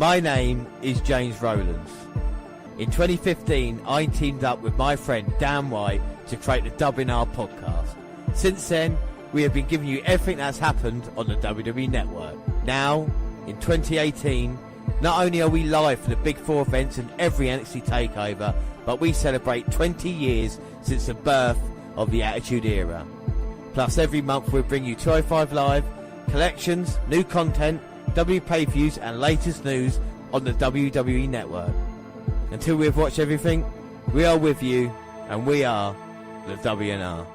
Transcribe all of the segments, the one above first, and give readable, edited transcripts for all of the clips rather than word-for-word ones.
My name is James Rowlands. In 2015, I teamed up with my friend Dan White to create the WNR podcast. Since then, we have been giving you everything that's happened on the WWE Network. Now, in 2018, not only are we live for the Big Four events and every NXT takeover, but we celebrate 20 years since the birth of the Attitude Era. Plus, every month we'll bring you 205 Live, collections, new content, W pay-per-views and latest news on the WWE Network. Until we've watched everything, we are with you, and we are the WNR.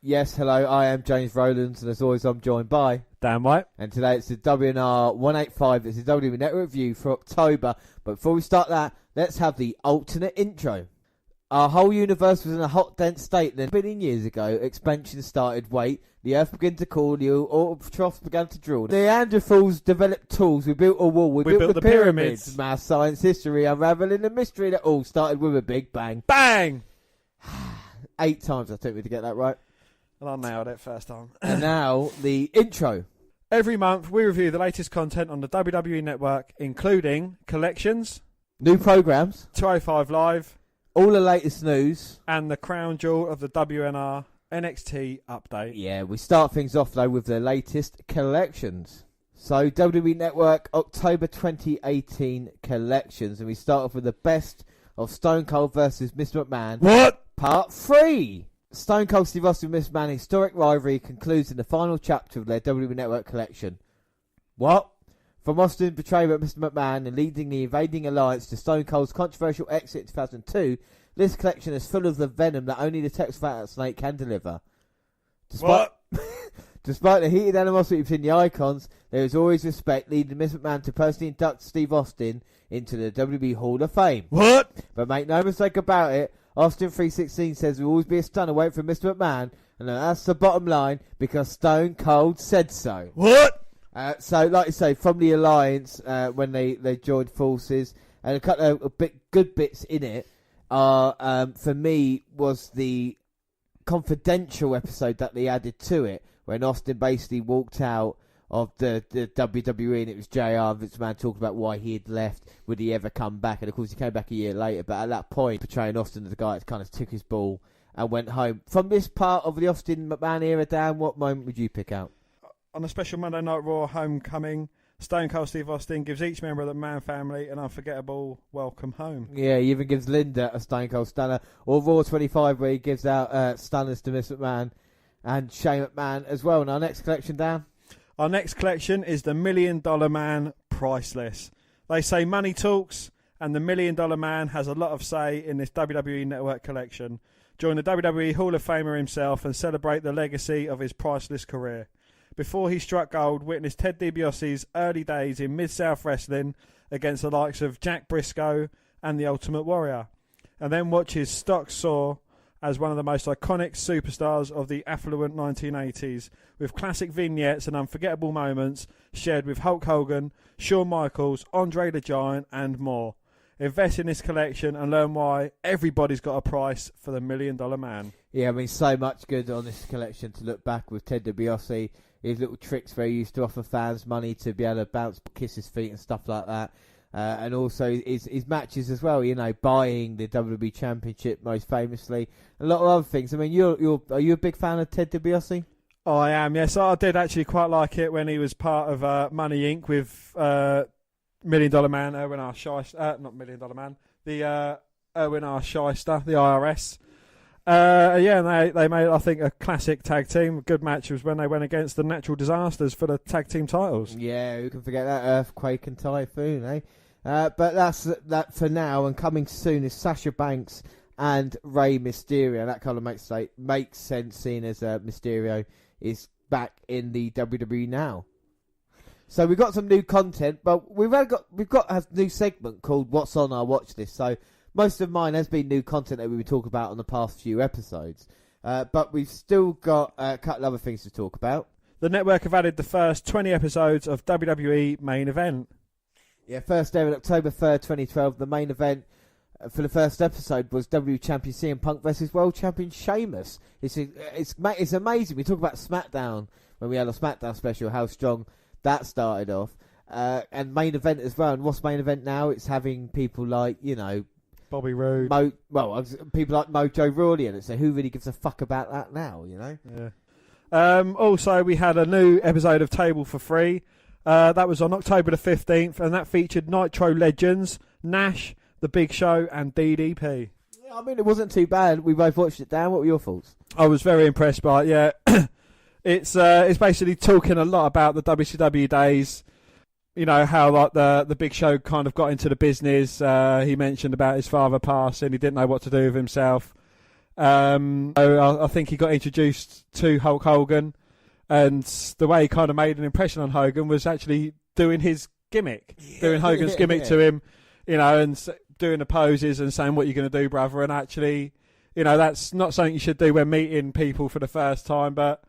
Yes, hello, I am James Rowlands, and as always I'm joined by Dan White. And today it's the WNR185, it's the WWE Network review for October. But before we start that, let's have the alternate intro. Our whole universe was in a hot, dense state. Then, a billion years ago, expansion started. Wait, the earth began to cool, the autotrophs began to drool. The Neanderthals developed tools, we built a wall, we built the pyramids. Mass science history, unraveling the mystery that all started with a big bang. Bang! 8 times I took me to get that right. And I nailed it first time. And now, the intro. Every month, we review the latest content on the WWE Network, including collections, new programs, 205 Live, all the latest news, and the crown jewel of the WNR NXT update. Yeah, we start things off, though, with the latest collections. So, WWE Network, October 2018 collections. And we start off with the best of Stone Cold versus Mr. McMahon. What? Part 3. Stone Cold Steve Austin and Mr. McMahon historic rivalry concludes in the final chapter of their WWE Network collection. What? From Austin's betrayal of Mr. McMahon and leading the invading alliance to Stone Cold's controversial exit in 2002, this collection is full of the venom that only the Texas Snake can deliver. Despite the heated animosity between the icons, there is always respect, leading Mr. McMahon to personally induct Steve Austin into the WWE Hall of Fame. What? But make no mistake about it, Austin 316 says there will always be a stunner waiting for Mr. McMahon, and that's the bottom line because Stone Cold said so. What? So, like you say, from the Alliance, when they joined forces, and a couple of good bits in it are, for me, was the confidential episode that they added to it, when Austin basically walked out of the WWE, and it was JR and Vince McMahon talking about why he had left, would he ever come back, and of course he came back a year later, but at that point, portraying Austin as the guy that kind of took his ball and went home. From this part of the Austin McMahon era, Dan, what moment would you pick out? On a special Monday Night Raw homecoming, Stone Cold Steve Austin gives each member of the McMahon family an unforgettable welcome home. Yeah, he even gives Linda a Stone Cold Stunner, or Raw 25 where he gives out stunners to Miss McMahon and Shane McMahon as well. And our next collection, Dan? Our next collection is the $1 Million Man Priceless. They say money talks, and the $1 Million Man has a lot of say in this WWE Network collection. Join the WWE Hall of Famer himself and celebrate the legacy of his priceless career. Before he struck gold, witness Ted DiBiase's early days in Mid-South Wrestling against the likes of Jack Briscoe and the Ultimate Warrior. And then watch his stock soar as one of the most iconic superstars of the affluent 1980s, with classic vignettes and unforgettable moments shared with Hulk Hogan, Shawn Michaels, Andre the Giant, and more. Invest in this collection and learn why everybody's got a price for the $1 Million Man. Yeah, I mean, so much good on this collection to look back with Ted DiBiase, his little tricks where he used to offer fans money to be able to bounce, kiss his feet and stuff like that. And also his matches as well, you know, buying the WWE Championship most famously. A lot of other things. I mean, are you a big fan of Ted DiBiase? Oh, I am, yes. I did actually quite like it when he was part of Money Inc. with $1 Million Man, Erwin R. Shyster. Not $1 Million Man. The Erwin R. Shyster, the IRS. And they made, I think, a classic tag team. A good match was when they went against the Natural Disasters for the tag team titles. Yeah, who can forget that? Earthquake and Typhoon, eh? But that's that for now, and coming soon is Sasha Banks and Rey Mysterio. That kind of makes sense, seeing as Mysterio is back in the WWE now. So we've got some new content, but we've got a new segment called What's on Our Watch List. So most of mine has been new content that we've been talking about on the past few episodes. But we've still got a couple of other things to talk about. The network have added the first 20 episodes of WWE Main Event. Yeah, first aired October 3rd, 2012. The main event for the first episode was WWE Champion CM Punk versus World Champion Sheamus. It's amazing. We talk about SmackDown when we had a SmackDown special, how strong that started off. And main event as well. And what's main event now? It's having people like, Bobby Roode. People like Mojo Rawley in it. So who really gives a fuck about that now, Yeah. Also, we had a new episode of Table for Free. That was on October the 15th, and that featured Nitro legends, Nash, The Big Show, and DDP. Yeah, I mean, it wasn't too bad. We both watched it, Dan. What were your thoughts? I was very impressed by it, yeah. It's basically talking a lot about the WCW days. How like the Big Show kind of got into the business. He mentioned about his father passing. He didn't know what to do with himself. I think he got introduced to Hulk Hogan, and the way he kind of made an impression on Hogan was actually doing his gimmick, doing Hogan's gimmick to him, and doing the poses and saying, "What are you going to do, brother?" And actually, that's not something you should do when meeting people for the first time, but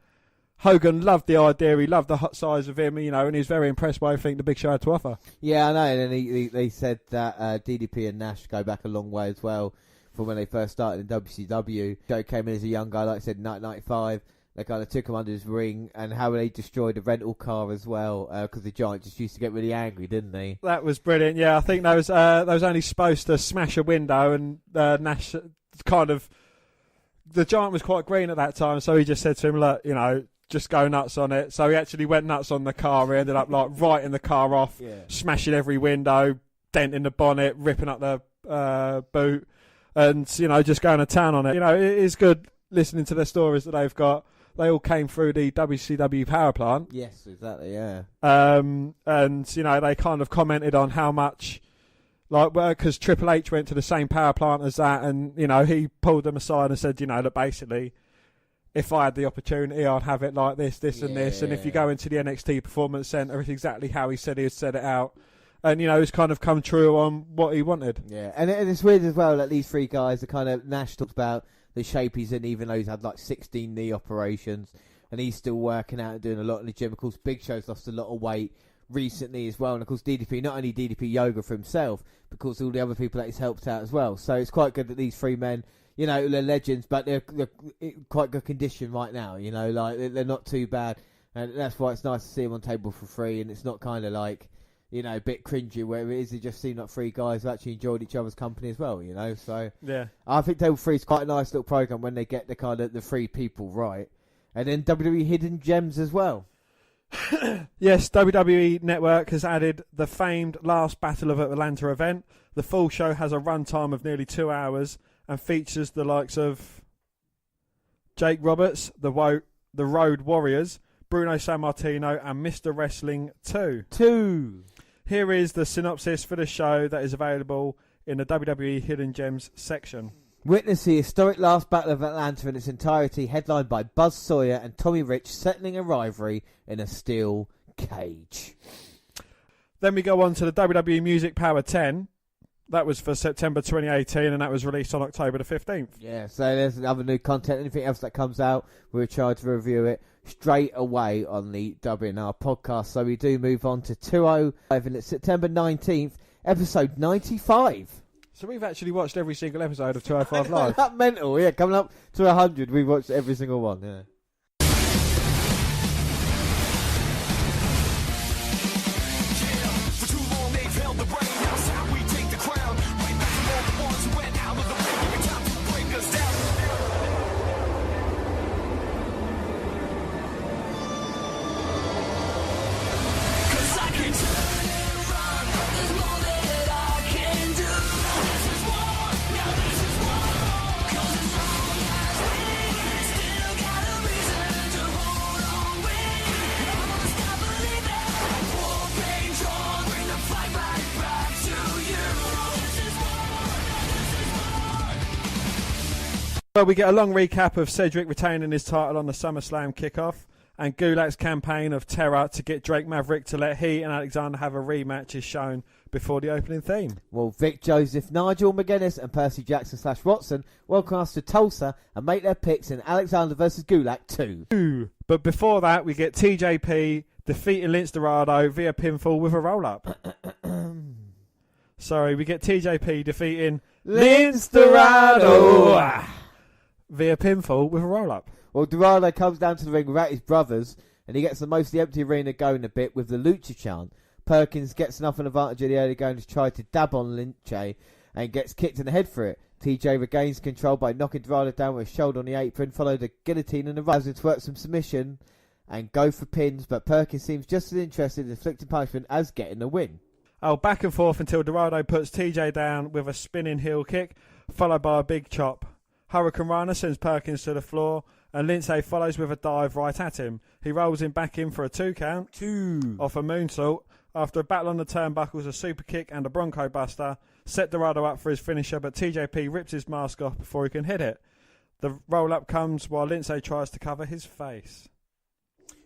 Hogan loved the idea. He loved the hot size of him, and he's very impressed by everything the Big Show had to offer. Yeah, I know. And then they said that DDP and Nash go back a long way as well from when they first started in WCW. Joe came in as a young guy, like I said, in 1995. They kind of took him under his wing, and how they destroyed the rental car as well, because the Giant just used to get really angry, didn't they? That was brilliant. Yeah, I think they was only supposed to smash a window, and Nash kind of, the Giant was quite green at that time, so he just said to him, look, just go nuts on it. So he actually went nuts on the car. He ended up like writing the car off, smashing every window, denting the bonnet, ripping up the boot, and just going to town on it. It is good listening to the stories that they've got. They all came through the WCW power plant. Yes, exactly. Yeah. And they kind of commented on how much, because Triple H went to the same power plant as that, and he pulled them aside and said, that basically, if I had the opportunity, I'd have it like this, and this. And if you go into the NXT Performance Center, it's exactly how he said he had set it out. And, it's kind of come true on what he wanted. Yeah, and it's weird as well that these three guys are kind of, Nash talks about the shape he's in, even though he's had like 16 knee operations, and he's still working out and doing a lot in the gym. Of course, Big Show's lost a lot of weight recently as well. And, of course, DDP, not only DDP yoga for himself, but, of course, all the other people that he's helped out as well. So it's quite good that these three men, they're legends, but they're in quite good condition right now, they're not too bad. And that's why it's nice to see them on Table for Free, and it's not kind of like, a bit cringy where it is. It just seemed like three guys who actually enjoyed each other's company as well, So yeah, I think Table 3 is quite a nice little program when they get the kind of the three people right. And then WWE Hidden Gems as well. Yes, WWE Network has added the famed Last Battle of Atlanta event. The full show has a runtime of nearly 2 hours and features the likes of Jake Roberts, the Road Warriors, Bruno Sammartino, and Mr. Wrestling 2. Here is the synopsis for the show that is available in the WWE Hidden Gems section. Witness the historic Last Battle of Atlanta in its entirety, headlined by Buzz Sawyer and Tommy Rich settling a rivalry in a steel cage. Then we go on to the WWE Music Power 10. That was for September 2018, and that was released on October the 15th. Yeah, so there's other new content. Anything else that comes out, we're charged to review it straight away on the WNR podcast. So we do move on to 205, and it's September 19th, episode 95. So we've actually watched every single episode of 205 Live. That mental, yeah. Coming up to 100, we've watched every single one, yeah. Well, we get a long recap of Cedric retaining his title on the SummerSlam kickoff. and Gulak's campaign of terror to get Drake Maverick to let he and Alexander have a rematch is shown before the opening theme. Well, Vic Joseph, Nigel McGuinness and Percy Jackson / Watson welcome us to Tulsa and make their picks in Alexander vs Gulak 2. But before that, we get TJP defeating Lince Dorado via pinfall with a roll-up. Sorry, we get TJP defeating Lince Dorado via pinfall with a roll-up. Well, Dorado comes down to the ring without his brothers, and he gets the most of the empty arena going a bit with the Lucha chant. Perkins gets enough an advantage of the early going to try to dab on Lince and gets kicked in the head for it. TJ regains control by knocking Dorado down with his shoulder on the apron, followed a guillotine and a rising to work some submission and go for pins, but Perkins seems just as interested in inflicting punishment as getting the win. Oh, back and forth until Dorado puts TJ down with a spinning heel kick, followed by a big chop. Hurricane Rana sends Perkins to the floor, and Lindsay follows with a dive right at him. He rolls him back in for a 2 count off a moonsault. After a battle on the turnbuckles, a super kick and a Bronco Buster set Dorado up for his finisher, but TJP rips his mask off before he can hit it. The roll-up comes while Lindsay tries to cover his face.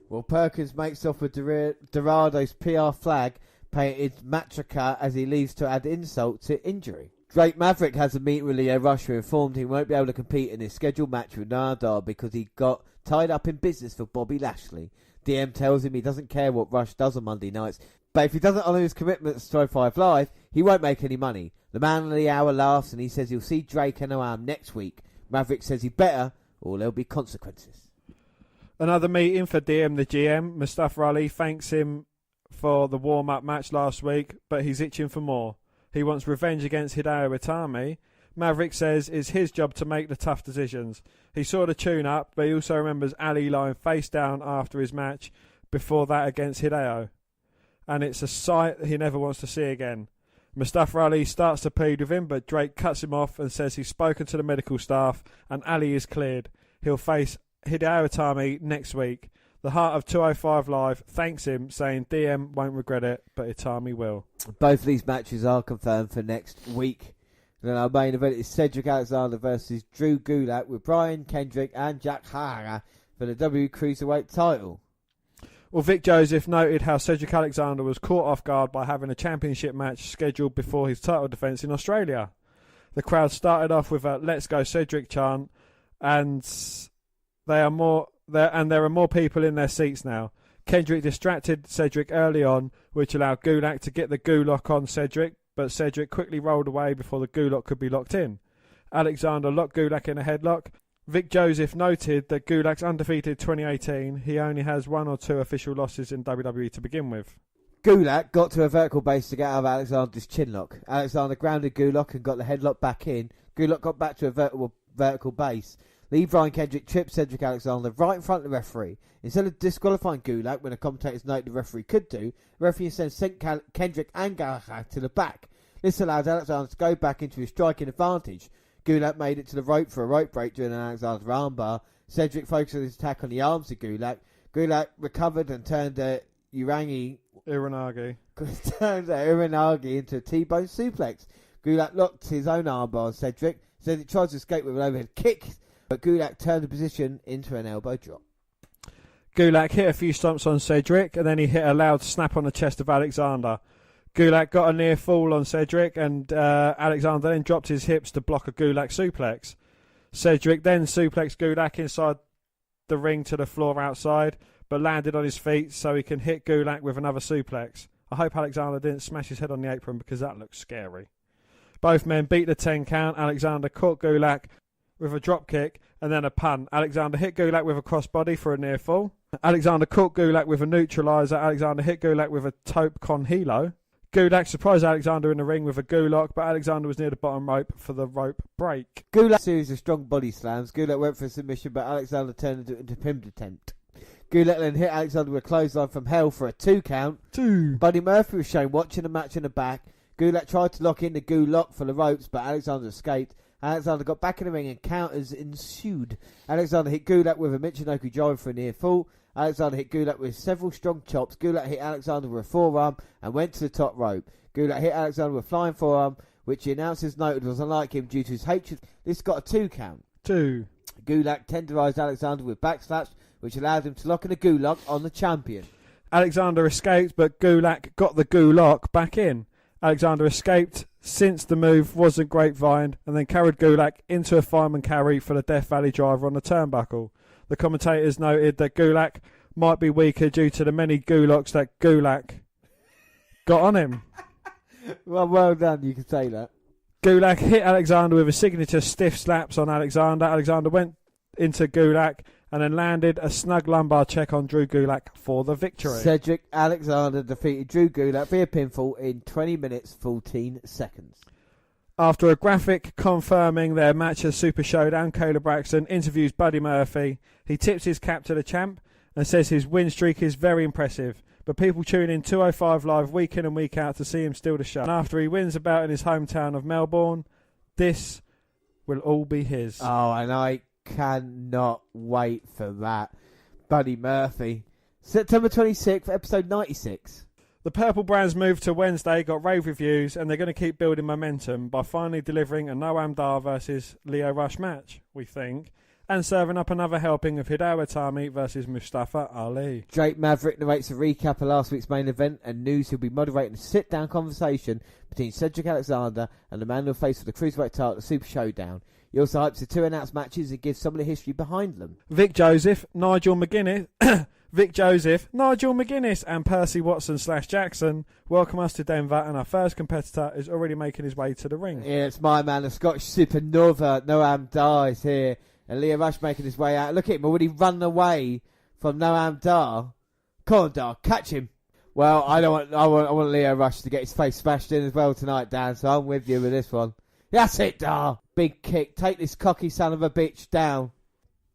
Well, Perkins makes off with Dorado's PR flag, painted Matraca, as he leaves to add insult to injury. Drake Maverick has a meeting with Leo Rush, who informed he won't be able to compete in his scheduled match with Nardar because he got tied up in business for Bobby Lashley. DM tells him he doesn't care what Rush does on Monday nights, but if he doesn't honour his commitments to 5 Live, he won't make any money. The man of the hour laughs and he says he'll see Drake and Noam next week. Maverick says he better, or there'll be consequences. Another meeting for DM the GM. Mustafa Ali thanks him for the warm-up match last week, but he's itching for more. He wants revenge against Hideo Itami. Maverick says it's his job to make the tough decisions. He saw the tune-up, but he also remembers Ali lying face down after his match before that against Hideo. And it's a sight he never wants to see again. Mustafa Ali starts to plead with him, but Drake cuts him off and says he's spoken to the medical staff and Ali is cleared. He'll face Hideo Itami next week. The heart of 205 Live thanks him, saying DM won't regret it, but Itami will. Both of these matches are confirmed for next week. Then our main event is Cedric Alexander versus Drew Gulak with Brian Kendrick and Jack Hara for the WWE Cruiserweight title. Well, Vic Joseph noted how Cedric Alexander was caught off guard by having a championship match scheduled before his title defence in Australia. The crowd started off with a "Let's go Cedric" chant, and there are more people in their seats now. Kendrick distracted Cedric early on, which allowed Gulak to get the Gulak on Cedric, but Cedric quickly rolled away before the Gulak could be locked in. Alexander locked Gulak in a headlock. Vic Joseph noted that Gulak's undefeated 2018. He only has 1 or 2 official losses in WWE to begin with. Gulak got to a vertical base to get out of Alexander's chinlock. Alexander grounded Gulak and got the headlock back in. Gulak got back to a vertical base. Lee Brian Kendrick tripped Cedric Alexander right in front of the referee. Instead of disqualifying Gulak, when the commentators noted the referee could do, the referee instead sent Kendrick and Gallagher to the back. This allowed Alexander to go back into his striking advantage. Gulak made it to the rope for a rope break during an Alexander's armbar. Cedric focused his attack on the arms of Gulak. Gulak recovered and turned Uranagi into a T-bone suplex. Gulak locked his own armbar on Cedric. Cedric tried to escape with an overhead kick, but Gulak turned the position into an elbow drop. Gulak hit a few stomps on Cedric, and then he hit a loud snap on the chest of Alexander. Gulak got a near fall on Cedric, and Alexander then dropped his hips to block a Gulak suplex. Cedric then suplexed Gulak inside the ring to the floor outside, but landed on his feet so he can hit Gulak with another suplex. I hope Alexander didn't smash his head on the apron because that looks scary. Both men beat the 10 count. Alexander caught Gulak with a drop kick and then a punt. Alexander hit Gulak with a crossbody for a near fall. Alexander caught Gulak with a neutralizer. Alexander hit Gulak with a tope con hilo. Gulak surprised Alexander in the ring with a Gulak, but Alexander was near the bottom rope for the rope break. Gulak series of strong body slams. Gulak went for a submission, but Alexander turned it into a pin attempt. Gulak then hit Alexander with a clothesline from hell for a 2 count. Buddy Murphy was shown watching the match in the back. Gulak tried to lock in the Gulak for the ropes, but Alexander escaped. Alexander got back in the ring and counters ensued. Alexander hit Gulak with a Michinoku driver for a near fall. Alexander hit Gulak with several strong chops. Gulak hit Alexander with a forearm and went to the top rope. Gulak hit Alexander with a flying forearm, which the announcers noted was unlike him due to his hatred. This got a 2 count. Gulak tenderized Alexander with backslaps, which allowed him to lock in a Gulak on the champion. Alexander escaped, but Gulak got the Gulak back in. Alexander escaped since the move wasn't grapevined and then carried Gulak into a fireman carry for the Death Valley driver on the turnbuckle. The commentators noted that Gulak might be weaker due to the many Gulaks that Gulak got on him. Well done, you can say that. Gulak hit Alexander with a signature stiff slaps on Alexander. Alexander went into Gulak and then landed a snug lumbar check on Drew Gulak for the victory. Cedric Alexander defeated Drew Gulak via pinfall in 20 minutes 14 seconds. After a graphic confirming their match as Super Showdown, Kayla Braxton interviews Buddy Murphy. He tips his cap to the champ and says his win streak is very impressive, but people tune in 205 Live week in and week out to see him steal the show. And after he wins a bout in his hometown of Melbourne, this will all be his. Oh, and I cannot wait for that. Buddy Murphy. September 26th, episode 96. The Purple Brand's move to Wednesday got rave reviews, and they're going to keep building momentum by finally delivering a Noam Dar versus Lio Rush match, we think, and serving up another helping of Hideo Itami versus Mustafa Ali. Drake Maverick narrates a recap of last week's main event and news he'll be moderating a sit-down conversation between Cedric Alexander and the man who'll face for the Cruiserweight title at the Super Showdown. He also hypes the two announced matches and gives some of the history behind them. Vic Joseph, Nigel McGuinness, and Percy Watson/Jackson welcome us to Denver, and our first competitor is already making his way to the ring. Yeah, it's my man, the Scottish Supernova, Noam Dar is here. And Lio Rush making his way out. Look at him, already run away from Noam Dar. Come on, Dar, catch him. Well, I want Lio Rush to get his face smashed in as well tonight, Dan, so I'm with you with this one. That's it, Dar. Big kick. Take this cocky son of a bitch down.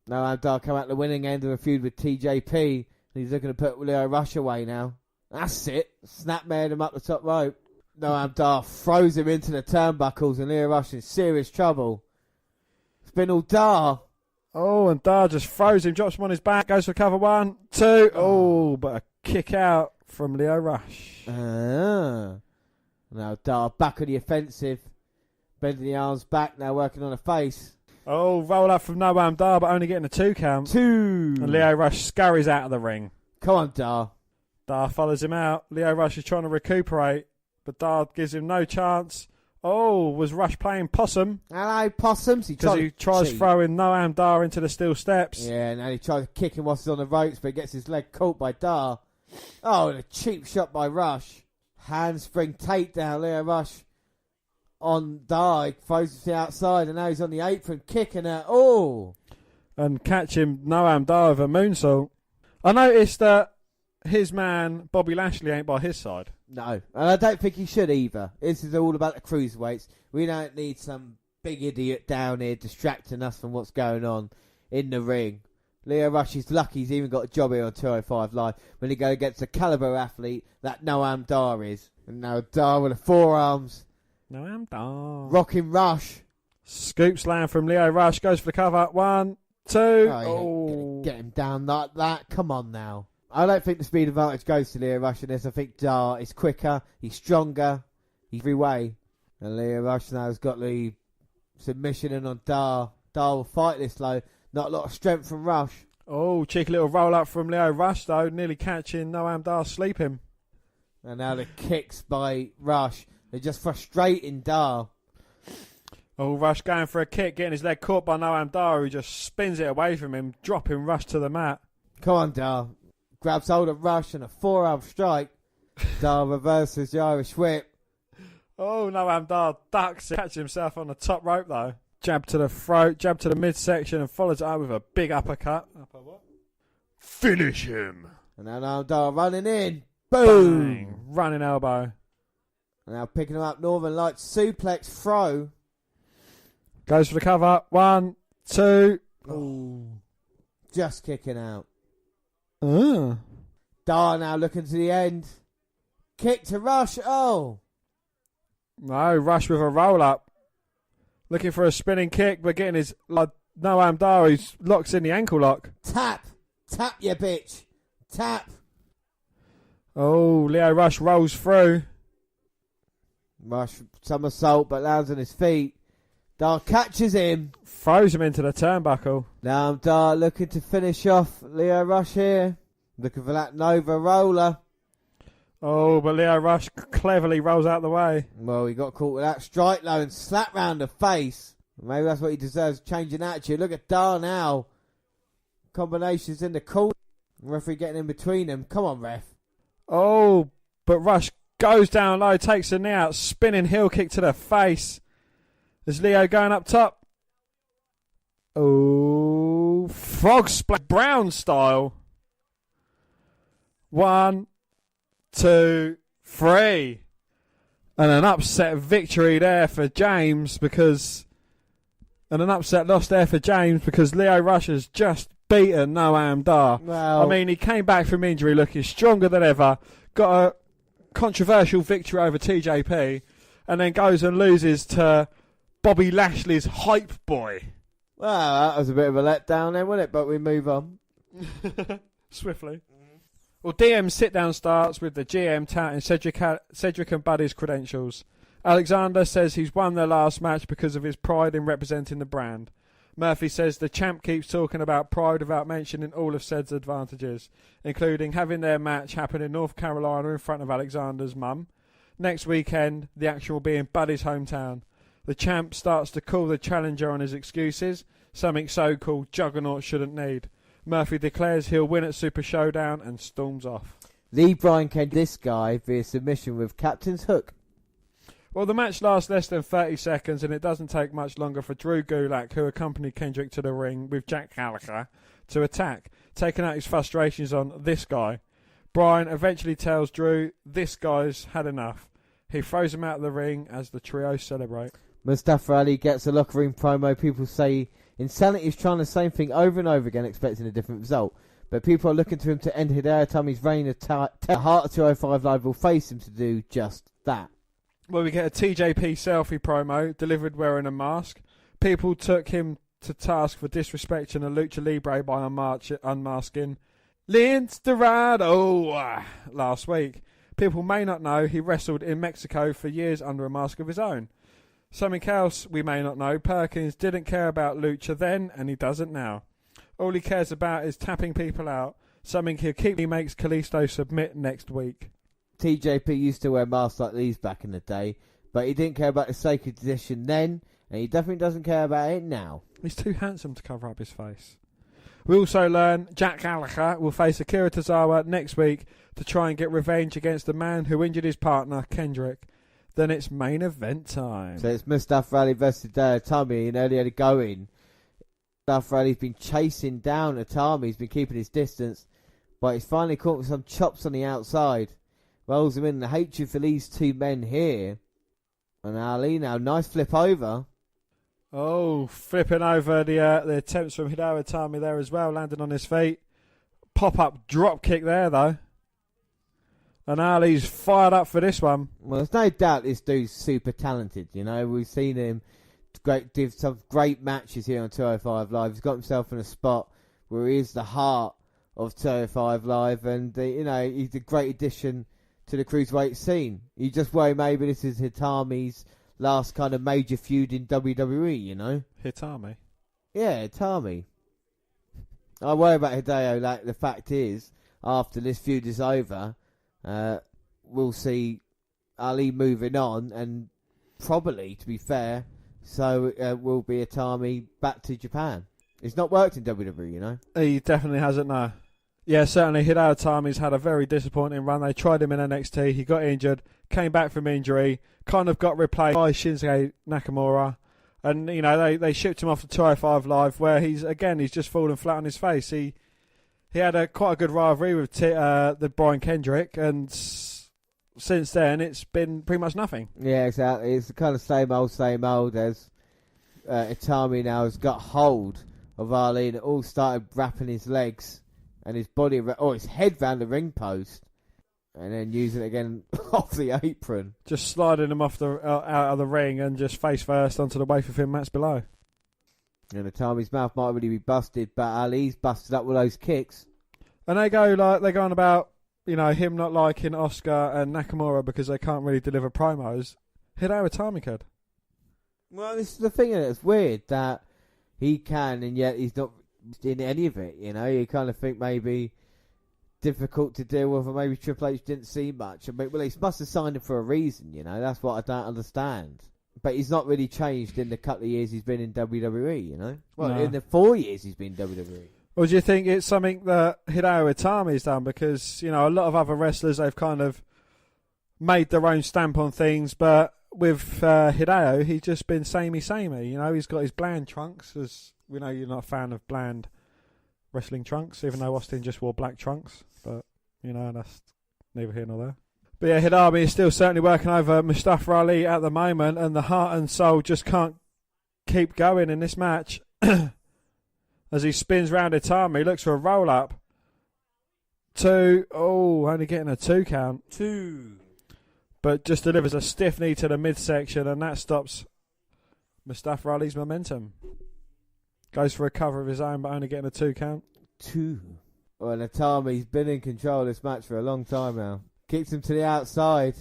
Noam Dar come out the winning end of a feud with TJP. And he's looking to put Lio Rush away now. That's it. Snapmared him up the top rope. Noam Dar throws him into the turnbuckles and Lio Rush in serious trouble. Spinal Dar. Oh, and Dar just throws him, drops him on his back, goes for cover 1, 2. Oh, but a kick out from Lio Rush. Now Dar back on the offensive. Bending the arms back, now working on the face. Oh, roll up from Noam Dar, but only getting a 2 count. 2. And Lio Rush scurries out of the ring. Come on, Dar. Dar follows him out. Lio Rush is trying to recuperate, but Dar gives him no chance. Oh, was Rush playing possum? Hello, possums. Because he tries throwing Noam Dar into the steel steps. Yeah, and he tries to kick him whilst he's on the ropes, but he gets his leg caught by Dar. Oh, and a cheap shot by Rush. Handspring takedown, Lio Rush on Dar. He throws it to the outside, and now he's on the apron, kicking it. Oh! And catch him, Noam Dar, with a moonsault. I noticed that his man, Bobby Lashley, ain't by his side. No, and I don't think he should either. This is all about the cruiserweights. We don't need some big idiot down here distracting us from what's going on in the ring. Lio Rush is lucky he's even got a job here on 205 Live when he goes against the caliber athlete that Noam Dar is. And now Dar with the forearms. Noam Dar. Rocking Rush. Scoop slam from Lio Rush. Goes for the cover. 1, 2. Oh. Get him down like that. Come on now. I don't think the speed advantage goes to Lio Rush in this. I think Dar is quicker, he's stronger, he's every way. And Lio Rush now has got the submission in on Dar. Dar will fight this low. Not a lot of strength from Rush. Oh, cheeky little roll up from Lio Rush though, nearly catching Noam Dar sleeping. And now the kicks by Rush. They're just frustrating Dar. Oh, Rush going for a kick, getting his leg caught by Noam Dar, who just spins it away from him, dropping Rush to the mat. Come on, Dar. Grabs hold of Rush and a forearm strike. Dar reverses the Irish whip. Oh, Noam Dar ducks it. Catches himself on the top rope though. Jab to the throat, jab to the midsection, and follows it up with a big uppercut. Finish him. And now Noam Dar running in. Boom. Bang. Running elbow. And now picking him up, Northern Lights suplex throw. Goes for the cover. 1, 2. Ooh. Just kicking out. Uh. Dar now looking to the end. Kick to Rush. Oh. No, Rush with a roll up. Looking for a spinning kick, but getting his Noam Dar, who locks in the ankle lock. Tap. Tap, you bitch. Tap. Oh, Lio Rush rolls through. Rush somersault, but lands on his feet. Dar catches him. Throws him into the turnbuckle. Now Dar looking to finish off Leo Rush here. Looking for that Nova roller. Oh, but Leo Rush cleverly rolls out the way. Well, he got caught with that strike low and slap round the face. Maybe that's what he deserves, changing attitude. Look at Dar now. Combinations in the corner. Referee getting in between them. Come on, ref. Oh, but Rush goes down low, takes a knee out, spinning heel kick to the face. Is Leo going up top? Oh, frog splash, Brown style. 1, 2, 3. And an upset victory there for James because... And an upset loss there for James because Leo Rush has just beaten Noam Dar. Well, I mean, he came back from injury looking stronger than ever, got a controversial victory over TJP, and then goes and loses to Bobby Lashley's hype boy. well, that was a bit of a letdown then, wasn't it? But we move on. Swiftly. Well, DM's sit-down starts with the GM touting Cedric and Buddy's credentials. Alexander says he's won their last match because of his pride in representing the brand. Murphy says the champ keeps talking about pride without mentioning all of Ced's advantages, including having their match happen in North Carolina in front of Alexander's mum. Next weekend, the action will be in Buddy's hometown. The champ starts to call the challenger on his excuses, something so-called Juggernaut shouldn't need. Murphy declares he'll win at Super Showdown and storms off. Lee Bryan came this guy via submission with Captain's Hook. Well, the match lasts less than 30 seconds, and it doesn't take much longer for Drew Gulak, who accompanied Kendrick to the ring with Jack Gallagher, to attack, taking out his frustrations on this guy. Bryan eventually tells Drew this guy's had enough. He throws him out of the ring as the trio celebrate. Mustafa Ali gets a locker room promo. People say Insanity is trying the same thing over and over again, expecting a different result. But people are looking to him to end Hideo Itami's reign of Heart of 205 Live will face him to do just that. Well, we get a TJP selfie promo delivered wearing a mask. People took him to task for disrespecting a Lucha Libre by unmasking Lince Dorado last week. People may not know he wrestled in Mexico for years under a mask of his own. Something else we may not know, Perkins didn't care about Lucha then and he doesn't now. All he cares about is tapping people out, something he'll keep he makes Kalisto submit next week. TJP used to wear masks like these back in the day, but he didn't care about the sacred tradition then, and he definitely doesn't care about it now. He's too handsome to cover up his face. We also learn Jack Gallagher will face Akira Tozawa next week to try and get revenge against the man who injured his partner, Kendrick. Then it's main event time. So it's Mustafa Ali versus Itami, and earlier going, Mustafa Ali's been chasing down Itami, he's been keeping his distance, but he's finally caught with some chops on the outside. Rolls him in. The hatred for these two men here. And Ali now, nice flip over. Oh, flipping over the attempts from Hideo Itami there as well, landing on his feet. Pop-up drop kick there, though. And Ali's fired up for this one. Well, there's no doubt this dude's super talented, you know. We've seen him give some great matches here on 205 Live. He's got himself in a spot where he is the heart of 205 Live. And, you know, he's a great addition to the cruiserweight scene. You just worry maybe this is Hitami's last kind of major feud in WWE, you know? Hitami? Yeah, Itami. I worry about Hideo. Like, the fact is, after this feud is over, we'll see Ali moving on, and probably, to be fair, so will be Itami back to Japan. It's not worked in WWE, you know? He definitely hasn't, no. Yeah, certainly Hideo Itami's had a very disappointing run. They tried him in NXT, he got injured, came back from injury, kind of got replaced by Shinsuke Nakamura, and you know they shipped him off to 205 Live, where he's just fallen flat on his face. He had quite a good rivalry with the Brian Kendrick, and since then it's been pretty much nothing. Yeah, exactly. It's the kind of same old as Itami now has got hold of Ali, and it all started wrapping his legs and his body, his head round the ring post, and then using it again off the apron. Just sliding him off out of the ring and just face first onto the wafer thin mats below. And Itami's mouth might really be busted, but Ali's busted up with those kicks. And they're going on about, you know, him not liking Oscar and Nakamura because they can't really deliver promos. Hideo Itami could. Well, this is the thing, and it's weird that he can, and yet he's not in any of it. You know, you kind of think maybe difficult to deal with, or maybe Triple H didn't see much. I mean, well, he must have signed him for a reason. You know, that's what I don't understand. But he's not really changed in the couple of years he's been in WWE. You know, well, No. in the 4 years he's been in WWE. Or do you think it's something that Hideo Itami's done? Because, you know, a lot of other wrestlers, they've kind of made their own stamp on things, but with Hideo, he's just been samey. You know, he's got his bland trunks, as we know you're not a fan of bland wrestling trunks, even though Austin just wore black trunks. But, you know, that's neither here nor there. But yeah, Hideo is still certainly working over Mustafa Ali at the moment, and the heart and soul just can't keep going in this match. As he spins round Itami, he looks for a roll-up. 2. Oh, only getting a 2 count. 2. But just delivers a stiff knee to the midsection, and that stops Mustafa Ali's momentum. Goes for a cover of his own, but only getting a 2 count. 2. Well, Itami's been in control of this match for a long time now. Kicks him to the outside.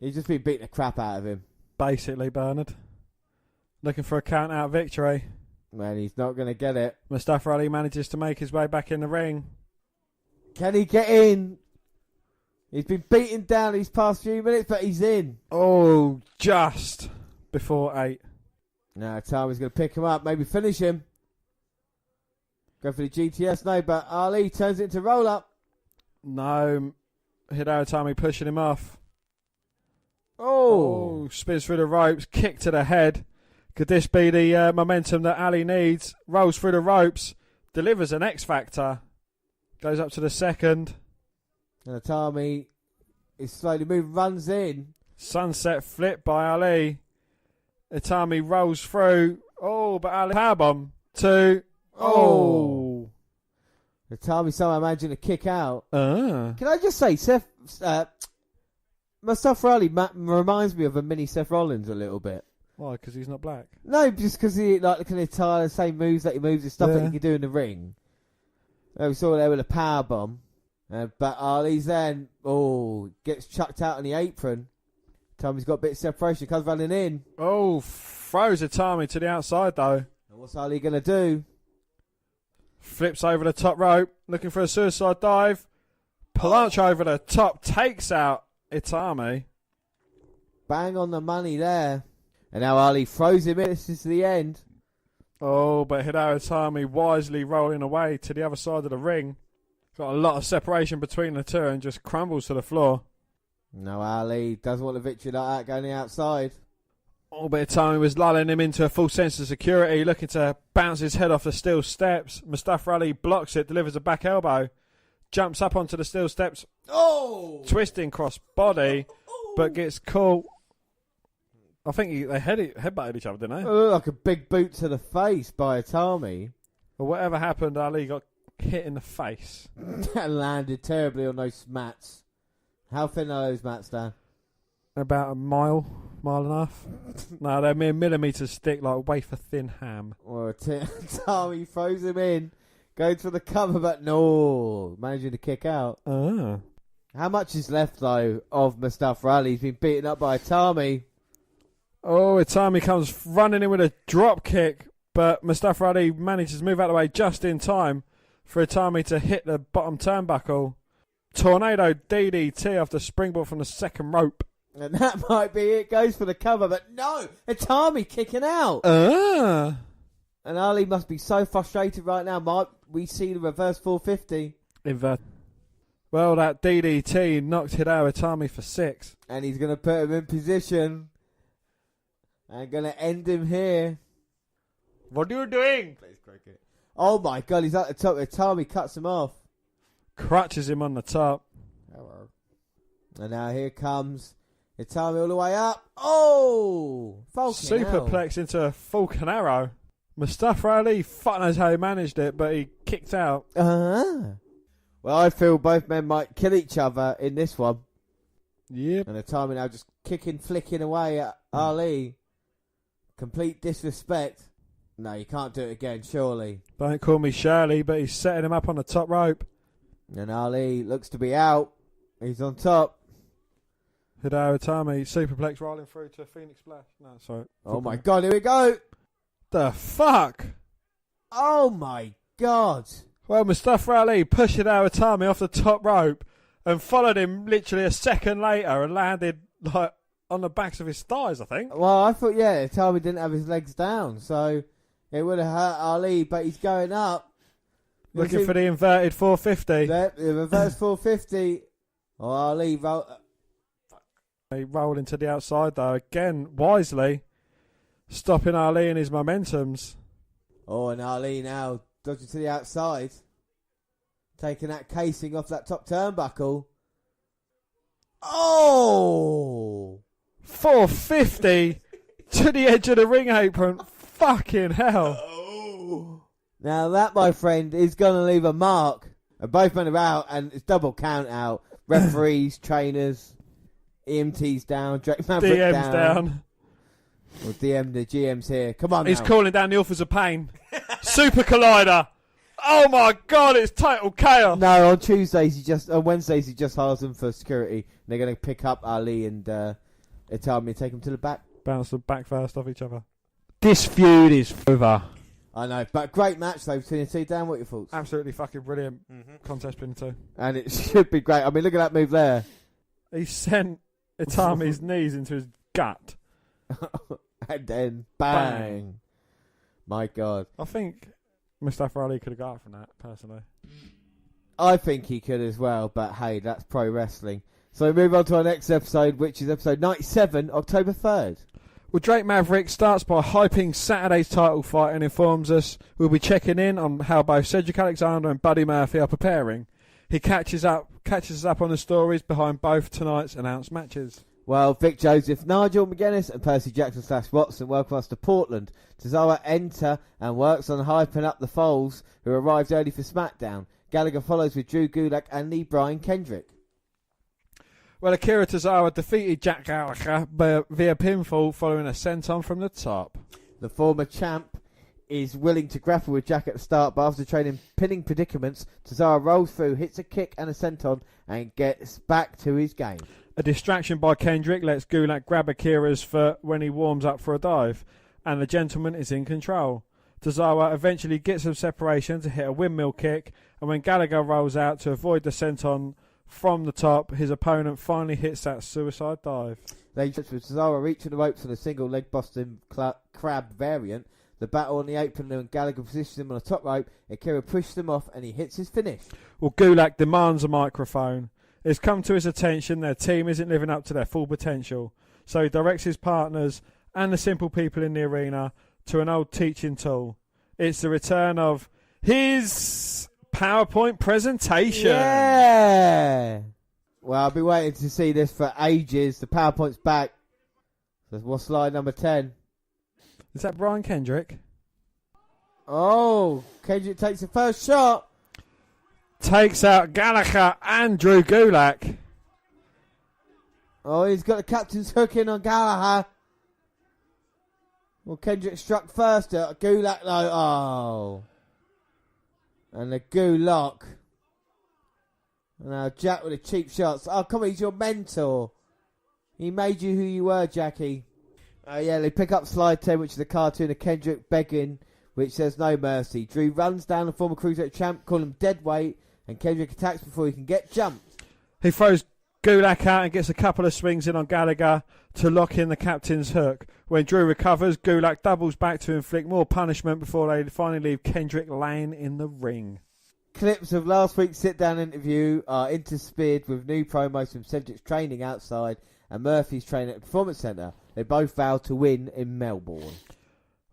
He's just been beating the crap out of him. Basically, Bernard. Looking for a count-out victory. Man, he's not going to get it. Mustafa Ali manages to make his way back in the ring. Can he get in? He's been beaten down these past few minutes, but he's in. Oh, just before 8. Now, Itami's going to pick him up, maybe finish him. Go for the GTS, no, but Ali turns it into roll-up. No, Hideo Itami pushing him off. Oh, spins through the ropes, kick to the head. Could this be the momentum that Ali needs? Rolls through the ropes, delivers an X Factor. Goes up to the second. and Itami is slowly moving, runs in. Sunset flip by Ali. Itami rolls through. Oh, but Ali powerbomb. 2. Oh. Itami somehow managing to kick out. Ah. Can I just say, Mustafa Ali reminds me of a mini Seth Rollins a little bit. Why? Because he's not black? No, just because he like can attire the same moves that he moves and stuff that he can do in the ring. We saw there with a power bomb, but Ali's then gets chucked out on the apron. Tommy's got a bit of separation, comes running in. Oh, throws Itami to the outside though. And what's Ali gonna do? Flips over the top rope, looking for a suicide dive. Plancha over the top, takes out Itami. Bang on the money there. And now Ali throws him in. This is the end. Oh, but Hideo Itami wisely rolling away to the other side of the ring. Got a lot of separation between the two and just crumbles to the floor. No, Ali doesn't want a victory like that going outside. Oh, but Itami was lulling him into a full sense of security, looking to bounce his head off the steel steps. Mustafa Ali blocks it, delivers a back elbow, jumps up onto the steel steps. Oh! Twisting cross body, but gets caught. I think they headbutted each other, didn't they? Like a big boot to the face by Itami. Or whatever happened, Ali got hit in the face. That landed terribly on those mats. How thin are those mats, Dan? About a mile and a half. No, they're mere millimetres thick, like wafer thin ham. Or Itami throws him in, goes for the cover, but no, managing to kick out. Ah. How much is left, though, of Mustafa Ali? He's been beaten up by Itami. Oh, Itami comes running in with a drop kick, but Mustafa Ali manages to move out of the way just in time for Itami to hit the bottom turnbuckle. Tornado DDT off the springboard from the second rope. And that might be it. Goes for the cover, but no! Itami kicking out! Ah. And Ali must be so frustrated right now. Might we see the reverse 450? Well, that DDT knocked Hideo Itami for 6. And he's going to put him in position. And going to end him here. What are you doing? Please cricket. Oh my god, he's at the top. Itami cuts him off. Crutches him on the top. Hello. And now here comes Itami all the way up. Oh! Superplex into a Falcon Arrow. Mustafa Ali, fuck knows how he managed it, but he kicked out. Well, I feel both men might kill each other in this one. Yep. And Itami now just flicking away at Ali. Complete disrespect. No, you can't do it again, surely. Don't call me Shirley, but he's setting him up on the top rope. And Ali looks to be out. He's on top. Hideo Itami, superplex rolling through to Phoenix Splash. No, sorry. Oh my God, here we go. The fuck? Oh my God. Well, Mustafa Ali pushed Hideo Itami off the top rope and followed him literally a second later and landed like on the backs of his thighs, I think. Well, I thought, Itami didn't have his legs down, so it would have hurt Ali, but he's going up. Looking for the inverted 450. The reverse 450. Oh, Ali He rolling to the outside though, again, wisely stopping Ali in his momentums. Oh, and Ali now dodging to the outside. Taking that casing off that top turnbuckle. Oh! 450 to the edge of the ring apron. Fucking hell. Oh. Now that, my friend, is going to leave a mark. And both men are out, and it's double count out. Referees, trainers, EMTs down, Drake Maverick DM's down. Well, DM, the GM's here. Come on, He's now. calling down the authors of pain. Super Collider. Oh my God, it's total chaos. No, on Wednesdays he just hires them for security. And they're going to pick up Ali and Itami and take them to the back. Bounce them back first off each other. This feud is over. I know, but great match though between the two. Dan, what are your thoughts? Absolutely fucking brilliant contest between the two. And it should be great. I mean, look at that move there. He sent Itami's knees into his gut. And then bang. My God. I think Mustafa Ali could have got up from that, personally. I think he could as well, but hey, that's pro wrestling. So we move on to our next episode, which is episode 97, October 3rd. Well, Drake Maverick starts by hyping Saturday's title fight and informs us we'll be checking in on how both Cedric Alexander and Buddy Murphy are preparing. He catches us up on the stories behind both tonight's announced matches. Well, Vic Joseph, Nigel McGuinness and Percy Jackson / Watson welcome us to Portland. Tozawa enter and works on hyping up the Foles, who arrived early for SmackDown. Gallagher follows with Drew Gulak and Lee Brian Kendrick. Well, Akira Tozawa defeated Jack Gallagher via pinfall following a senton from the top. The former champ is willing to grapple with Jack at the start, but after trading pinning predicaments, Tozawa rolls through, hits a kick and a senton, and gets back to his game. A distraction by Kendrick lets Gulak grab Akira's foot when he warms up for a dive, and the gentleman is in control. Tozawa eventually gets some separation to hit a windmill kick, and when Gallagher rolls out to avoid the senton from the top, his opponent finally hits that suicide dive. They with Tozawa reaching the ropes on a single leg Boston crab variant. The battle on the apron and Gallagher positions him on the top rope. Akira pushes him off and he hits his finish. Well, Gulak demands a microphone. It's come to his attention their team isn't living up to their full potential, so he directs his partners and the simple people in the arena to an old teaching tool. It's the return of his PowerPoint presentation. Yeah! Well, I've been waiting to see this for ages. The PowerPoint's back. So what's slide number 10? Is that Brian Kendrick? Oh, Kendrick takes the first shot. Takes out Gallagher and Drew Gulak. Oh, he's got the captain's hook in on Gallagher. Well, Kendrick struck first. Gulak, no. Oh. And the Gulak. Now Jack with the cheap shots. Oh, come on, he's your mentor. He made you who you were, Jackie. Yeah, they pick up slide 10, which is a cartoon of Kendrick begging, which says no mercy. Drew runs down the former cruiserweight champ, calling him dead weight, and Kendrick attacks before he can get jumped. He throws Gulak out and gets a couple of swings in on Gallagher to lock in the captain's hook. When Drew recovers, Gulak doubles back to inflict more punishment before they finally leave Kendrick laying in the ring. Clips of last week's sit-down interview are interspersed with new promos from Cedric's training outside and Murphy's training at the Performance Centre. They both vowed to win in Melbourne.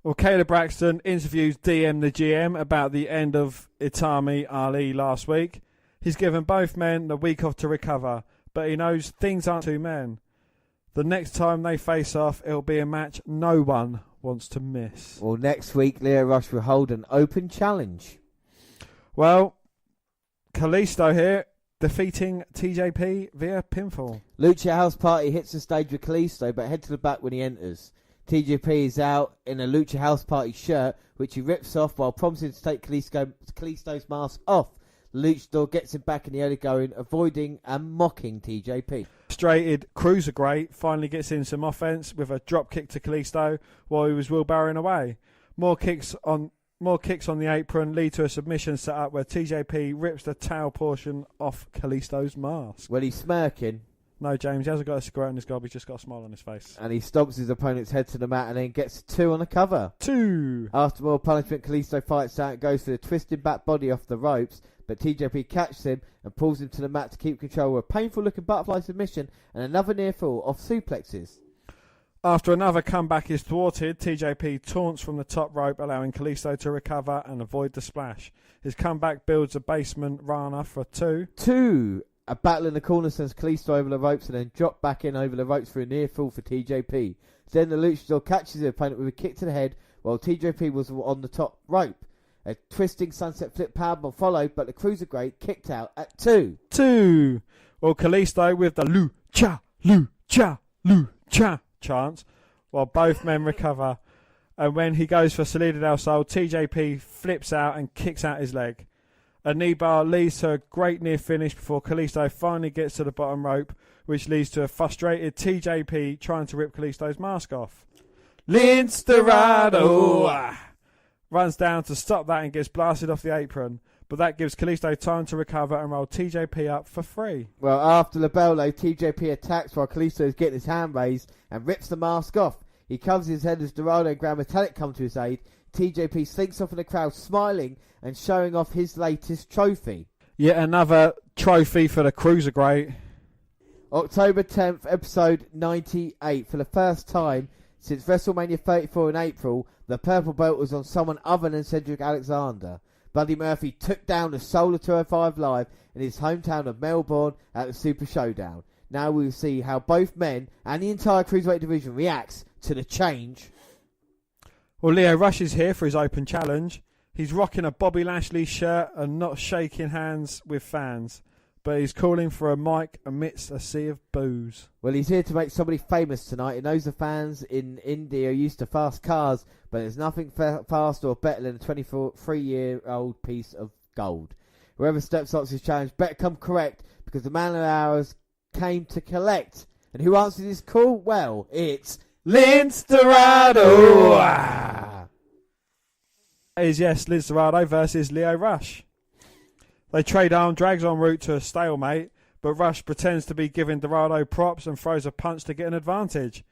Well, Caleb Braxton interviews DM the GM about the end of Itami Ali last week. He's given both men the week off to recover, but he knows things aren't two men. The next time they face off, it'll be a match no one wants to miss. Well, next week, Leo Rush will hold an open challenge. Well, Kalisto here, defeating TJP via pinfall. Lucha House Party hits the stage with Kalisto, but head to the back when he enters. TJP is out in a Lucha House Party shirt, which he rips off while promising to take Kalisto's mask off. The luchador gets him back in the early going, avoiding and mocking TJP. frustrated Cruiserweight finally gets in some offense with a drop kick to Kalisto while he was wheelbarrowing away. More kicks on the apron lead to a submission set up where TJP rips the tail portion off Kalisto's mask. Well, he's smirking. No, James, he hasn't got a cigarette in his gob, he's just got a smile on his face. And he stomps his opponent's head to the mat and then gets 2 on the cover. 2! After more punishment, Kalisto fights out and goes for the twisted back body off the ropes, but TJP catches him and pulls him to the mat to keep control with a painful looking butterfly submission and another near fall off suplexes. After another comeback is thwarted, TJP taunts from the top rope, allowing Kalisto to recover and avoid the splash. His comeback builds a basement Rana for 2. 2! A battle in the corner sends Kalisto over the ropes and then drop back in over the ropes for a near fall for TJP. Then the Luchador catches the opponent with a kick to the head while TJP was on the top rope. A twisting sunset flip powerbomb followed, but the Cruiserweight kicked out at 2. 2! Well, Kalisto with the Lucha, Lucha, Lucha chants while both men recover. And when he goes for Salida del Sol, TJP flips out and kicks out his leg. A knee bar leads to a great near finish before Kalisto finally gets to the bottom rope, which leads to a frustrated TJP trying to rip Kalisto's mask off. Lince Dorado runs down to stop that and gets blasted off the apron, but that gives Kalisto time to recover and roll TJP up for 3. Well, after the bell low, TJP attacks while Kalisto is getting his hand raised and rips the mask off. He covers his head as Dorado and Grand Metallic come to his aid. TJP slinks off in the crowd, smiling and showing off his latest trophy. Yet another trophy for the Cruiserweight. October 10th, episode 98. For the first time since WrestleMania 34 in April, the purple belt was on someone other than Cedric Alexander. Buddy Murphy took down the Soul of 205 Live in his hometown of Melbourne at the Super Showdown. Now we'll see how both men and the entire Cruiserweight division reacts to the change. Well, Lio Rush is here for his open challenge. He's rocking a Bobby Lashley shirt and not shaking hands with fans, but he's calling for a mic amidst a sea of boos. Well, he's here to make somebody famous tonight. He knows the fans in India are used to fast cars, but there's nothing faster or better than a 23-year-old piece of gold. Whoever steps up to his challenge better come correct, because the man of ours came to collect. And who answers this call? Well, it's Lince Dorado. That is, yes, Lince Dorado versus Lio Rush. They trade arm drags en route to a stalemate, but Rush pretends to be giving Dorado props and throws a punch to get an advantage.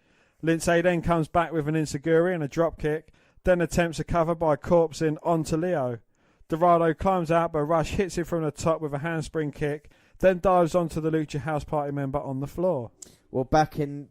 Lince then comes back with an enziguri and a drop kick, then attempts a cover by corpsing onto Lio. Dorado climbs out, but Rush hits him from the top with a handspring kick, then dives onto the Lucha House Party member on the floor. Well, back in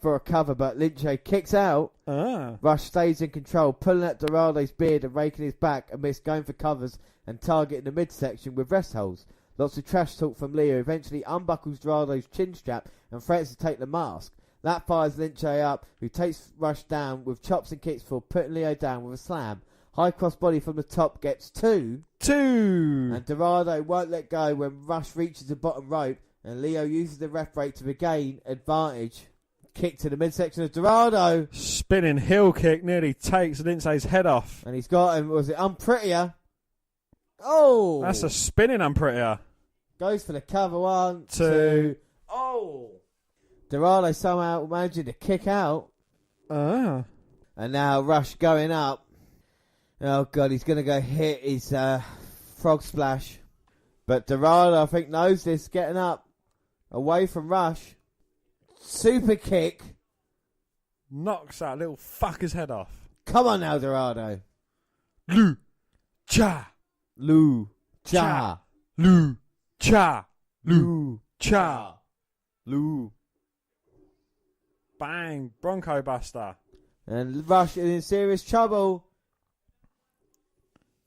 for a cover, but Lince kicks out. Rush stays in control, pulling at Dorado's beard and raking his back amidst going for covers and targeting the midsection with rest holds. Lots of trash talk from Leo eventually unbuckles Dorado's chin strap and threatens to take the mask. That fires Lince up, who takes Rush down with chops and kicks before putting Leo down with a slam. High cross body from the top gets 2. And Dorado won't let go when Rush reaches the bottom rope and Leo uses the ref break to regain advantage. Kick to the midsection of Dorado. Spinning heel kick nearly takes Lince's head off. And he's got him, was it Unprettier? Oh! That's a spinning Unprettier. Goes for the cover. 1, 2. Oh! Dorado somehow managing to kick out. And now Rush going up. Oh, God, he's going to go hit his frog splash. But Dorado, I think, knows this. Getting up. Away from Rush. Super kick. Knocks that little fucker's head off. Come on now, Dorado. Lucha. Lucha. Lucha. Lucha. Lu. Bang. Bronco Buster. And Rush is in serious trouble.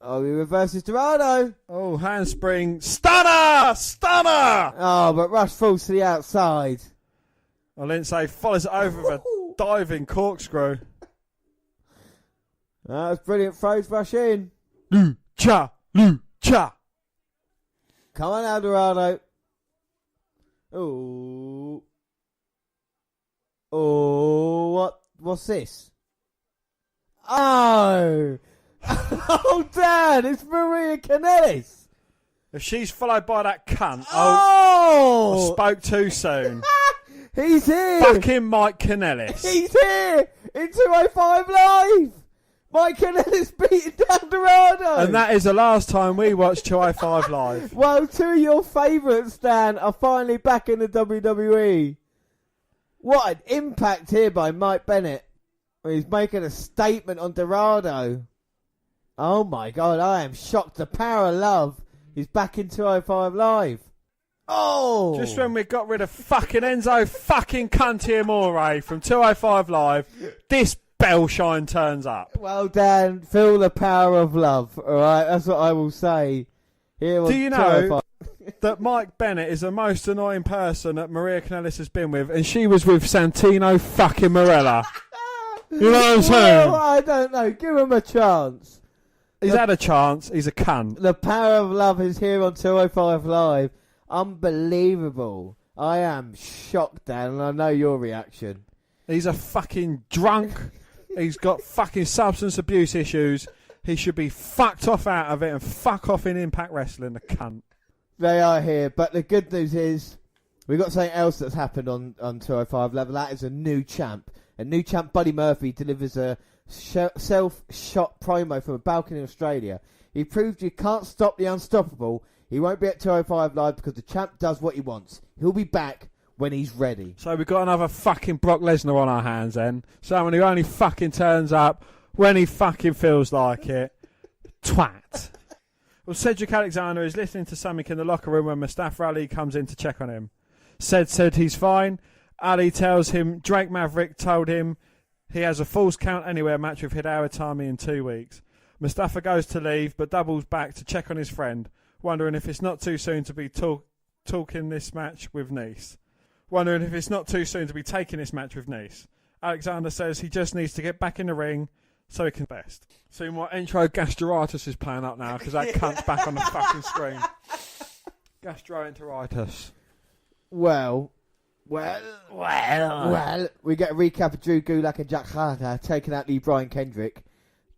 Oh, he reverses Dorado. Oh, handspring. Stunner! Stunner! Oh, but Rush falls to the outside. Well, Lince follows it over with a diving corkscrew. That was brilliant. Throws Rush in. Lucha! Lucha! Come on now, Dorado. Oh. Oh, what's this? Oh! Oh, Dad, it's Maria Kanellis. If she's followed by that cunt, oh! I spoke too soon. He's here. Fucking Mike Kanellis. He's here in 205 Live. Mike Kanellis beating down Dorado. And that is the last time we watched 205 Live. Well, two of your favourites, Stan, are finally back in the WWE. What an impact here by Mike Bennett. He's making a statement on Dorado. Oh my God, I am shocked. The power of love is back in 205 Live. Oh! Just when we got rid of fucking Enzo fucking Cunty Amore from 205 Live, this Bellshine turns up. Well, Dan, feel the power of love, alright? That's what I will say. Here on Do you know that Mike Bennett is the most annoying person that Maria Kanellis has been with, and she was with Santino fucking Morella? You know what I'm saying? Well, I don't know. Give him a chance. He's had a chance. He's a cunt. The power of love is here on 205 Live. Unbelievable. I am shocked, Dan, and I know your reaction. He's a fucking drunk. He's got fucking substance abuse issues. He should be fucked off out of it and fuck off in Impact Wrestling, the cunt. They are here, but the good news is we've got something else that's happened on 205 level. That is a new champ. A new champ, Buddy Murphy, delivers a self-shot promo from a balcony in Australia. He proved you can't stop the unstoppable. He won't be at 205 Live because the champ does what he wants. He'll be back when he's ready. So we've got another fucking Brock Lesnar on our hands then. Someone who only fucking turns up when he fucking feels like it. Twat. Well, Cedric Alexander is listening to something in the locker room when Mustafa Ali comes in to check on him. Said he's fine. Ali tells him Drake Maverick told him he has a Falls Count Anywhere match with Hideo Itami in 2 weeks. Mustafa goes to leave but doubles back to check on his friend, wondering if it's not too soon to be talking this match with Nice. Wondering if it's not too soon to be taking this match with Nice. Alexander says he just needs to get back in the ring so he can best. See what intro gastritis is playing up now because that cunt's back on the fucking screen. Gastroenteritis. Well, we get a recap of Drew Gulak and Jack Harker taking out Lee Brian Kendrick.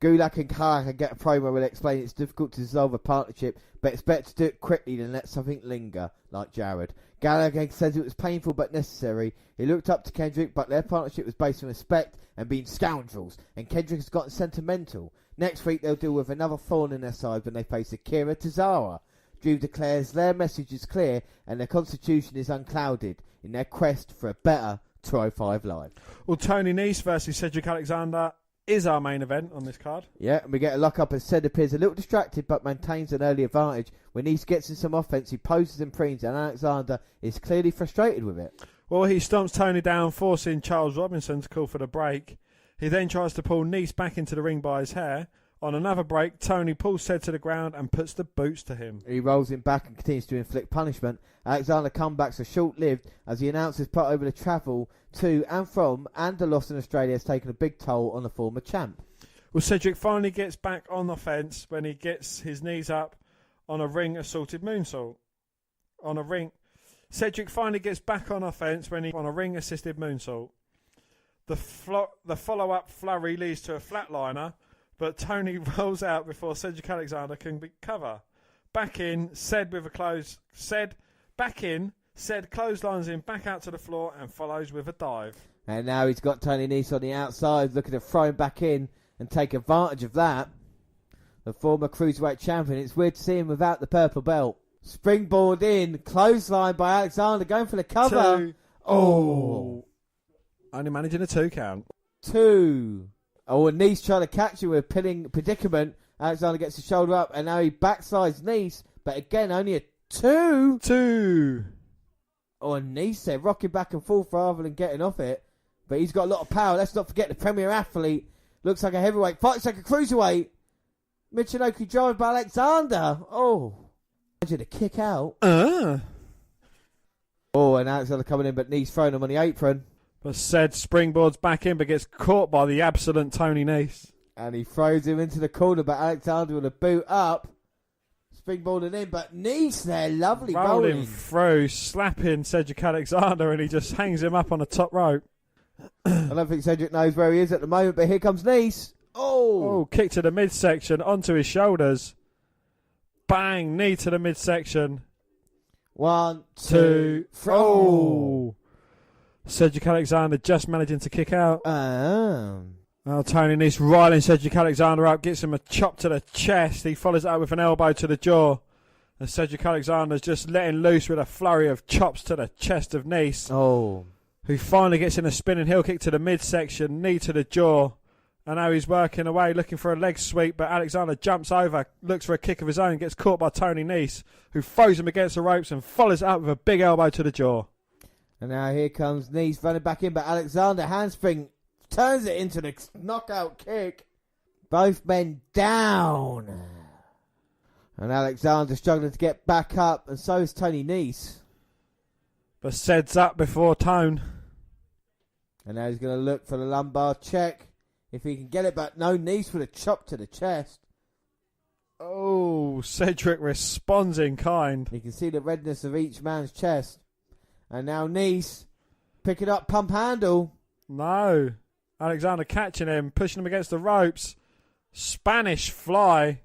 Gulak and Harker get a promo where they explain it's difficult to dissolve a partnership, but it's better to do it quickly than let something linger, like Jared. Gallagher says it was painful but necessary. He looked up to Kendrick, but their partnership was based on respect and being scoundrels, and Kendrick has gotten sentimental. Next week they'll deal with another thorn in their side when they face Akira Tozawa. Drew declares their message is clear and their constitution is unclouded in their quest for a better 205 Live. Well, Tony Nese versus Cedric Alexander is our main event on this card. Yeah, and we get a lock-up as Ced appears a little distracted but maintains an early advantage. When Nese gets in some offense, he poses and preens, and Alexander is clearly frustrated with it. Well, he stomps Tony down, forcing Charles Robinson to call for the break. He then tries to pull Nese back into the ring by his hair. On another break, Tony pulls Ced to the ground and puts the boots to him. He rolls him back and continues to inflict punishment. Alexander comebacks are short-lived as he announces part over the travel to and from and the loss in Australia has taken a big toll on the former champ. Well, Cedric finally gets back on the fence when he gets his knees up on a ring-assaulted moonsault. Cedric finally gets back on offense when he on a ring-assisted moonsault. The follow-up flurry leads to a flatliner, but Tony rolls out before Cedric Alexander can recover. Back in, Ced clotheslines him back out to the floor and follows with a dive. And now he's got Tony Nese on the outside, looking to throw him back in and take advantage of that. The former Cruiserweight champion, it's weird to see him without the purple belt. Springboard in, clothesline by Alexander, going for the cover. Two. Oh. Only managing a 2 count. 2. Oh, and Nese trying to catch him with a pinning predicament. Alexander gets his shoulder up, and now he backsides Nese, but again, only a 2. 2. Oh, and Nese there, rocking back and forth rather than getting off it. But he's got a lot of power. Let's not forget the premier athlete. Looks like a heavyweight, fights like a cruiserweight. Michinoku drive by Alexander. Oh. Imagine a kick out. Oh, and Alexander coming in, but Nese throwing him on the apron. But Ced springboards back in, but gets caught by the absolute Tony Nese. And he throws him into the corner, but Alexander with a boot up. Springboarding in, but Nese there, lovely rolling through, slapping Cedric Alexander, and he just hangs him up on the top rope. I don't think Cedric knows where he is at the moment, but here comes Nese. Oh, kick to the midsection, onto his shoulders. Bang, knee to the midsection. 1, 2, 3. Oh. Cedric Alexander just managing to kick out. Oh, Tony Nese riling Cedric Alexander up, gets him a chop to the chest. He follows it up with an elbow to the jaw. And Cedric Alexander's just letting loose with a flurry of chops to the chest of Nese. Oh. Who finally gets in a spinning heel kick to the midsection, knee to the jaw. And now he's working away, looking for a leg sweep, but Alexander jumps over, looks for a kick of his own, gets caught by Tony Nese, who throws him against the ropes and follows it up with a big elbow to the jaw. And now here comes Nese running back in, but Alexander handspring turns it into the knockout kick. Both men down. And Alexander struggling to get back up, and so is Tony Nese. But Ced's up before Tone. And now he's going to look for the lumbar check. If he can get it, but no, Nese with a chop to the chest. Oh, Cedric responds in kind. You can see the redness of each man's chest. And now Nese picking up pump handle. No. Alexander catching him, pushing him against the ropes. Spanish fly.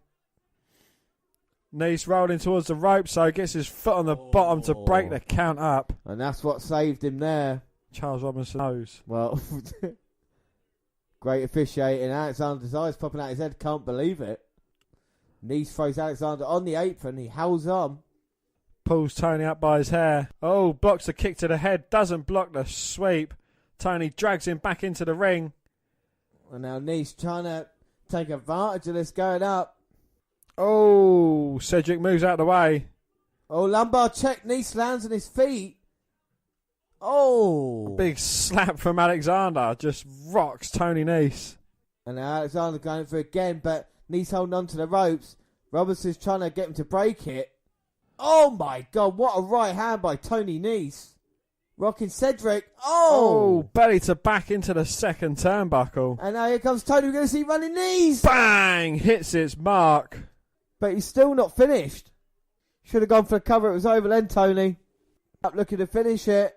Nese rolling towards the ropes, so he gets his foot on the bottom to break the count up. And that's what saved him there. Charles Robinson knows. Well, great officiating. Alexander's eyes popping out his head. Can't believe it. Nese throws Alexander on the apron. He howls on. Pulls Tony up by his hair. Oh, blocks a kick to the head. Doesn't block the sweep. Tony drags him back into the ring. And now Nese trying to take advantage of this going up. Oh, Cedric moves out of the way. Oh, lumbar check. Nese lands on his feet. Oh. Big slap from Alexander. Just rocks Tony Nese. And now Alexander going for it again, but Nese holding on to the ropes. Robinson's trying to get him to break it. Oh my God, what a right hand by Tony Nese. Rocking Cedric. Oh, belly to back into the second turnbuckle. And now here comes Tony. We're going to see running knees. Bang! Hits its mark. But he's still not finished. Should have gone for the cover. It was over then, Tony. Up looking to finish it.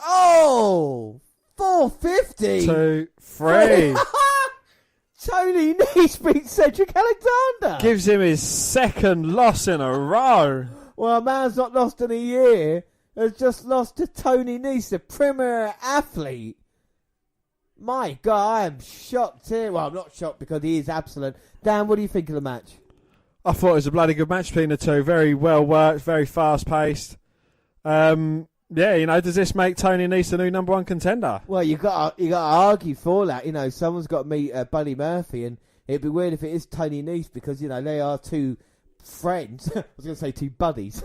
Oh! 450. 2, 3. Tony Nese beats Cedric Alexander. Gives him his second loss in a row. Well, a man's not lost in a year. Has just lost to Tony Nese, the premier athlete. My God, I am shocked here. Well, I'm not shocked because he is absolute. Dan, what do you think of the match? I thought it was a bloody good match between the two. Very well worked, very fast paced. Yeah, you know, does this make Tony Nese the new number one contender? Well, you got to argue for that. You know, someone's got to meet Buddy Murphy, and it'd be weird if it is Tony Nese because, you know, they are two friends. I was going to say two buddies.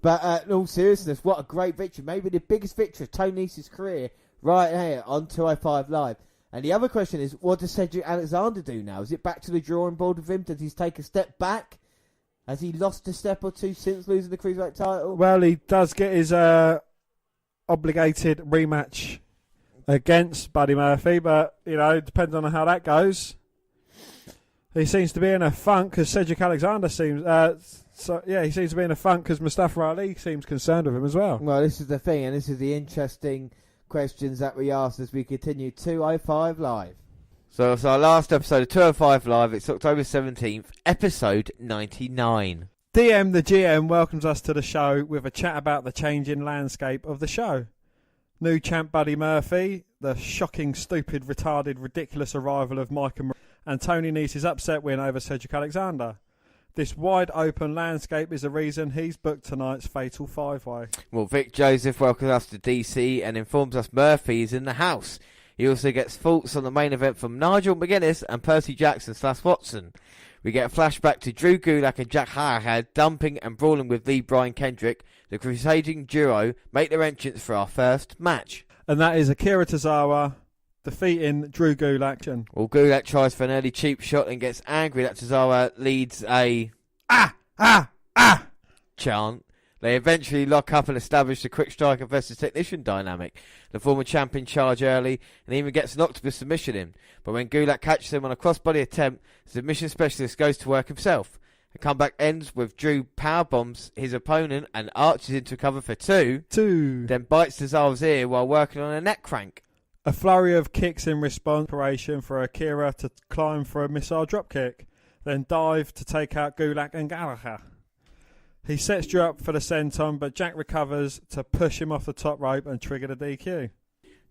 But in all seriousness, what a great victory. Maybe the biggest victory of Tony Nese's career right here on 205 Live. And the other question is, what does Cedric Alexander do now? Is it back to the drawing board with him? Does he take a step back? Has he lost a step or two since losing the Cruiserweight title? Well, he does get his obligated rematch against Buddy Murphy, but, you know, it depends on how that goes. He seems to be in a funk because Cedric Alexander seems... he seems to be in a funk because Mustafa Ali seems concerned with him as well. Well, this is the thing, and this is the interesting questions that we ask as we continue 205 Live. So it's our last episode of 205 Live. It's October 17th, episode 99. DM the GM welcomes us to the show with a chat about the changing landscape of the show. New champ Buddy Murphy, the shocking, stupid, retarded, ridiculous arrival of Mike and Tony Nese's upset win over Cedric Alexander. This wide open landscape is the reason he's booked tonight's Fatal 5-Way. Well, Vic Joseph welcomes us to DC and informs us Murphy is in the house. He also gets thoughts on the main event from Nigel McGuinness and Percy Jackson/Watson. We get a flashback to Drew Gulak and Jack Harrahad dumping and brawling with Lee Brian Kendrick. The crusading duo make their entrance for our first match. And that is Akira Tozawa defeating Drew Gulak. Well, Gulak tries for an early cheap shot and gets angry that Tozawa leads a chant. They eventually lock up and establish the quick striker versus technician dynamic. The former champion charge early and even gets an octopus submission in. But when Gulak catches him on a crossbody attempt, the submission specialist goes to work himself. The comeback ends with Drew powerbombs his opponent and arches into cover for two. Then bites Tozawa's ear while working on a neck crank. A flurry of kicks in response operation for Akira to climb for a missile dropkick. Then dive to take out Gulak and Gallagher. He sets Drew up for the senton, but Jack recovers to push him off the top rope and trigger the DQ.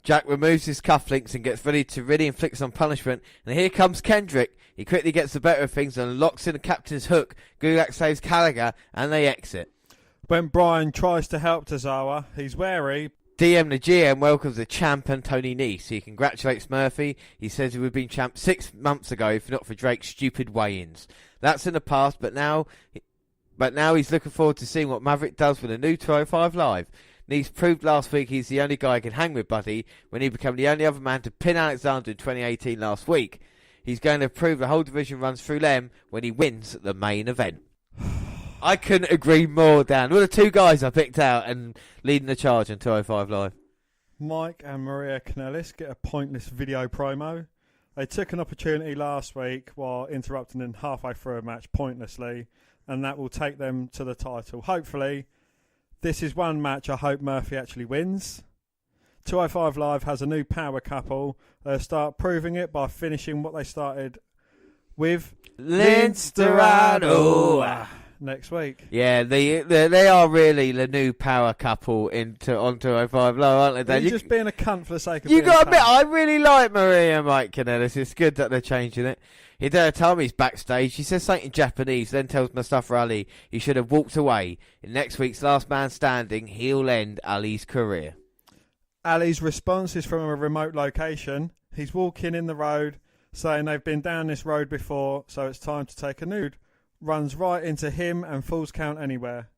Jack removes his cufflinks and gets ready to really inflict some punishment. And here comes Kendrick. He quickly gets the better of things and locks in the captain's hook. Gulak saves Gallagher and they exit. When Brian tries to help Tozawa, he's wary. DM the GM welcomes the champ and Tony Nese. He congratulates Murphy. He says he would have been champ 6 months ago if not for Drake's stupid weigh-ins. That's in the past, but now he's looking forward to seeing what Maverick does with a new 205 Live. Nese proved last week he's the only guy I can hang with, buddy, when he became the only other man to pin Alexander in 2018 last week. He's going to prove the whole division runs through them when he wins the main event. I couldn't agree more, Dan. What are the 2 guys I picked out and leading the charge on 205 Live? Mike and Maria Kanellis get a pointless video promo. They took an opportunity last week while interrupting them halfway through a match pointlessly, and that will take them to the title. Hopefully, this is one match I hope Murphy actually wins. 205 Live has a new power couple. They'll start proving it by finishing what they started with Lince Dorado. Next week. Yeah, they are really the new power couple on 205 Low, aren't they? You're just being a cunt for the sake of you being got a a bit. cunt. I really like Maria and Mike Kanellis. It's good that they're changing it. Hideo Itami's backstage. He says something in Japanese, then tells Mustafa Ali he should have walked away. In next week's Last Man Standing, he'll end Ali's career. Ali's response is from a remote location. He's walking in the road, saying they've been down this road before, so it's time to take a nude. Runs right into him and falls count anywhere.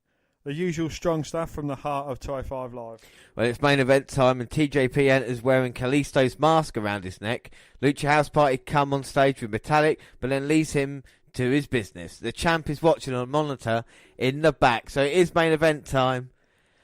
The usual strong stuff from the heart of 205 Live. Well, it's main event time and TJP enters wearing Kalisto's mask around his neck. Lucha House Party come on stage with Metallic, but then leaves him to his business. The champ is watching on a monitor in the back, so it is main event time.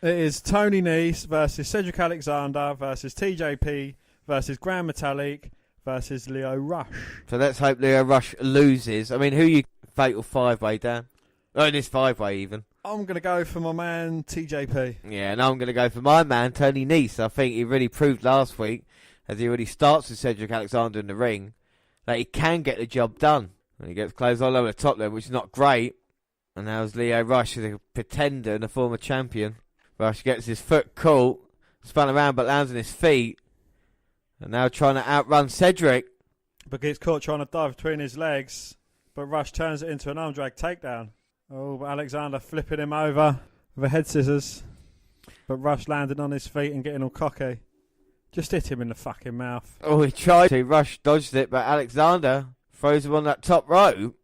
It is Tony Nese versus Cedric Alexander versus TJP versus Grand Metallic versus Lio Rush. So let's hope Lio Rush loses. I mean, who you fatal 5-way, Dan? Oh, this 5-way even. I'm going to go for my man TJP. Yeah, and I'm going to go for my man Tony Nese. I think he really proved last week, as he already starts with Cedric Alexander in the ring, that he can get the job done. And he gets closed all over the top there, which is not great. And now it's Lio Rush, a pretender and a former champion. Rush gets his foot caught, spun around but lands on his feet. And now trying to outrun Cedric. But gets caught trying to dive between his legs. But Rush turns it into an arm drag takedown. Oh, but Alexander flipping him over with a head scissors. But Rush landing on his feet and getting all cocky. Just hit him in the fucking mouth. Oh, he tried to. Rush dodged it, but Alexander throws him on that top rope.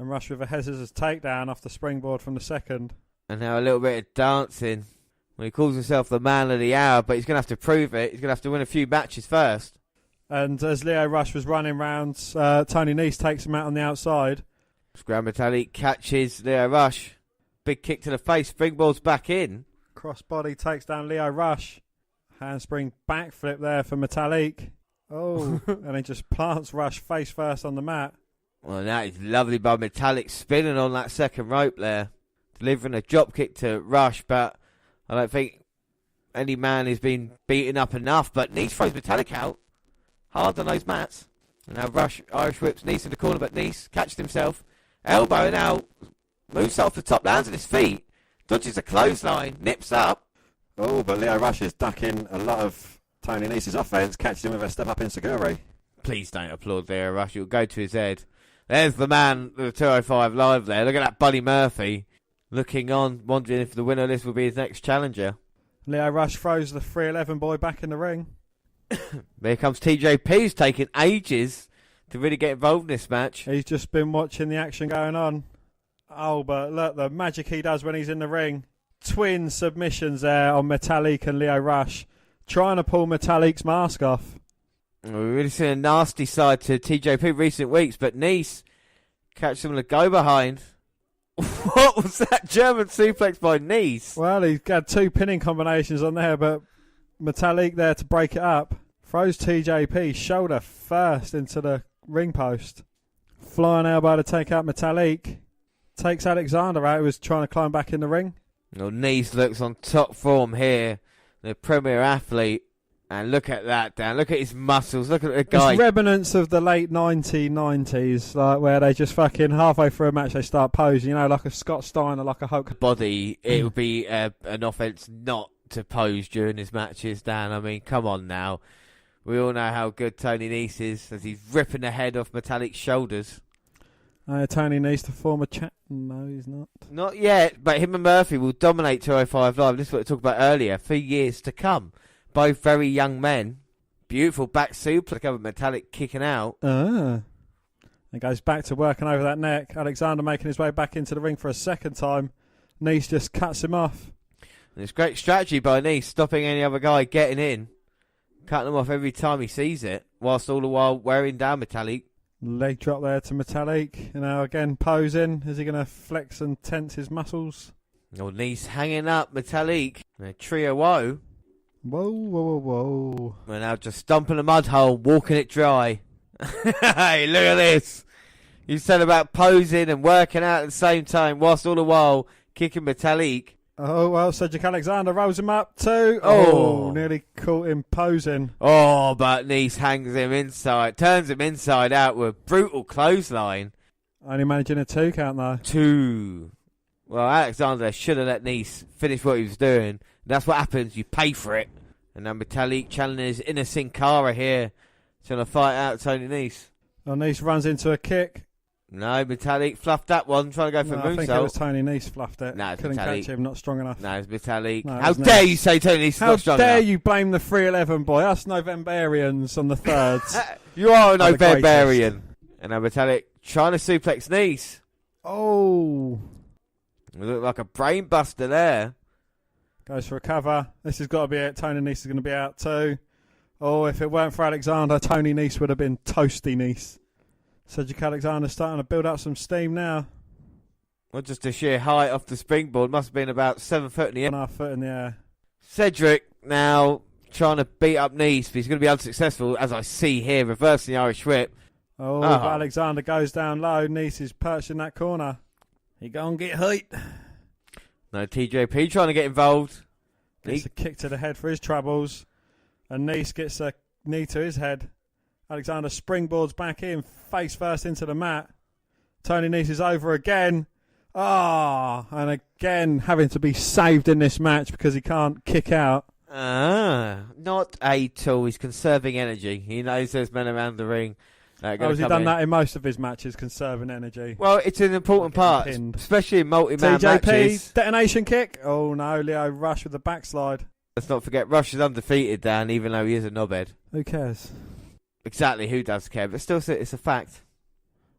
And Rush with a head scissors takedown off the springboard from the second. And now a little bit of dancing. Well, he calls himself the man of the hour, but he's going to have to prove it. He's going to have to win a few matches first. And as Lio Rush was running round, Tony Nese takes him out on the outside. Grand Metallic catches Lio Rush. Big kick to the face. Springboard's back in. Crossbody takes down Lio Rush. Handspring backflip there for Metallic. Oh, and he just plants Rush face first on the mat. Well, that is lovely by Metallic, spinning on that second rope there. Delivering a drop kick to Rush, but I don't think any man has been beaten up enough. But Nese throws Metallic out hard on those mats. And now Rush Irish whips Nese in the corner, but Nese catches himself. Elbowing out. Moves off the top, lands on his feet. Dodges a clothesline, nips up. Oh, but Lio Rush is ducking a lot of Tony Nese's offense, catches him with a step up in Seguri. Please don't applaud Lio Rush, it'll go to his head. There's the man, the 205 Live there. Look at that Buddy Murphy. Looking on, wondering if the winner list will be his next challenger. Lio Rush throws the 311 boy back in the ring. Here comes TJP, who's taking ages to really get involved in this match. He's just been watching the action going on. Oh, but look, the magic he does when he's in the ring. Twin submissions there on Metallic and Lio Rush. Trying to pull Metallic's mask off. We've really seen a nasty side to TJP recent weeks, but Nese catches him with a go behind. What was that German suplex by Nese? Well, he's got 2 pinning combinations on there, but Metallic there to break it up. Throws TJP shoulder first into the ring post. Flying elbow to take out Metallic. Takes Alexander out, who was trying to climb back in the ring. Well, Nese looks on top form here. The premier athlete. And look at that, Dan. Look at his muscles. Look at the guy. It's remnants of the late 1990s, like where they just fucking halfway through a match they start posing, you know, like a Scott Steiner, like a Hulk. Body, it would be an offence not to pose during his matches, Dan. I mean, come on now. We all know how good Tony Nese is as he's ripping the head off Metallic's shoulders. Tony Nese, the former champ. No, he's not. Not yet, but him and Murphy will dominate 205 Live. This is what I talked about earlier, for years to come. Both very young men. Beautiful back suplex over Metallic kicking out. It goes back to working over that neck. Alexander making his way back into the ring for a second time. Nese just cuts him off. And it's great strategy by Nese, stopping any other guy getting in. Cutting him off every time he sees it, whilst all the while wearing down Metallic. Leg drop there to Metallic. You know, again, posing. Is he going to flex and tense his muscles? Oh, Nese hanging up Metallic. And a trio woe. Whoa, whoa, whoa, whoa. We're now just stomping a mud hole, walking it dry. Hey, look at this. You said about posing and working out at the same time, whilst all the while kicking Metallic. Oh, well, Cedric Alexander rolls him up too. Oh. Nearly caught him posing. Oh, but Nese hangs him inside, turns him inside out with a brutal clothesline. Only managing a 2 count though. 2. Well, Alexander should have let Nese finish what he was doing. That's what happens. You pay for it. And now Metallic challenging his inner Sin Cara here. Trying to fight out Tony Nese. Well, Nese runs into a kick. No, Metallic fluffed that one. Trying to go for No, moonsault. I think it was Tony Nese fluffed it. No, it's Couldn't Metallic. catch him, not strong enough. No, it's Metallic. No, How it's dare Nese. you say Tony Nese How not strong dare enough? you blame the 311 boy? Us Novemberians on the thirds. You are no the greatest. barbarian. And now Metallic trying to suplex Nese. Oh. It looked like a brain buster there. Goes for a cover. This has got to be it. Tony Nese is going to be out too. Oh, if it weren't for Alexander, Tony Nese would have been toasty Nese. Cedric Alexander starting to build up some steam now. Well, just the sheer height off the springboard. Must have been about 7 foot in the air. 1.5 foot in the air. Cedric now trying to beat up Nese, but he's going to be unsuccessful, as I see here, reversing the Irish whip. Oh, but Alexander goes down low. Nese is perched in that corner. He gonna get hit. No, TJP trying to get involved. Gets a kick to the head for his troubles. And Nese gets a knee to his head. Alexander springboards back in, face first into the mat. Tony Nese is over again. And again having to be saved in this match because he can't kick out. Not at all. He's conserving energy. He knows there's men around the ring. Has he done that in most of his matches, conserving energy? Well, it's an important part, pinned. especially in multi-man TJP, matches. detonation kick. Oh no, Leo Rush with the backslide. Let's not forget, Rush is undefeated, Dan, even though he is a knobhead. Who cares? Exactly, who does care? But still, it's a fact.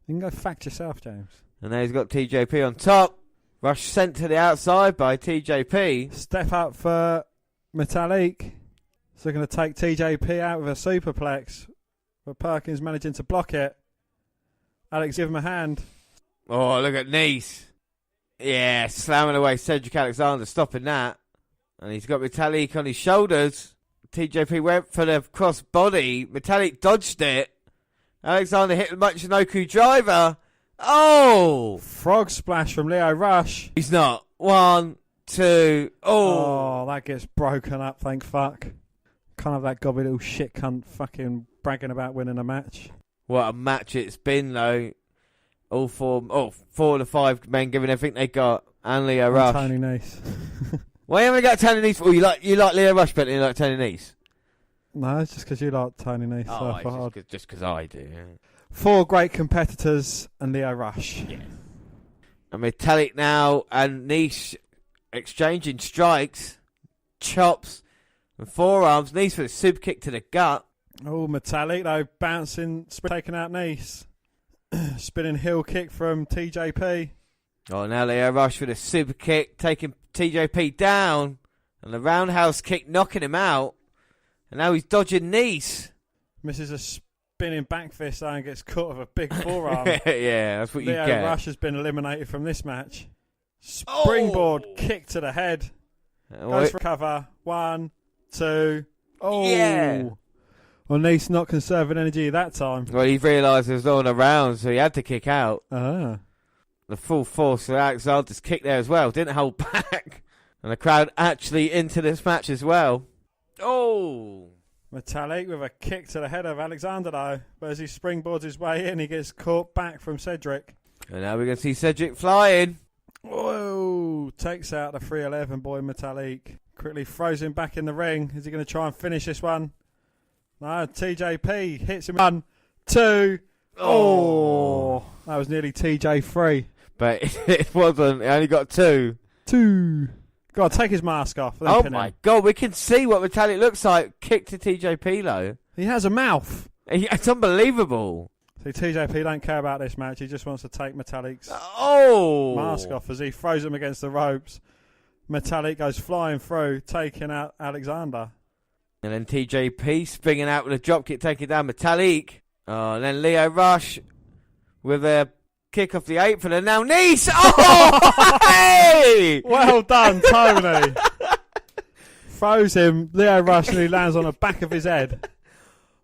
You can go fact yourself, James. And now he's got TJP on top. Rush sent to the outside by TJP. Step up for Metallic. So they're going to take TJP out with a superplex. But Perkins managing to block it. Alex, give him a hand. Oh, look at Nese. Yeah, slamming away Cedric Alexander, stopping that. And he's got Metallic on his shoulders. TJP went for the cross body. Metallic dodged it. Alexander hit the Michinoku driver. Oh! Frog splash from Leo Rush. He's not. 1, 2. Oh, that gets broken up, thank fuck. Can't have that gobby little shit cunt fucking bragging about winning a match. What a match it's been, though. All 4 of the 5 men giving everything they got. And Leo Rush. Tony Nese. Why haven't we got Tony Nese? Oh, you like Leo Rush better than you like Tony Nese? No, it's just because you like Tony Nese. Oh, just because I do. Yeah. 4 great competitors and Leo Rush. Yeah. And Metallic now and Nese exchanging strikes, chops, and forearms. Nese for the super kick to the gut. Oh, Metallic though, bouncing, taking out Nese. Spinning heel kick from TJP. Oh, now Leo Rush with a super kick, taking TJP down. And the roundhouse kick knocking him out. And now he's dodging Nese. Misses a spinning back fist and gets caught with a big forearm. Yeah, that's what you Leo get. Rush has been eliminated from this match. Springboard kick to the head. Goes for cover. 1, 2. Oh. Yeah. Well, Nese not conserving energy that time. Well, he realised there was no one around, so he had to kick out. Ah. The full force of Alexander's kick there as well. Didn't hold back. And the crowd actually into this match as well. Oh. Metallic with a kick to the head of Alexander, though. But as he springboards his way in, he gets caught back from Cedric. And now we're going to see Cedric flying. Whoa! Takes out the 311 boy Metallic. Quickly throws him back in the ring. Is he going to try and finish this one? No, TJP hits him. 1, 2. Oh! That was nearly TJ3. But it wasn't. He only got 2. 2. Got to take his mask off. Oh my God, we can see what Metallic looks like. Kick to TJP, though. He has a mouth. It's unbelievable. See, TJP don't care about this match. He just wants to take Metallic's mask off as he throws him against the ropes. Metallic goes flying through, taking out Alexander. And then TJP springing out with a dropkick, taking down Metallic. Oh, and then Lio Rush with a kick off the apron, and now Nice. Oh, hey! Well done, Tony. Throws him, Lio Rush, and he lands on the back of his head.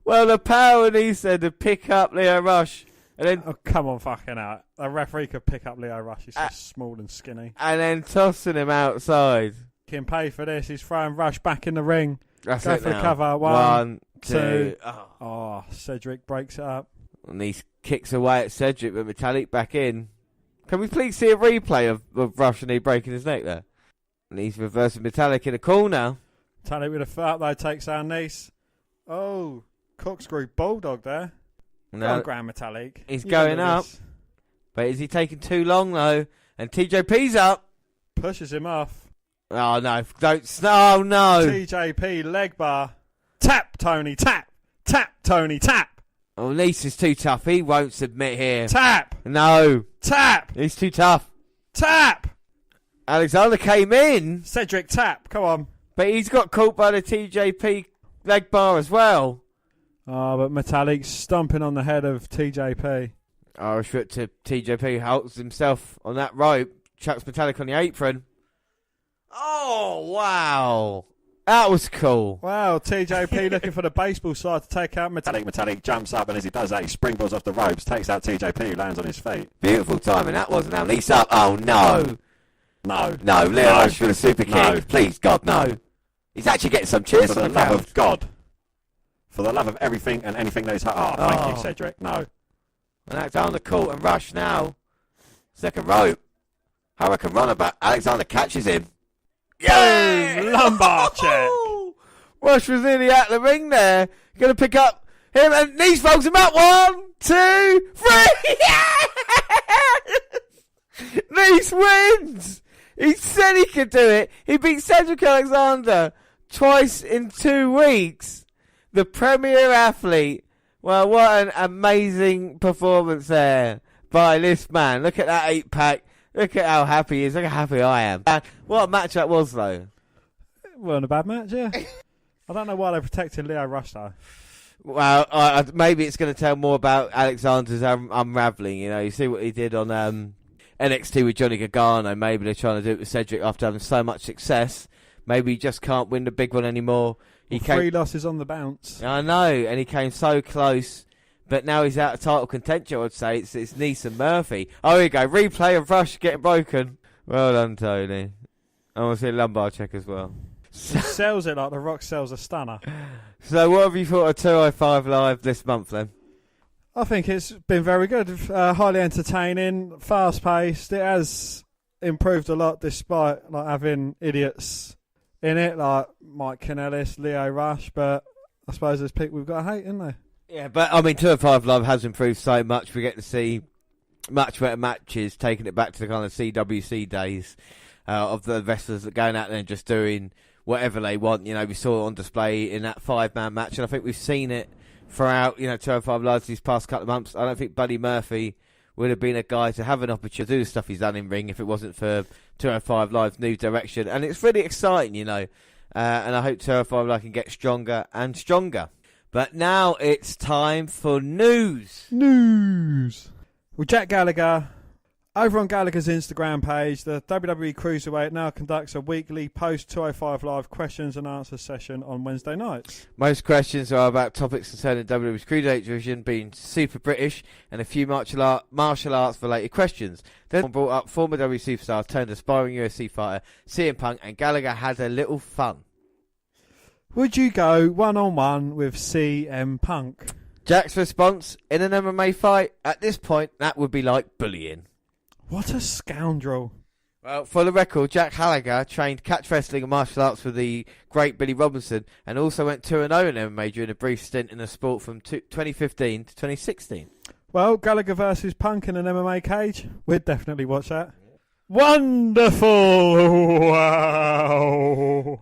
Well, the power of Nice said to pick up Lio Rush. And then, oh, come on, fucking out. A referee could pick up Lio Rush. He's so small and skinny. And then tossing him outside. Can pay for this. He's throwing Rush back in the ring. That's Go it for now. the cover. 1, 2. Oh. Cedric breaks it up. And Nice kicks away at Cedric, but Metallic back in. Can we please see a replay of Rush and he breaking his neck there? And he's reversing Metallic in a corner. Metallic with a foot up, though, takes down Nice. Oh, corkscrew bulldog there. No, Grand Metallic. He's going up. But is he taking too long, though? And TJP's up. Pushes him off. Oh, no. Oh, no. TJP leg bar. Tap, Tony, tap. Tap, Tony, tap. Oh, Nice is too tough. He won't submit here. Tap. No. Tap. He's too tough. Tap. Alexander came in. Cedric, tap. Come on. But he's got caught by the TJP leg bar as well. Oh, but Metallic's stomping on the head of TJP. Oh, shit to TJP. Holds himself on that rope. Chucks Metallic on the apron. Oh, wow. That was cool. Wow, TJP looking for the baseball side to take out Metallic. Metallic jumps up, and as he does that, he springboards off the ropes, takes out TJP, who lands on his feet. Beautiful timing that was. Now Nice up. Oh, no. No, Lio Rush for the super kick. No. Please, God, no. He's actually getting some cheers For from the the love crowd. of God. For the love of everything and anything that is... Oh, thank you, Cedric. No. And Alexander caught and Rush now. Second rope. I reckon runabout. Alexander catches him. Yeah! Lumbar check. Rush was nearly out the ring there. Going to pick up him and Nice folds him up. 1, 2, 3. Nice wins. He said he could do it. He beat Cedric Alexander twice in 2 weeks. The premier athlete. Well, what an amazing performance there by this man. Look at that 8-pack. Look at how happy he is. Look how happy I am. What a match that was, though. It wasn't a bad match, yeah. I don't know why they protected Lio Rush, though. Well, maybe it's going to tell more about Alexander's unravelling. You know, you see what he did on NXT with Johnny Gargano. Maybe they're trying to do it with Cedric after having so much success. Maybe he just can't win the big one anymore. He 3 losses on the bounce. I know, and he came so close. But now he's out of title contention, I'd say. It's Nice and Murphy. Oh, here you go. Replay of Rush getting broken. Well done, Tony. I want to see a lumbar check as well. He sells it like The Rock sells a stunner. So what have you thought of 205 Live this month, then? I think it's been very good. Highly entertaining, fast-paced. It has improved a lot despite having idiots in it, like Mike Kanellis, Lio Rush. But I suppose there's people we've got to hate, isn't there? Yeah, but I mean, 205 Live has improved so much. We get to see much better matches, taking it back to the kind of CWC days of the wrestlers that going out there and just doing whatever they want. You know, we saw it on display in that 5-man match, and I think we've seen it throughout, 205 Live these past couple of months. I don't think Buddy Murphy would have been a guy to have an opportunity to do the stuff he's done in ring if it wasn't for 205 Live's new direction. And it's really exciting, and I hope 205 Live can get stronger and stronger. But now it's time for news. Well, Jack Gallagher, over on Gallagher's Instagram page, the WWE Cruiserweight now conducts a weekly post-205 Live questions and answers session on Wednesday nights. Most questions are about topics concerning WWE's Cruiserweight division being super British and a few martial arts related questions. Then brought up former WWE superstar turned aspiring UFC fighter CM Punk, and Gallagher had a little fun. Would you go one-on-one with CM Punk? Jack's response, in an MMA fight, at this point, that would be like bullying. What a scoundrel. Well, for the record, Jack Gallagher trained catch wrestling and martial arts with the great Billy Robinson and also went 2-0 in MMA during a brief stint in the sport from 2015 to 2016. Well, Gallagher versus Punk in an MMA cage? We'd definitely watch that. Wonderful! Wow!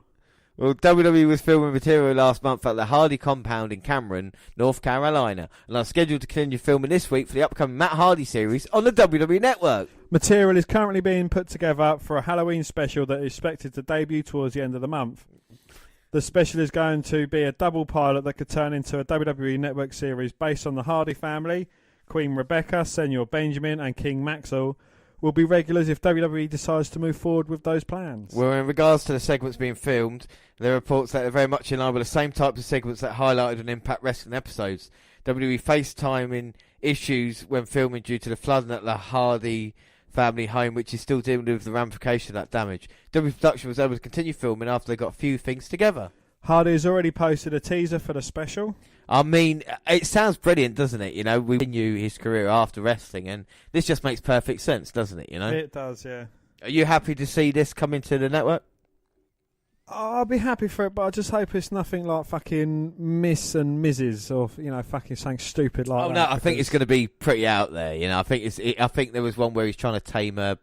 Well, WWE was filming material last month at the Hardy compound in Cameron, North Carolina, and are scheduled to continue filming this week for the upcoming Matt Hardy series on the WWE Network. Material is currently being put together for a Halloween special that is expected to debut towards the end of the month. The special is going to be a double pilot that could turn into a WWE Network series based on the Hardy family. Queen Rebecca, Senor Benjamin and King Maxwell will be regulars if WWE decides to move forward with those plans. Well, in regards to the segments being filmed, there are reports that they're very much in line with the same types of segments that highlighted on Impact Wrestling episodes. WWE FaceTiming issues when filming due to the flooding at the Hardy family home, which is still dealing with the ramification of that damage. WWE Production was able to continue filming after they got a few things together. Hardy has already posted a teaser for the special. I mean, it sounds brilliant, doesn't it? You know, we continue his career after wrestling, and this just makes perfect sense, doesn't it? You know, It does, yeah. Are you happy to see this come into the network? I'll be happy for it, but I just hope it's nothing like fucking Miss and Mrs. or, you know, fucking something stupid like that. Oh no, I think it's going to be pretty out there. You know, I think there was one where he's trying to tame a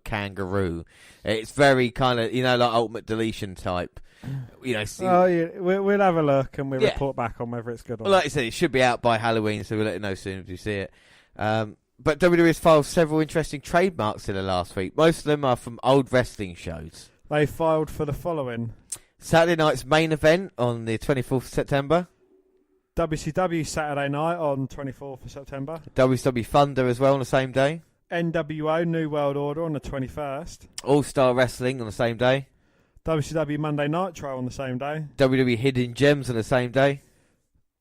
kangaroo. It's very kind of, you know, like Ultimate Deletion type. You know, oh yeah, we'll have a look and we'll report back on whether it's good or not. Like I said, it should be out by Halloween, so we'll let you know as soon as we see it. But WWE has filed several interesting trademarks in the last week. Most of them are from old wrestling shows. They filed for the following: Saturday night's main event on the 24th of September. WCW Saturday night on 24th of September. WCW Thunder as well on the same day. NWO New World Order on the 21st. All-Star Wrestling on the same day. WCW Monday Nitro on the same day. WWE Hidden Gems on the same day.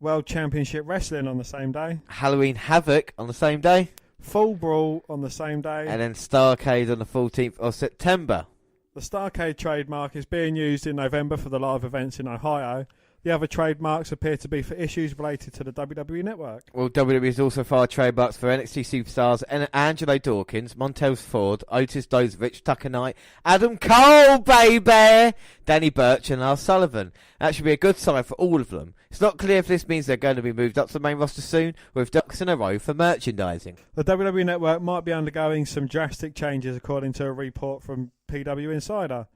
World Championship Wrestling on the same day. Halloween Havoc on the same day. Full Brawl on the same day. And then Starrcade on the 14th of September. The Starrcade trademark is being used in November for the live events in Ohio. The other trademarks appear to be for issues related to the WWE Network. Well, WWE has also filed trademarks for NXT superstars Angelo Dawkins, Montez Ford, Otis Dozovich, Tucker Knight, Adam Cole, baby, Danny Burch and Lars Sullivan. That should be a good sign for all of them. It's not clear if this means they're going to be moved up to the main roster soon or if ducks in a row for merchandising. The WWE Network might be undergoing some drastic changes according to a report from PW Insider.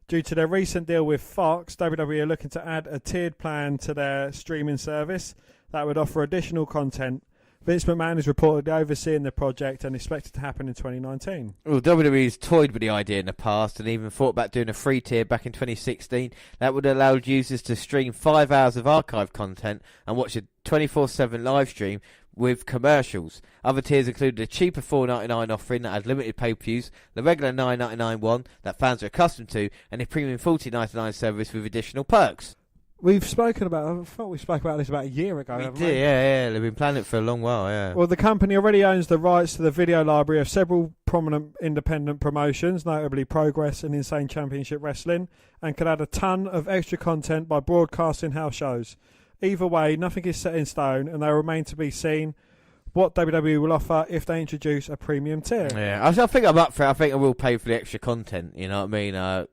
Due to their recent deal with Fox, WWE are looking to add a tiered plan to their streaming service that would offer additional content. Vince McMahon is reportedly overseeing the project and expected to happen in 2019. Well, WWE's toyed with the idea in the past and even thought about doing a free tier back in 2016 that would allow users to stream 5 hours of archive content and watch a 24/7 live stream with commercials. Other tiers included a cheaper $4.99 offering that had limited pay-per-views, the regular $9.99 one that fans are accustomed to, and a premium $14.99 service with additional perks. We've spoken about, I thought we spoke about this about a year ago. We did, yeah. They've been planning it for a long while, yeah. Well, the company already owns the rights to the video library of several prominent independent promotions, notably Progress and Insane Championship Wrestling, and could add a ton of extra content by broadcasting house shows. Either way, nothing is set in stone, and they remain to be seen what WWE will offer if they introduce a premium tier. Yeah, I think I'm up for it. I think I will pay for the extra content, you know what I mean? But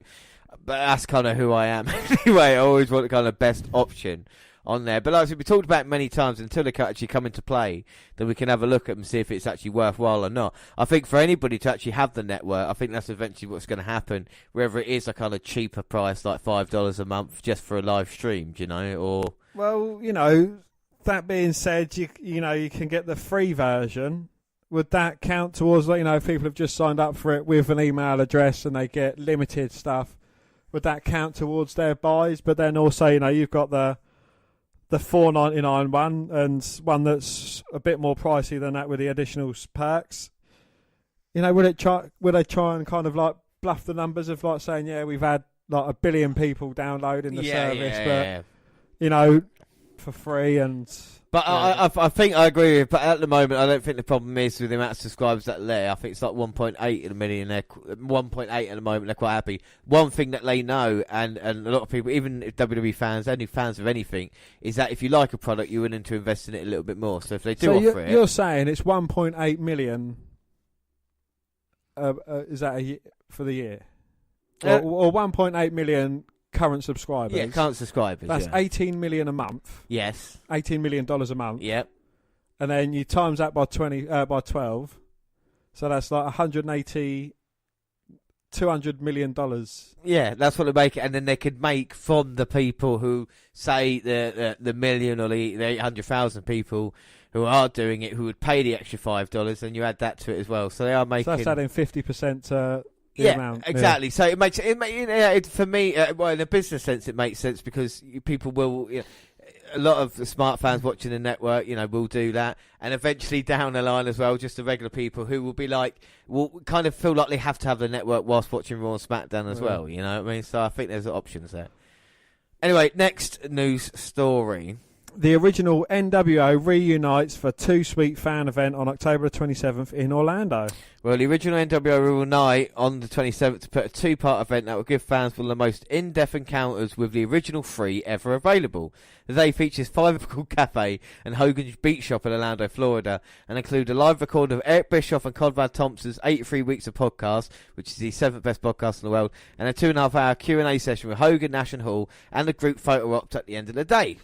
that's kind of who I am. Anyway, I always want the kind of best option on there. But like I said, we talked about it many times, until they can actually come into play, then we can have a look at them and see if it's actually worthwhile or not. I think for anybody to actually have the network, I think that's eventually what's going to happen, whether it is a kind of cheaper price, like $5 a month just for a live stream, you know, or... Well, you know, that being said, you know, you can get the free version. Would that count towards, you know, if people have just signed up for it with an email address and they get limited stuff, would that count towards their buys? But then also, you know, you've got the $4.99 one and one that's a bit more pricey than that with the additional perks. You know, would they try and kind of like bluff the numbers of like saying, yeah, we've had like 1 billion people downloading the service, but you know, for free and. But yeah. I think I agree with. But at the moment, I don't think the problem is with the amount of subscribers that are there. I think it's like 1.8 million. 1.8 at the moment. They're quite happy. One thing that they know, and a lot of people, even WWE fans, only fans of anything, is that if you like a product, you're willing to invest in it a little bit more. So if they do offer it, you're saying it's 1.8 million. Is that for the year? Or 1.8 million current subscribers? Yeah, current subscribers. That's 18 million a month. Yes. $18 million a month. Yep. And then you times that by 12. So that's like $200 million. Yeah, that's what they make it, and then they could make from the people who say the million or the 800,000 people who are doing it, who would pay the extra $5, and you add that to it as well. So they are making. So that's adding 50% to the amount. Exactly. Yeah. So it makes for me. Well, in a business sense, it makes sense because people will. A lot of the smart fans watching the network, will do that, and eventually down the line as well, just the regular people who will be will kind of feel like they have to have the network whilst watching Raw and SmackDown as well. You know what I mean? So I think there's options there. Anyway, next news story. The original NWO reunites for Too Sweet fan event on October 27th in Orlando. Well, the original NWO will unite on the 27th to put a two-part event that will give fans one of the most in-depth encounters with the original three ever available. The day features Five Pickle Cafe and Hogan's Beat Shop in Orlando, Florida, and include a live recording of Eric Bischoff and Conrad Thompson's 83 Weeks of Podcast, which is the 7th best podcast in the world, and a 2.5-hour Q&A session with Hogan, Nash and Hall, and a group photo op at the end of the day.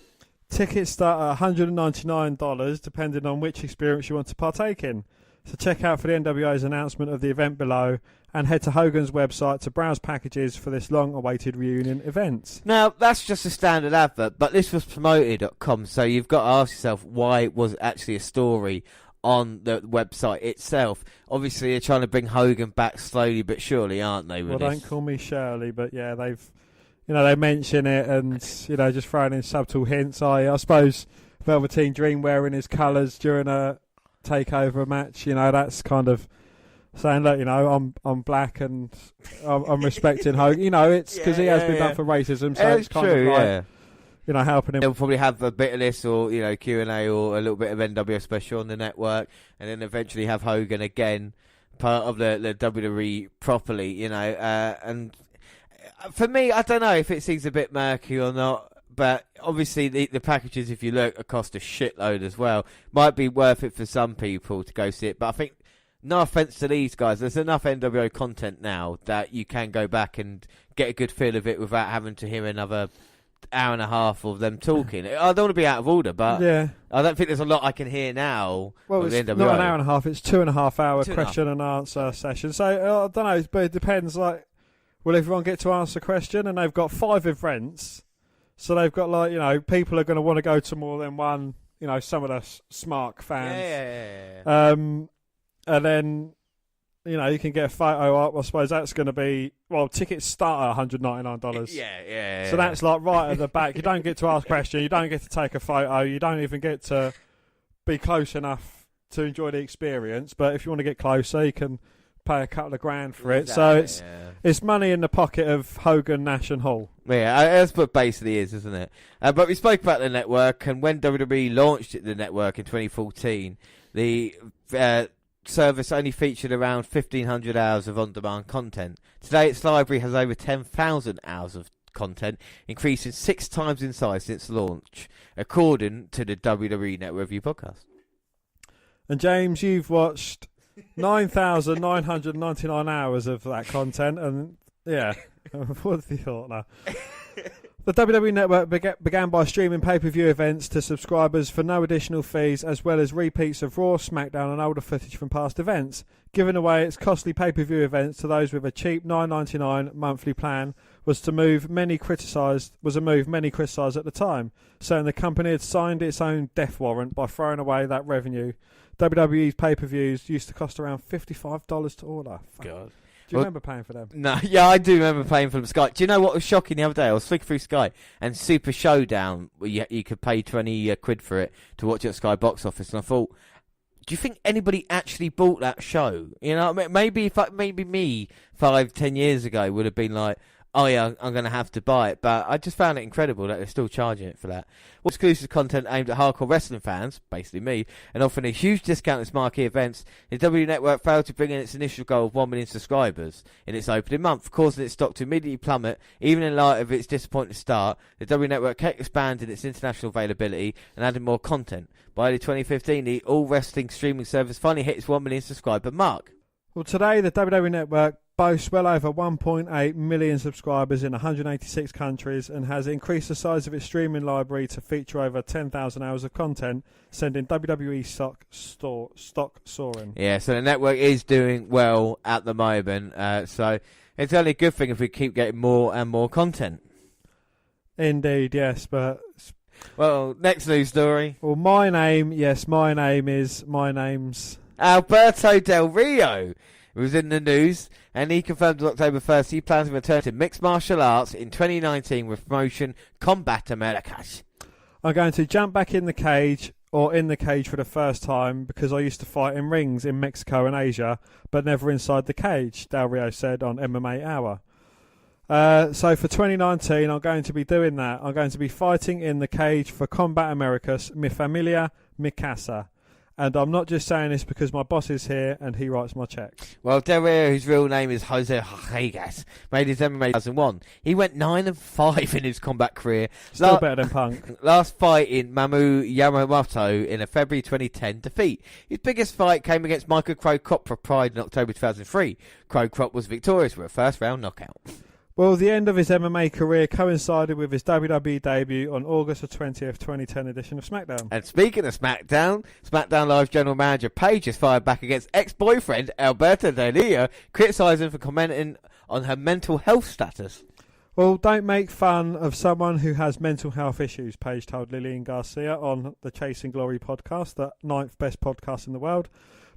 Tickets start at $199, depending on which experience you want to partake in. So check out for the NWO's announcement of the event below, and head to Hogan's website to browse packages for this long-awaited reunion event. Now, that's just a standard advert, but this was promoted.com, so you've got to ask yourself why it was actually a story on the website itself. Obviously, they're trying to bring Hogan back slowly but surely, aren't they? Well, don't call me Shirley, but yeah, they mention it and, just throwing in subtle hints. I suppose Velveteen Dream wearing his colours during a takeover match, that's kind of saying, look, I'm black and I'm respecting Hogan. It's because he has been done for racism, so it's kind true, of like, helping him. They'll probably have a bit of this or, Q&A or a little bit of NWO special on the network, and then eventually have Hogan again, part of the WWE properly, and for me, I don't know if it seems a bit murky or not, but obviously the packages, if you look, cost a shitload as well. Might be worth it for some people to go see it, but I think, no offence to these guys, there's enough NWO content now that you can go back and get a good feel of it without having to hear another hour and a half of them talking. I don't want to be out of order, but I don't think there's a lot I can hear now. Well, it's NWO. Not an hour and a half, it's 2.5 hour question and answer session. So, I don't know, but it depends, will everyone get to ask a question? And they've got 5 events. So they've got, people are going to want to go to more than one, some of the smart fans. Yeah. And then, you can get a photo up. I suppose that's going to be, tickets start at $199. Yeah. So that's right at the back. You don't get to ask a question. You don't get to take a photo. You don't even get to be close enough to enjoy the experience. But if you want to get closer, you can pay a couple of grand for it. Exactly, so it's money in the pocket of Hogan, Nash and Hall. Yeah, that's what basically is, isn't it? But we spoke about the network, and when WWE launched the network in 2014, the service only featured around 1,500 hours of on-demand content. Today, its library has over 10,000 hours of content, increasing 6 times in size since launch, according to the WWE Network Review podcast. And James, you've watched 9,999 hours of that content, and what have you thought now? The WWE Network began by streaming pay-per-view events to subscribers for no additional fees, as well as repeats of Raw, SmackDown and older footage from past events, giving away its costly pay-per-view events to those with a cheap $9.99 monthly plan. Was a move many criticised at the time, saying the company had signed its own death warrant by throwing away that revenue. WWE's pay-per-views used to cost around $55 to order. God. Do you remember paying for them? No, yeah, I do remember paying for them. Sky. Do you know what was shocking the other day? I was flicking through Sky, and Super Showdown, you could pay 20 quid for it to watch it at Sky Box Office, and I thought, do you think anybody actually bought that show? Maybe me 5-10 years ago would have been like, oh yeah, I'm going to have to buy it. But I just found it incredible that they're still charging it for that. Exclusive content aimed at hardcore wrestling fans, basically me, and offering a huge discount at its marquee events, the WWE Network failed to bring in its initial goal of 1 million subscribers in its opening month, causing its stock to immediately plummet. Even in light of its disappointing start, the WWE Network kept expanding its international availability and adding more content. By early 2015, the All Wrestling streaming service finally hit its 1 million subscriber mark. Well, today the WWE Network boasts well over 1.8 million subscribers in 186 countries and has increased the size of its streaming library to feature over 10,000 hours of content, sending WWE stock soaring. Yeah, so the network is doing well at the moment, so it's only a good thing if we keep getting more and more content. Indeed, yes, but... Well, next news story. Well, my name's... Alberto Del Rio was in the news, and he confirmed on October 1st he plans to return to mixed martial arts in 2019 with promotion Combat Americas. I'm going to jump back in the cage for the first time because I used to fight in rings in Mexico and Asia, but never inside the cage, Del Rio said on MMA Hour. So for 2019, I'm going to be doing that. I'm going to be fighting in the cage for Combat Americas, mi familia, mi casa. And I'm not just saying this because my boss is here and he writes my checks. Well, Del Rio, whose real name is Jose Rodriguez, made his MMA in 2001. He went 9-5 in his combat career. Still better than Punk. Last fight in Mamu Yamamoto in a February 2010 defeat. His biggest fight came against Michael Crow Cop for Pride in October 2003. Crow Cop was victorious with a first-round knockout. Well, the end of his MMA career coincided with his WWE debut on August the 20th, 2010 edition of SmackDown. And speaking of SmackDown, SmackDown Live General Manager Paige has fired back against ex-boyfriend Alberto Del Rio, criticising for commenting on her mental health status. Well, don't make fun of someone who has mental health issues, Paige told Lillian Garcia on the Chasing Glory podcast, the 9th best podcast in the world,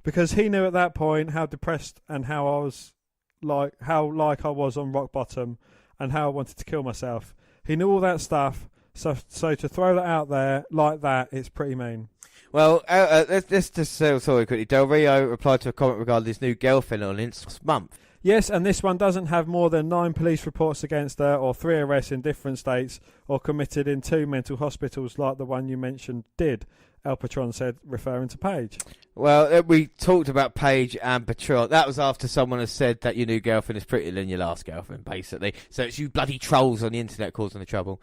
because he knew at that point how depressed and how I was I was on rock bottom and how I wanted to kill myself. He knew all that stuff, so to throw that out there like that, it's pretty mean. Well, let's just say sorry quickly. Del Rio replied to a comment regarding his new girlfriend on Instagram month. Yes, and this one doesn't have more than 9 police reports against her or 3 arrests in different states or committed in 2 mental hospitals like the one you mentioned did, El Patron said, referring to Paige. Well, we talked about Paige and Patron. That was after someone has said that your new girlfriend is prettier than your last girlfriend, basically. So it's you bloody trolls on the internet causing the trouble.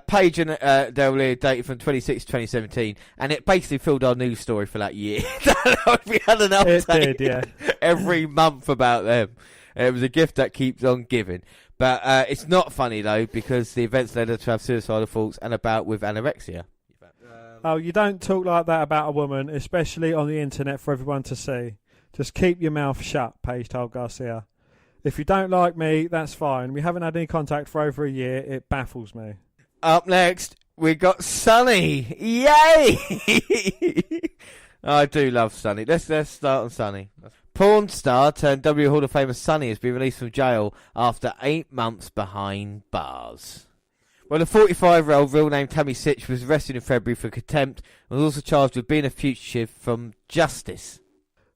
Paige and Del Rio dated from 2016 to 2017, and it basically filled our news story for that year. We had an update it did, yeah. every month about them. It was a gift that keeps on giving. But it's not funny, though, because the events led her to have suicidal thoughts and a bout with anorexia. Oh, you don't talk like that about a woman, especially on the internet for everyone to see. Just keep your mouth shut, Paige told Garcia. If you don't like me, that's fine. We haven't had any contact for over a year. It baffles me. Up next, we got Sunny. Yay! I do love Sunny. Let's start on Sunny. Porn star turned W Hall of Famer Sunny has been released from jail after 8 months behind bars. Well, the 45-year-old, real name Tammy Sitch, was arrested in February for contempt and was also charged with being a fugitive from justice.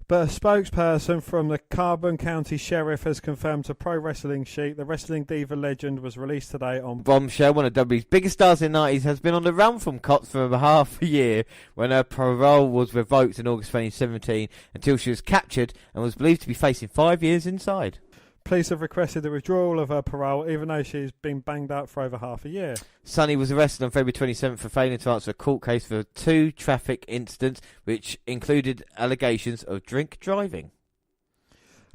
But a spokesperson from the Carbon County Sheriff has confirmed to Pro Wrestling Sheet the wrestling diva legend was released today on Bombshell. One of WWE's biggest stars in the 90s has been on the run from cops for about half a year when her parole was revoked in August 2017 until she was captured and was believed to be facing 5 years inside. Police have requested the withdrawal of her parole, even though she's been banged up for over half a year. Sunny was arrested on February 27th for failing to answer a court case for 2 traffic incidents, which included allegations of drink driving.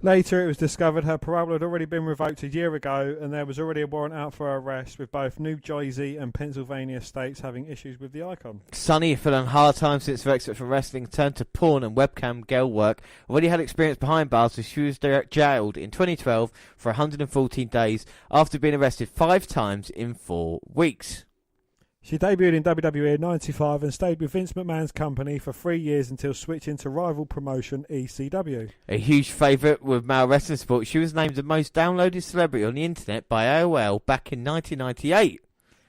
Later, it was discovered her parole had already been revoked a year ago, and there was already a warrant out for her arrest, with both New Jersey and Pennsylvania states having issues with the icon. Sunny, who on hard times since her exit from wrestling, turned to porn and webcam girl work. Already had experience behind bars, so she was jailed in 2012 for 114 days after being arrested 5 times in 4 weeks. She debuted in WWE in '95 and stayed with Vince McMahon's company for 3 years until switching to rival promotion ECW. A huge favourite with male wrestling support, she was named the most downloaded celebrity on the internet by AOL back in 1998.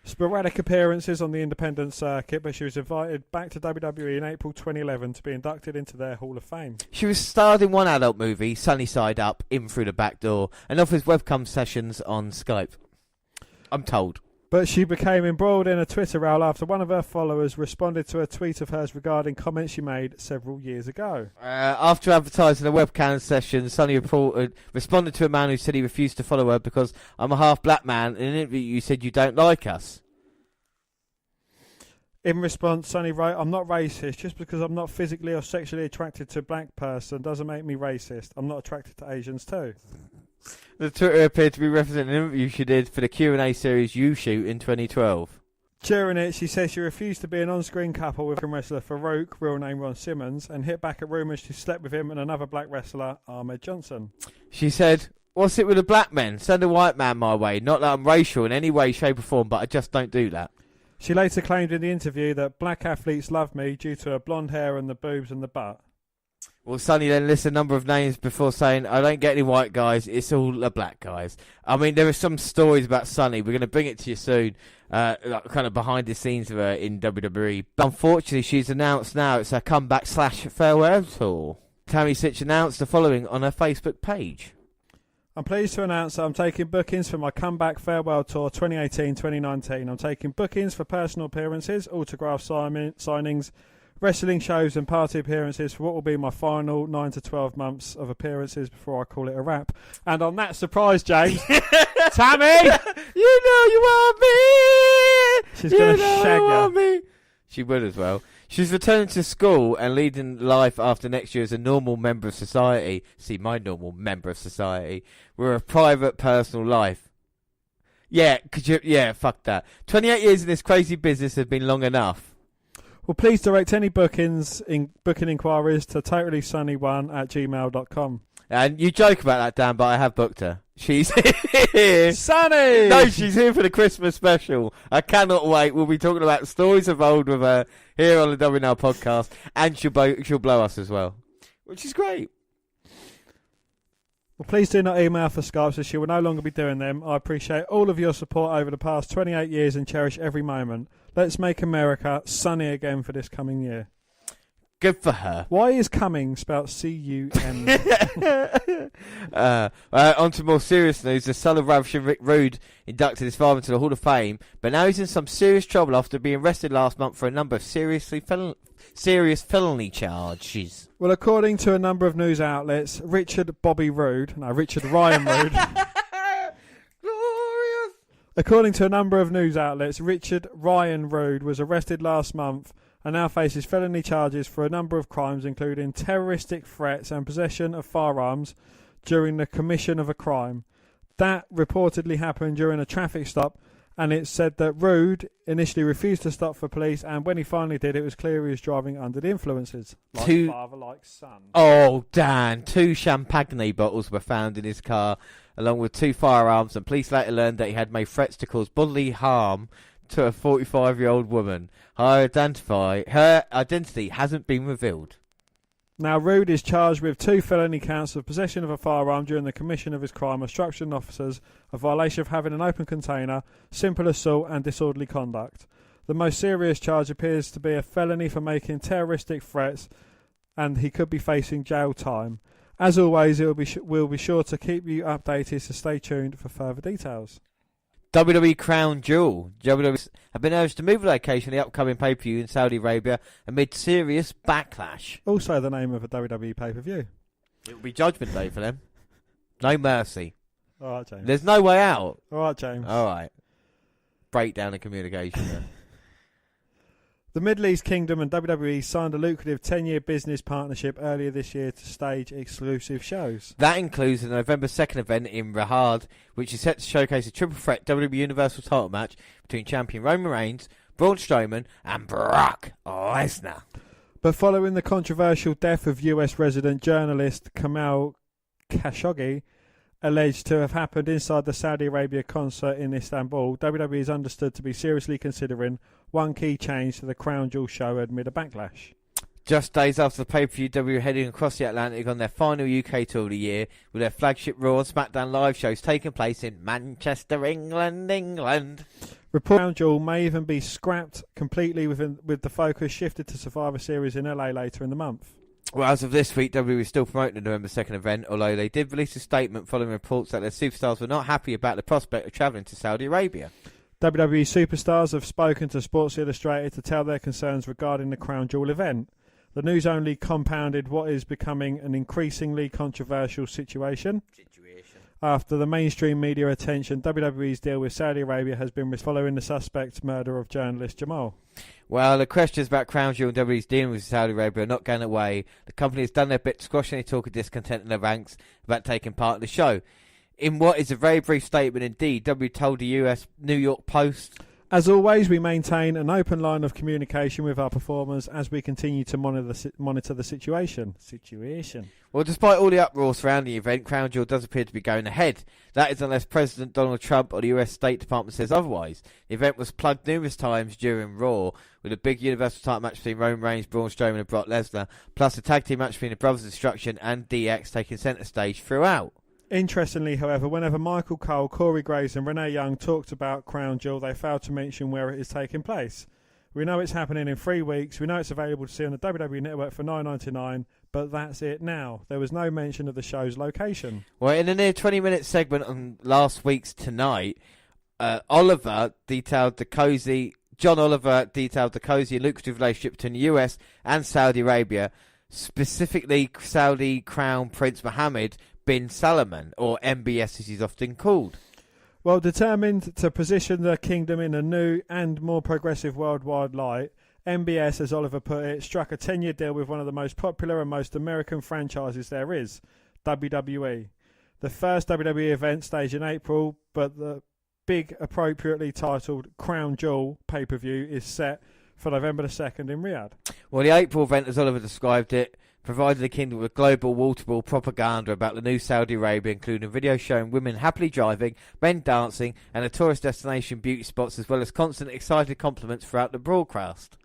Sporadic appearances on the independent circuit, but she was invited back to WWE in April 2011 to be inducted into their Hall of Fame. She was starred in one adult movie, Sunny Side Up, In Through the Back Door, and offers webcam sessions on Skype. I'm told. But she became embroiled in a Twitter row after one of her followers responded to a tweet of hers regarding comments she made several years ago. After advertising a webcam session, Sonny responded to a man who said he refused to follow her because I'm a half black man. In an interview, you said you don't like us. In response, Sonny wrote, I'm not racist. Just because I'm not physically or sexually attracted to a black person doesn't make me racist. I'm not attracted to Asians too. The Twitter appeared to be referencing an interview she did for the Q&A series You Shoot in 2012. During it, she says she refused to be an on-screen couple with wrestler Farouk, real name Ron Simmons, and hit back at rumours she slept with him and another black wrestler, Ahmed Johnson. She said, what's it with the black men? Send a white man my way. Not that I'm racial in any way, shape or form, but I just don't do that. She later claimed in the interview that black athletes love me due to her blonde hair and the boobs and the butt. Well, Sonny then lists a number of names before saying, I don't get any white guys, it's all the black guys. I mean, there are some stories about Sonny. We're going to bring it to you soon, kind of behind the scenes of her in WWE. But unfortunately, she's announced now it's her comeback/farewell tour. Tammy Sitch announced the following on her Facebook page. I'm pleased to announce that I'm taking bookings for my comeback farewell tour 2018-2019. I'm taking bookings for personal appearances, autograph signings, wrestling shows and party appearances for what will be my final 9 to 12 months of appearances before I call it a wrap. And on that surprise, James, Tammy! You know you want me! She's going to shag you. Me. She would as well. She's returning to school and leading life after next year as a normal member of society. See, my normal member of society. We're a private, personal life. Yeah, fuck that. 28 years in this crazy business has been long enough. Well, please direct any booking inquiries to totallysunny1@gmail.com. And you joke about that, Dan, but I have booked her. She's here. Sunny! No, she's here for the Christmas special. I cannot wait. We'll be talking about stories of old with her here on the WNR podcast, and she'll blow us as well, which is great. Well, please do not email for Skypes as she will no longer be doing them. I appreciate all of your support over the past 28 years and cherish every moment. Let's make America sunny again for this coming year. Good for her. Why is coming spelled C-U-M? On to more serious news. The son of Ravishing Rick Rude inducted his father into the Hall of Fame, but now he's in some serious trouble after being arrested last month for a number of serious felony charges. Well, according to a number of news outlets, Richard Ryan Rude. Glorious. According to a number of news outlets, Richard Ryan Rude was arrested last month and now faces felony charges for a number of crimes, including terroristic threats and possession of firearms during the commission of a crime. That reportedly happened during a traffic stop, and it said that Rude initially refused to stop for police, and when he finally did, it was clear he was driving under the influences. Like father, like son. Oh, Dan. 2 champagne bottles were found in his car, along with 2 firearms, and police later learned that he had made threats to cause bodily harm to a 45-year-old woman. Her identity hasn't been revealed. Now, Rude is charged with 2 felony counts of possession of a firearm during the commission of his crime, obstruction officers, a violation of having an open container, simple assault and disorderly conduct. The most serious charge appears to be a felony for making terroristic threats, and he could be facing jail time. As always, we'll be sure to keep you updated, so stay tuned for further details. WWE Crown Jewel. WWE have been urged to move the location of the upcoming pay-per-view in Saudi Arabia amid serious backlash. Also the name of a WWE pay-per-view. It will be Judgment Day for them. No mercy. All right, James. There's no way out. All right, James. All right. Breakdown of communication there. The Middle East Kingdom and WWE signed a lucrative 10-year business partnership earlier this year to stage exclusive shows. That includes the November 2nd event in Riyadh, which is set to showcase a triple threat WWE Universal title match between champion Roman Reigns, Braun Strowman and Brock Lesnar. But following the controversial death of US resident journalist Kamal Khashoggi, alleged to have happened inside the Saudi Arabia concert in Istanbul, WWE is understood to be seriously considering one key change to the Crown Jewel show amid a backlash. Just days after the pay-per-view, WWE are heading across the Atlantic on their final UK tour of the year, with their flagship Raw and SmackDown live shows taking place in Manchester, England. Report Crown Jewel may even be scrapped completely with the focus shifted to Survivor Series in LA later in the month. Well, as of this week, WWE is still promoting the November 2nd event, although they did release a statement following reports that their superstars were not happy about the prospect of travelling to Saudi Arabia. WWE superstars have spoken to Sports Illustrated to tell their concerns regarding the Crown Jewel event. The news only compounded what is becoming an increasingly controversial situation. After the mainstream media attention, WWE's deal with Saudi Arabia has been following the suspect's murder of journalist Jamal. Well, the questions about Crown Jewel and WWE's dealing with Saudi Arabia are not going away. The company has done their bit to squash any talk of discontent in their ranks about taking part in the show. In what is a very brief statement indeed, W told the US New York Post, "As always, we maintain an open line of communication with our performers as we continue to monitor the situation. Well, despite all the uproar surrounding the event, Crown Jewel does appear to be going ahead. That is unless President Donald Trump or the US State Department says otherwise. The event was plugged numerous times during Raw, with a big Universal title match between Roman Reigns, Braun Strowman and Brock Lesnar, plus a tag team match between the Brothers of Destruction and DX taking centre stage throughout. Interestingly, however, whenever Michael Cole, Corey Graves and Renee Young talked about Crown Jewel, they failed to mention where it is taking place. We know it's happening in 3 weeks. We know it's available to see on the WWE Network for $9.99, but that's it now. There was no mention of the show's location." Well, in a near 20-minute segment on last week's Tonight, John Oliver detailed the cozy and lucrative relationship between the US and Saudi Arabia, specifically Saudi Crown Prince Mohammed bin Salman, or MBS as he's often called. Well, determined to position the kingdom in a new and more progressive worldwide light, MBS, as Oliver put it, struck a 10-year deal with one of the most popular and most American franchises there is, WWE. The first WWE event staged in April, but the big, appropriately titled Crown Jewel pay-per-view is set for November the 2nd in Riyadh. Well, the April event, as Oliver described it, provided the kingdom with global wall-to-wall propaganda about the new Saudi Arabia, including a video showing women happily driving, men dancing, and a tourist destination beauty spots, as well as constant excited compliments throughout the broadcast.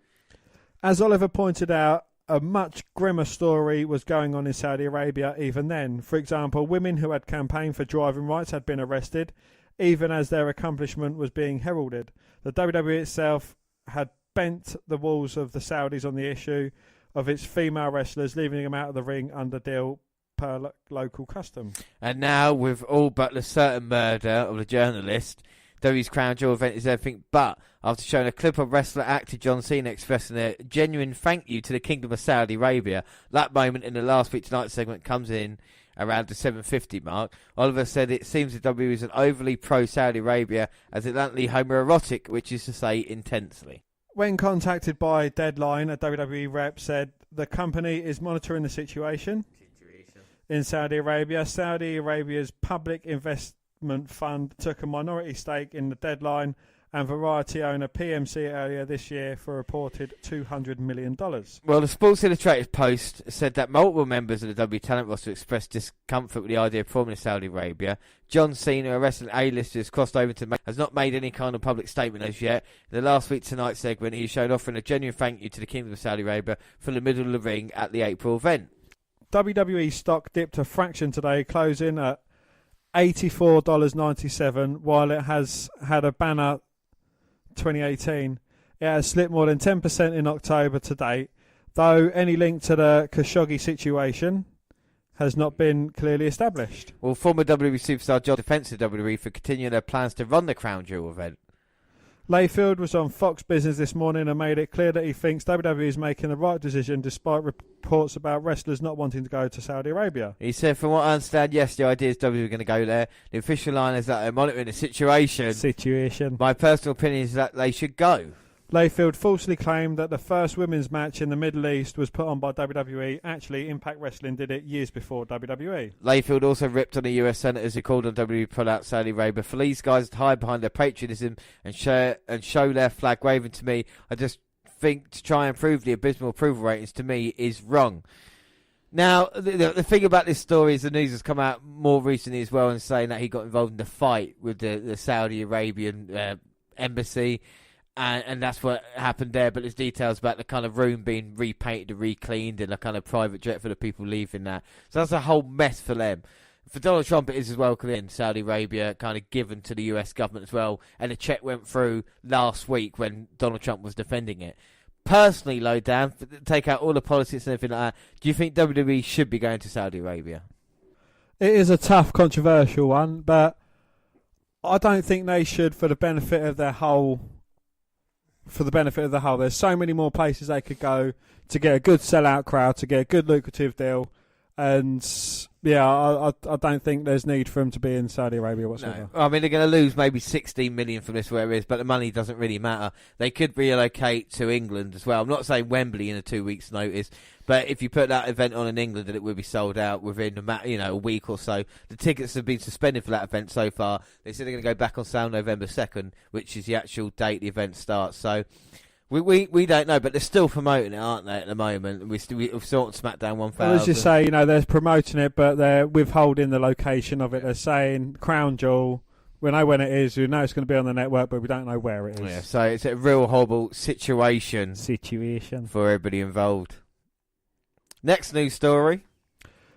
As Oliver pointed out, a much grimmer story was going on in Saudi Arabia even then. For example, women who had campaigned for driving rights had been arrested, even as their accomplishment was being heralded. The WWE itself had bent the walls of the Saudis on the issue of its female wrestlers, leaving them out of the ring under deal per local custom. And now, with all but the certain murder of the journalist, WWE's Crown Jewel event is everything but. After showing a clip of wrestler actor John Cena expressing a genuine thank you to the Kingdom of Saudi Arabia, that moment in the Last Week Tonight segment comes in around the 7:50 mark. Oliver said it seems the WWE is an overly pro-Saudi Arabia, as Atlantically homoerotic, which is to say intensely. When contacted by Deadline, a WWE rep said the company is monitoring the situation in Saudi Arabia. Saudi Arabia's Public Investment Fund took a minority stake in the Deadline and Variety owner PMC earlier this year for a reported $200 million. Well, the Sports Illustrated Post said that multiple members of the W talent roster expressed discomfort with the idea of performing in Saudi Arabia. John Cena, a wrestling A-lister, has crossed over to has not made any kind of public statement as yet. In the Last Week Tonight segment, he showed offering a genuine thank you to the Kingdom of Saudi Arabia from the middle of the ring at the April event. WWE stock dipped a fraction today, closing at $84.97, while it has had a banner 2018. It has slipped more than 10% in October to date, though any link to the Khashoggi situation has not been clearly established. Well, former WWE superstar John defended WWE for continuing their plans to run the Crown Jewel event. Layfield was on Fox Business this morning and made it clear that he thinks WWE is making the right decision despite reports about wrestlers not wanting to go to Saudi Arabia. He said, from what I understand, yes, the idea is WWE are going to go there. The official line is that they're monitoring the situation. My personal opinion is that they should go. Layfield falsely claimed that the first women's match in the Middle East was put on by WWE. Actually, Impact Wrestling did it years before WWE. Layfield also ripped on the US senators who called on WWE to pull out Saudi Arabia. For these guys to hide behind their patriotism and show their flag waving, to me, I just think to try and improve the abysmal approval ratings, to me, is wrong. Now, the thing about this story is the news has come out more recently as well and saying that he got involved in the fight with the Saudi Arabian embassy. And that's what happened there, but there's details about the kind of room being repainted and re-cleaned and a kind of private jet for the people leaving that. So that's a whole mess for them. For Donald Trump, it is as well clear in Saudi Arabia, kind of given to the US government as well, and the check went through last week when Donald Trump was defending it. personally, low down, take out all the politics and everything like that, do you think WWE should be going to Saudi Arabia? It is a tough, controversial one, but I don't think they should for the benefit of the whole. There's so many more places they could go to get a good sellout crowd, to get a good lucrative deal, and I don't think there's need for them to be in Saudi Arabia whatsoever. No. I mean, they're going to lose maybe 16 million from this, where it is, but the money doesn't really matter. They could relocate to England as well. I'm not saying Wembley in a 2 weeks' notice, but if you put that event on in England, then it would be sold out within a week or so. The tickets have been suspended for that event so far. They said they're going to go back on sale November 2nd, which is the actual date the event starts. So we don't know, but they're still promoting it, aren't they, at the moment? We've still on SmackDown 1000. Well, let's just say, they're promoting it, but they're withholding the location of it. They're saying Crown Jewel. We know when it is. We know it's going to be on the network, but we don't know where it is. Yeah, so it's a real horrible situation for everybody involved. Next news story.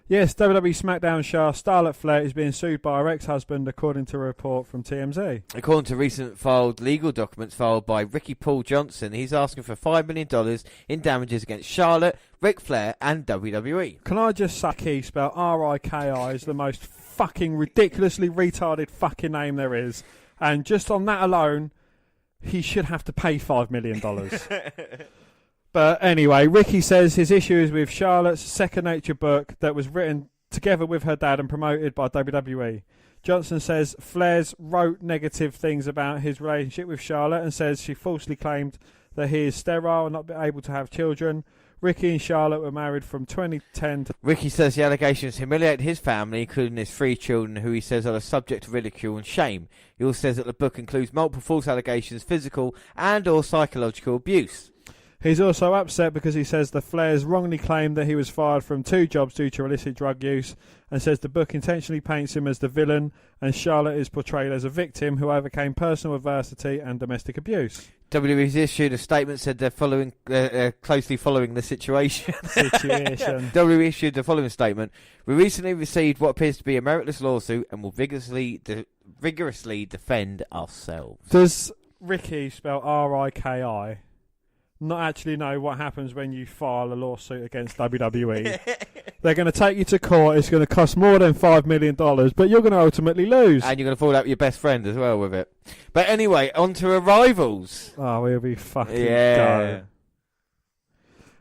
Yes, WWE SmackDown star Starlet Flair is being sued by her ex-husband, according to a report from TMZ. According to recent filed legal documents filed by Ricky Paul Johnson, he's asking for $5 million in damages against Charlotte, Ric Flair, and WWE. Can I just say Riki, spelled R-I-K-I, is the most fucking ridiculously retarded fucking name there is. And just on that alone, he should have to pay $5 million. But anyway, Ricky says his issue is with Charlotte's Second Nature book that was written together with her dad and promoted by WWE. Johnson says Flair's wrote negative things about his relationship with Charlotte and says she falsely claimed that he is sterile and not able to have children. Ricky and Charlotte were married from 2010 to... Ricky says the allegations humiliate his family, including his 3 children, who he says are the subject of ridicule and shame. He also says that the book includes multiple false allegations, physical and or psychological abuse. He's also upset because he says the Flairs wrongly claimed that he was fired from 2 jobs due to illicit drug use, and says the book intentionally paints him as the villain and Charlotte is portrayed as a victim who overcame personal adversity and domestic abuse. WWE's issued a statement, said they're closely following the situation. WWE issued the following statement. We recently received what appears to be a meritless lawsuit and will vigorously defend ourselves. Does Ricky, spell R-I-K-I, not actually know what happens when you file a lawsuit against WWE? They're going to take you to court. It's going to cost more than $5 million, but you're going to ultimately lose. And you're going to fall out with your best friend as well with it. But anyway, on to Arrivals. Oh, we'll be fucking go.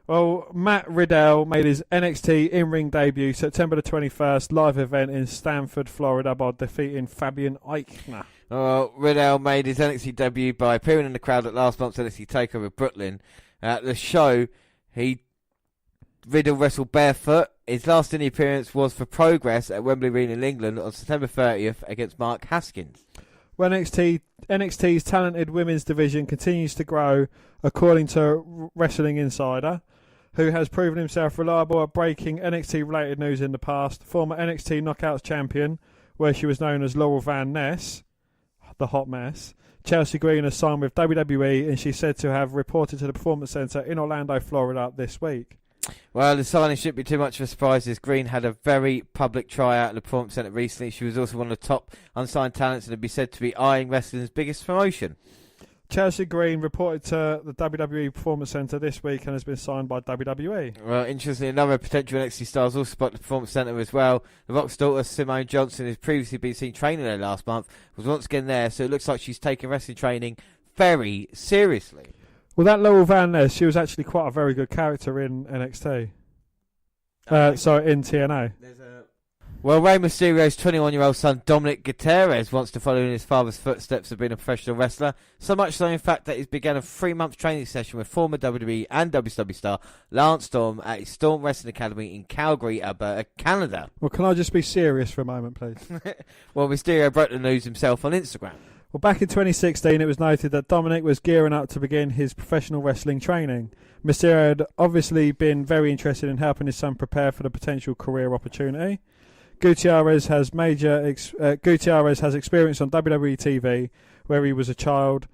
Well, Matt Riddell made his NXT in-ring debut September the 21st, live event in Stanford, Florida, by defeating Fabian Eichner. Riddell made his NXT debut by appearing in the crowd at last month's NXT TakeOver Brooklyn. At the show, Riddle wrestled barefoot. His last any appearance was for Progress at Wembley Arena in England on September 30th against Mark Haskins. Well, NXT's talented women's division continues to grow, according to Wrestling Insider, who has proven himself reliable at breaking NXT-related news in the past. Former NXT Knockouts champion, where she was known as Laurel Van Ness, the hot mess, Chelsea Green has signed with WWE, and she's said to have reported to the Performance Center in Orlando, Florida this week. Well, the signing shouldn't be too much of a surprise, as Green had a very public tryout at the Performance Center recently. She was also one of the top unsigned talents and would be said to be eyeing wrestling's biggest promotion. Chelsea Green reported to the WWE Performance Center this week and has been signed by WWE. Well, interestingly, another potential NXT star has also spotted the Performance Center as well. The Rock's daughter, Simone Johnson, who's previously been seen training there last month, was once again there, so it looks like she's taken wrestling training very seriously. Well, that Laurel Van Ness, she was actually quite a very good character in NXT. In TNA. Well, Rey Mysterio's 21-year-old son, Dominic Gutierrez, wants to follow in his father's footsteps of being a professional wrestler. So much so, in fact, that he's began a 3-month training session with former WWE and WCW star Lance Storm at his Storm Wrestling Academy in Calgary, Alberta, Canada. Well, can I just be serious for a moment, please? Well, Mysterio broke the news himself on Instagram. Well, back in 2016, it was noted that Dominic was gearing up to begin his professional wrestling training. Mysterio had obviously been very interested in helping his son prepare for the potential career opportunity. Gutierrez has experience on WWE TV, where he was a child,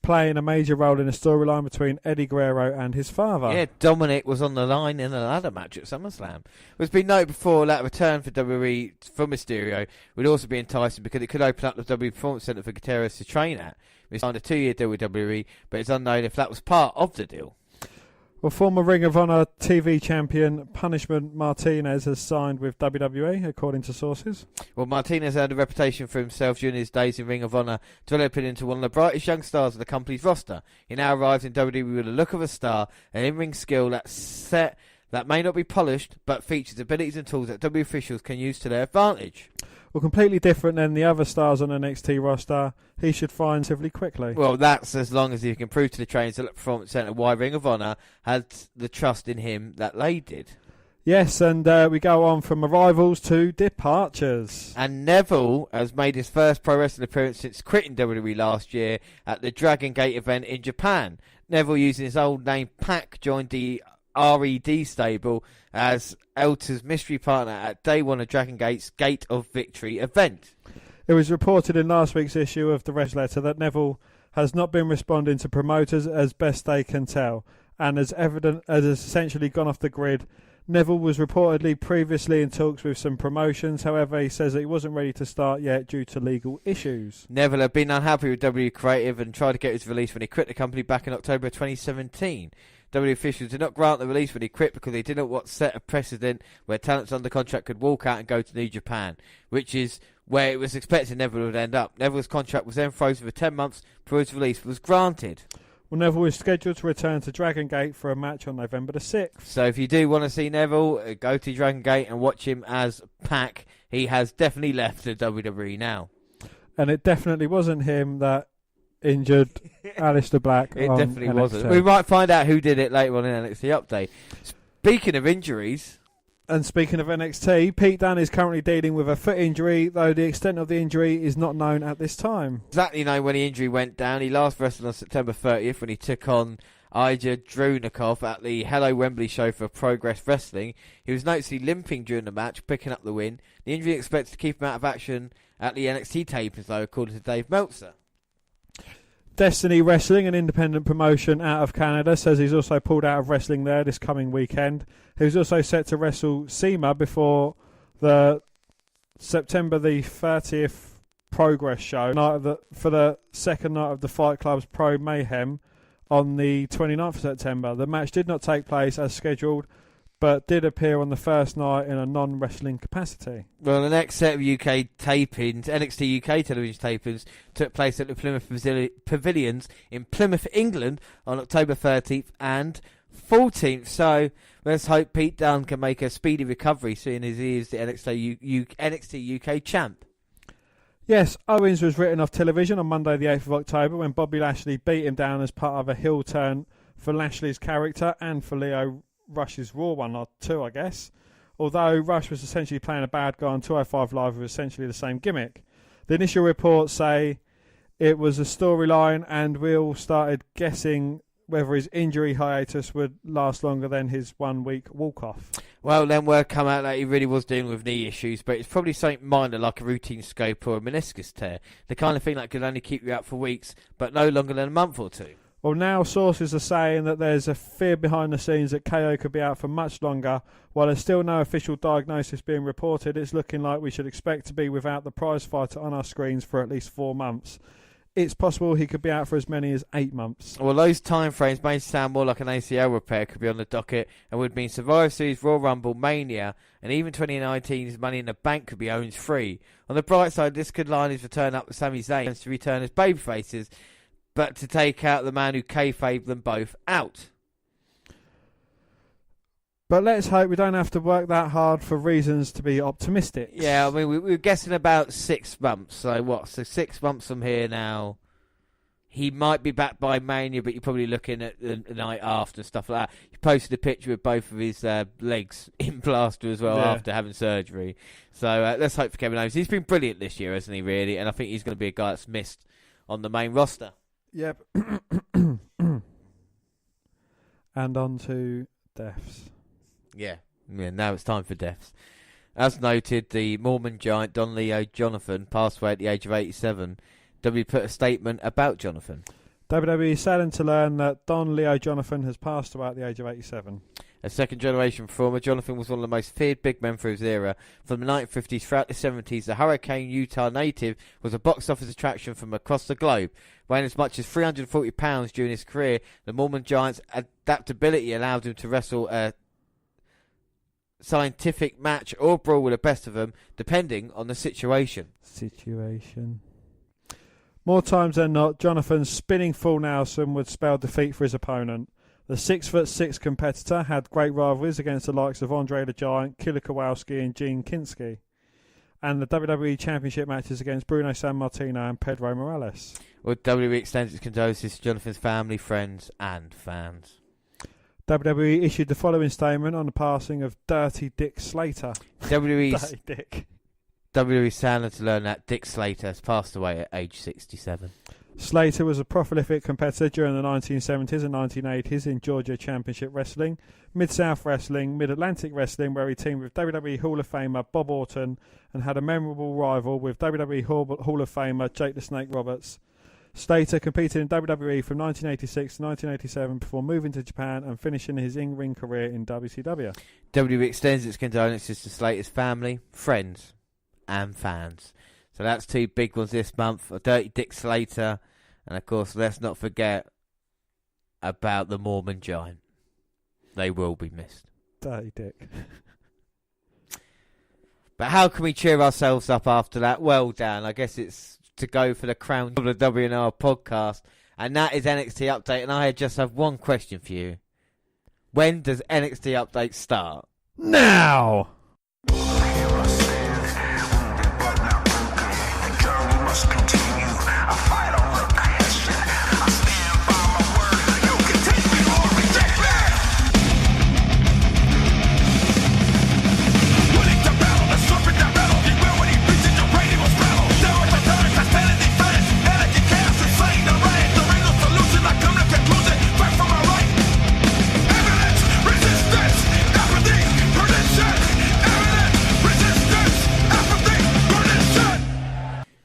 playing a major role in a storyline between Eddie Guerrero and his father. Yeah, Dominic was on the line in a ladder match at SummerSlam. It's been noted before that a return for WWE for Mysterio would also be enticing because it could open up the WWE Performance Center for Gutierrez to train at. He signed a 2-year deal with WWE, but it's unknown if that was part of the deal. Well, former Ring of Honor TV champion Punishment Martinez has signed with WWE, according to sources. Well, Martinez had a reputation for himself during his days in Ring of Honor, developing into one of the brightest young stars of the company's roster. He now arrives in WWE with the look of a star, an in-ring skill that may not be polished, but features abilities and tools that WWE officials can use to their advantage. Well, completely different than the other stars on NXT roster, he should find relatively quickly. Well, that's as long as he can prove to the trainers at the Performance Centre why Ring of Honor had the trust in him that they did. Yes, and we go on from arrivals to departures. And Neville has made his first pro wrestling appearance since quitting WWE last year at the Dragon Gate event in Japan. Neville, using his old name Pac, joined the RED stable as Elter's mystery partner at day one of Dragon Gate's Gate of Victory event. It was reported in last week's issue of the Res Letter that Neville has not been responding to promoters as best they can tell, and has essentially gone off the grid. Neville was reportedly previously in talks with some promotions, however he says that he wasn't ready to start yet due to legal issues. Neville had been unhappy with W Creative and tried to get his release when he quit the company back in October 2017. W officials did not grant the release when he quit because they did not want to set a precedent where talents under contract could walk out and go to New Japan, which is where it was expected Neville would end up. Neville's contract was then frozen for 10 months before his release was granted. Well, Neville is scheduled to return to Dragon Gate for a match on November the 6th. So if you do want to see Neville, go to Dragon Gate and watch him as Pac. He has definitely left the WWE now. And it definitely wasn't him that injured Aleister Black. It on definitely NXT. wasn't. We might find out who did it later on in NXT Update. Speaking of injuries... And speaking of NXT, Pete Dunne is currently dealing with a foot injury, though the extent of the injury is not known at this time. Exactly know when the injury went down. He last wrestled on September 30th when he took on Ilja Drunikov at the Hello Wembley show for Progress Wrestling. He was noticeably limping during the match, picking up the win. The injury is expected to keep him out of action at the NXT tapings, though, according to Dave Meltzer. Destiny Wrestling, an independent promotion out of Canada, says he's also pulled out of wrestling there this coming weekend. He was also set to wrestle SEMA before the September the 30th Progress show for the second night of the Fight Club's Pro Mayhem on the 29th of September. The match did not take place as scheduled, but did appear on the first night in a non-wrestling capacity. Well, the next set of UK tapings, NXT UK television tapings, took place at the Plymouth Pavilions in Plymouth, England on October 13th and 14th. So let's hope Pete Dunne can make a speedy recovery, seeing as he is the NXT UK champ. Yes, Owens was written off television on Monday the 8th of October when Bobby Lashley beat him down as part of a heel turn for Lashley's character and for Leo Rush's Raw one or two, I guess. Although Rush was essentially playing a bad guy on 205 Live with essentially the same gimmick. The initial reports say it was a storyline, and we all started guessing whether his injury hiatus would last longer than his 1 week walk-off. Well, then word come out that he really was dealing with knee issues, but it's probably something minor like a routine scope or a meniscus tear. The kind of thing that could only keep you out for weeks, but no longer than a month or two. Well, now sources are saying that there's a fear behind the scenes that KO could be out for much longer. While there's still no official diagnosis being reported, it's looking like we should expect to be without the prize fighter on our screens for at least 4 months. It's possible he could be out for as many as 8 months. Well, those time frames may sound more like an ACL repair could be on the docket and would mean Survivor Series, Royal Rumble, Mania, and even 2019's Money in the Bank could be Owens free. On the bright side, this could line his return up with Sami Zayn to return as babyfaces, but to take out the man who kayfabed them both out. But let's hope we don't have to work that hard for reasons to be optimistic. Yeah, I mean, we were guessing about 6 months. So what? So 6 months from here now, he might be back by Mania, but you're probably looking at the night after, stuff like that. He posted a picture with both of his legs in plaster as well after having surgery. So let's hope for Kevin Owens. He's been brilliant this year, hasn't he, really? And I think he's going to be a guy that's missed on the main roster. Yep. And on to deaths. Yeah, now it's time for deaths. As noted, the Mormon giant Don Leo Jonathan passed away at the age of 87. WWE put a statement about Jonathan. WWE is saddened to learn that Don Leo Jonathan has passed away at the age of 87. A second-generation performer, Jonathan was one of the most feared big men for his era. From the 1950s throughout the 70s, the Hurricane, Utah native was a box office attraction from across the globe. Weighing as much as 340 pounds during his career, the Mormon Giant's adaptability allowed him to wrestle a scientific match or brawl with the best of them, depending on the situation. More times than not, Jonathan's spinning full Nelson would spell defeat for his opponent. The 6'6" competitor had great rivalries against the likes of Andre the Giant, Killer Kowalski and Gene Kinski, and the WWE Championship matches against Bruno Sammartino and Pedro Morales. Well, WWE extends its condolences to Jonathan's family, friends and fans. WWE issued the following statement on the passing of Dirty Dick Slater. WWE saddened to learn that Dick Slater has passed away at age 67. Slater was a prolific competitor during the 1970s and 1980s in Georgia Championship Wrestling, Mid-South Wrestling, Mid-Atlantic Wrestling, where he teamed with WWE Hall of Famer Bob Orton and had a memorable rival with WWE Hall of Famer Jake the Snake Roberts. Slater competed in WWE from 1986 to 1987 before moving to Japan and finishing his in-ring career in WCW. WWE extends its condolences to Slater's family, friends and fans. So that's two big ones this month. Dirty Dick Slater, and of course let's not forget about the Mormon Giant. They will be missed. Dirty Dick. But how can we cheer ourselves up after that? Well, Dan, I guess it's to go for the crown of the WNR podcast, and that is NXT Update, and I just have one question for you. When does NXT Update start? Now!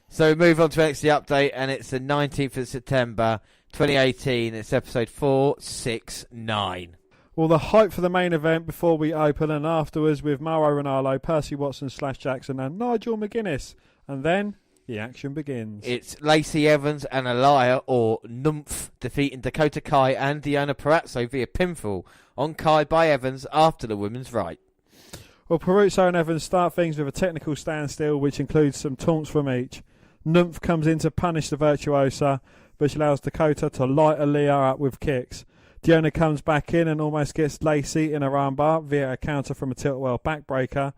So we move on to NXT Update, and it's the 19th of September 2018. It's episode 469. Well, the hype for the main event before we open and afterwards with Mauro Ranallo, Percy Watson, Slash Jackson and Nigel McGuinness. And then the action begins. It's Lacey Evans and Aliyah, or Nymph, defeating Dakota Kai and Deonna Purrazzo via pinfall on Kai by Evans after the women's right. Well, Purrazzo and Evans start things with a technical standstill, which includes some taunts from each. Nymph comes in to punish the Virtuosa, but she allows Dakota to light Aliyah up with kicks. Deonna comes back in and almost gets Lacey in a armbar via a counter from a tilt-well backbreaker.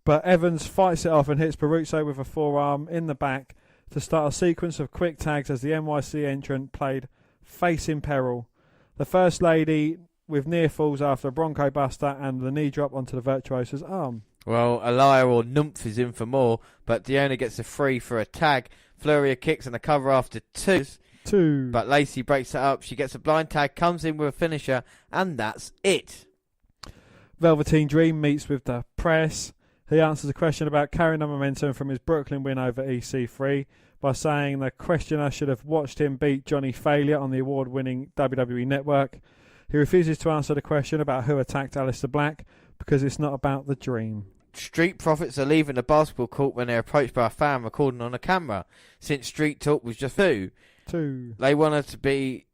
But Evans fights it off and hits Purrazzo with a forearm in the back to start a sequence of quick tags as the NYC entrant played Face in Peril. The First Lady with near falls after a Bronco Buster and the knee drop onto the Virtuosa's arm. Well, Aliyah or Nymph is in for more, but Deonna gets a free for a tag, flurry of kicks and a cover after two. But Lacey breaks it up, she gets a blind tag, comes in with a finisher, and that's it. Velveteen Dream meets with the press. He answers a question about carrying the momentum from his Brooklyn win over EC3 by saying the questioner should have watched him beat Johnny Failure on the award-winning WWE Network. He refuses to answer the question about who attacked Aleister Black because it's not about the Dream. Street Profits are leaving the basketball court when they're approached by a fan recording on a camera. Since Street Talk was just two. They want her to be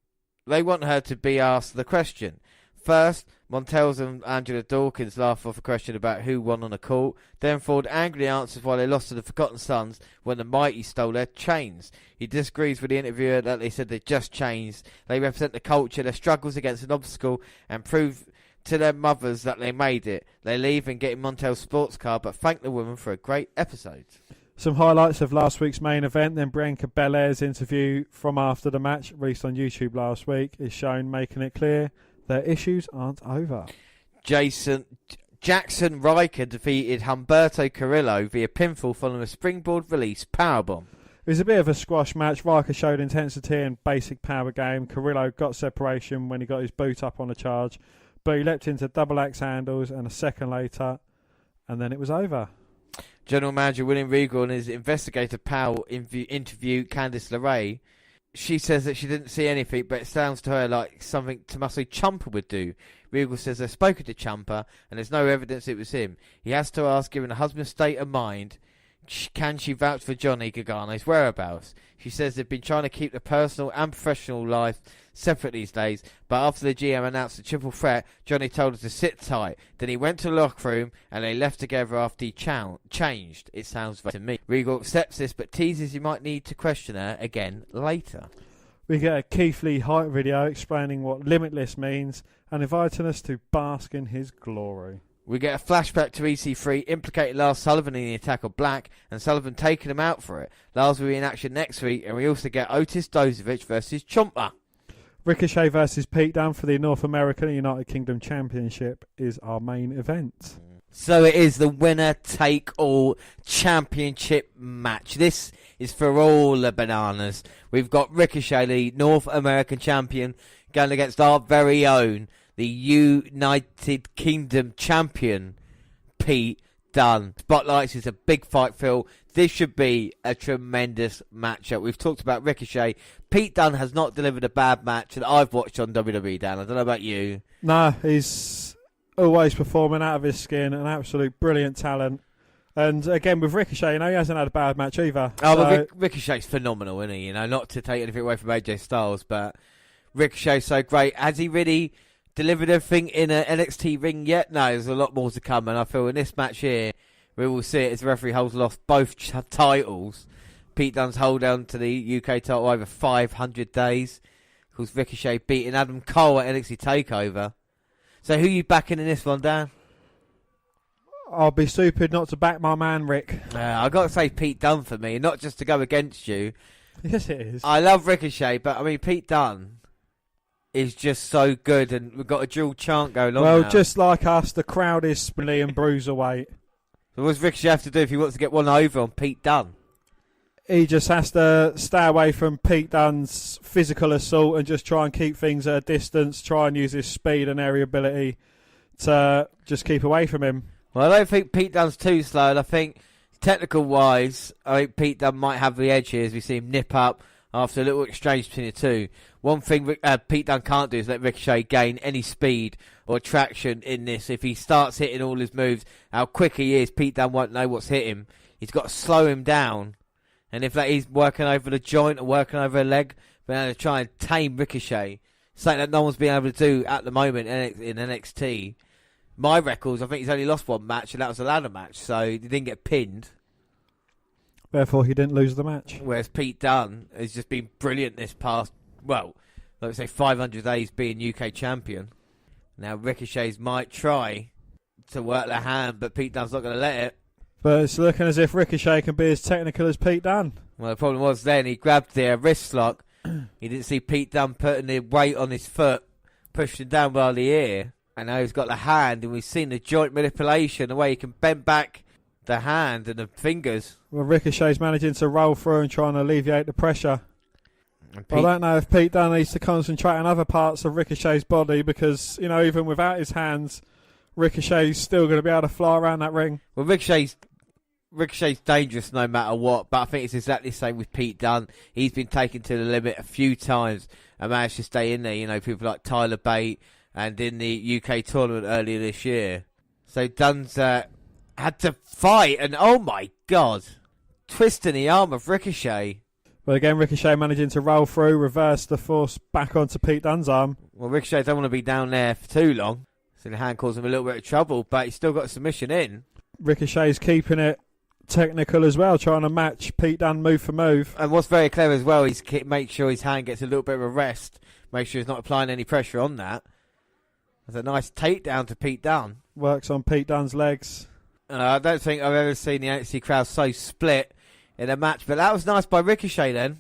asked the question. First, Montel's and Angela Dawkins laugh off a question about who won on the court. Then Ford angrily answers why they lost to the Forgotten Sons when the Mighty stole their chains. He disagrees with the interviewer that they said they just changed. They represent the culture, their struggles against an obstacle, and prove to their mothers that they made it. They leave and get in Montel's sports car, but thank the woman for a great episode. Some highlights of last week's main event, then Bianca Belair's interview from after the match, released on YouTube last week, is shown, making it clear their issues aren't over. Jackson Riker defeated Humberto Carrillo via pinfall following a springboard release powerbomb. It was a bit of a squash match. Riker showed intensity and basic power game. Carrillo got separation when he got his boot up on the charge, but he leapt into double axe handles and a second later, and then it was over. General Manager William Regal and his investigator pal interviewed Candice LeRae She says that she didn't see anything, but it sounds to her like something Tommaso Ciampa would do. Regal says they've spoken to Ciampa, and there's no evidence it was him. He has to ask, given the husband's state of mind, can she vouch for Johnny Gargano's whereabouts? She says they've been trying to keep the personal and professional life separate these days, but after the GM announced the triple threat, Johnny told her to sit tight. Then he went to the locker room, and they left together after he changed. It sounds to me. Regal accepts this, but teases he might need to question her again later. We get a Keith Lee hype video explaining what limitless means and inviting us to bask in his glory. We get a flashback to EC3 implicating Lars Sullivan in the attack of Black and Sullivan taking him out for it. Lars will be in action next week, and we also get Otis Dozovic versus Ciampa. Ricochet versus Pete Dunne for the North American and United Kingdom Championship is our main event. So it is the winner-take-all championship match. This is for all the bananas. We've got Ricochet, the North American champion, going against our very own, the United Kingdom champion, Pete Dunne. Spotlights is a big fight, Phil. This should be a tremendous matchup. We've talked about Ricochet. Pete Dunne has not delivered a bad match that I've watched on WWE, Dan. I don't know about you. No, he's always performing out of his skin, an absolute brilliant talent. And again, with Ricochet, he hasn't had a bad match either. Oh, but Ricochet's phenomenal, isn't he? Not to take anything away from AJ Styles, but Ricochet's so great. Has he really delivered everything in an NXT ring yet? No, there's a lot more to come, and I feel in this match here, we will see it as the referee holds aloft both titles. Pete Dunne's hold on to the UK title over 500 days. Of course, Ricochet beating Adam Cole at NXT TakeOver. So who are you backing in this one, Dan? I'll be stupid not to back my man, Rick. I've got to say Pete Dunne for me, not just to go against you. Yes, it is. I love Ricochet, but I mean, Pete Dunne is just so good, and we've got a dual chant going on now. Just like us, the crowd is Spilly and Bruiserweight. So what does Ricochet have to do if he wants to get one over on Pete Dunne? He just has to stay away from Pete Dunne's physical assault and just try and keep things at a distance, try and use his speed and aeriability to just keep away from him. Well, I don't think Pete Dunne's too slow, and I think technical-wise, I think Pete Dunne might have the edge here as we see him nip up after a little exchange between the two. One thing Pete Dunne can't do is let Ricochet gain any speed or traction in this. If he starts hitting all his moves, how quick he is, Pete Dunne won't know what's hit him. He's got to slow him down. And if he's working over the joint or working over a leg, being able to try and tame Ricochet, something that no one's been able to do at the moment in NXT. My records, I think he's only lost one match, and that was a ladder match, so he didn't get pinned. Therefore, he didn't lose the match. Whereas Pete Dunne has just been brilliant this past, well, let's say 500 days being UK champion. Now Ricochet's might try to work the hand, but Pete Dunne's not going to let it. But it's looking as if Ricochet can be as technical as Pete Dunne. Well, the problem was then he grabbed the wrist lock. He didn't see Pete Dunne putting the weight on his foot, pushing down by the ear. And now he's got the hand, and we've seen the joint manipulation, the way he can bend back the hand and the fingers. Well, Ricochet's managing to roll through and trying to alleviate the pressure. I don't know if Pete Dunne needs to concentrate on other parts of Ricochet's body because, even without his hands, Ricochet's still going to be able to fly around that ring. Well, Ricochet's dangerous no matter what, but I think it's exactly the same with Pete Dunne. He's been taken to the limit a few times and managed to stay in there. People like Tyler Bate and in the UK tournament earlier this year. So Dunne's had to fight, and oh my God, twisting the arm of Ricochet. But again, Ricochet managing to roll through, reverse the force back onto Pete Dunne's arm. Well, Ricochet don't want to be down there for too long, so the hand caused him a little bit of trouble, but he's still got a submission in. Ricochet's keeping it technical as well, trying to match Pete Dunne move for move. And what's very clever as well is make sure his hand gets a little bit of a rest, make sure he's not applying any pressure on that. That's a nice takedown to Pete Dunne. Works on Pete Dunne's legs. I don't think I've ever seen the NXT crowd so split in a match, but that was nice by Ricochet then.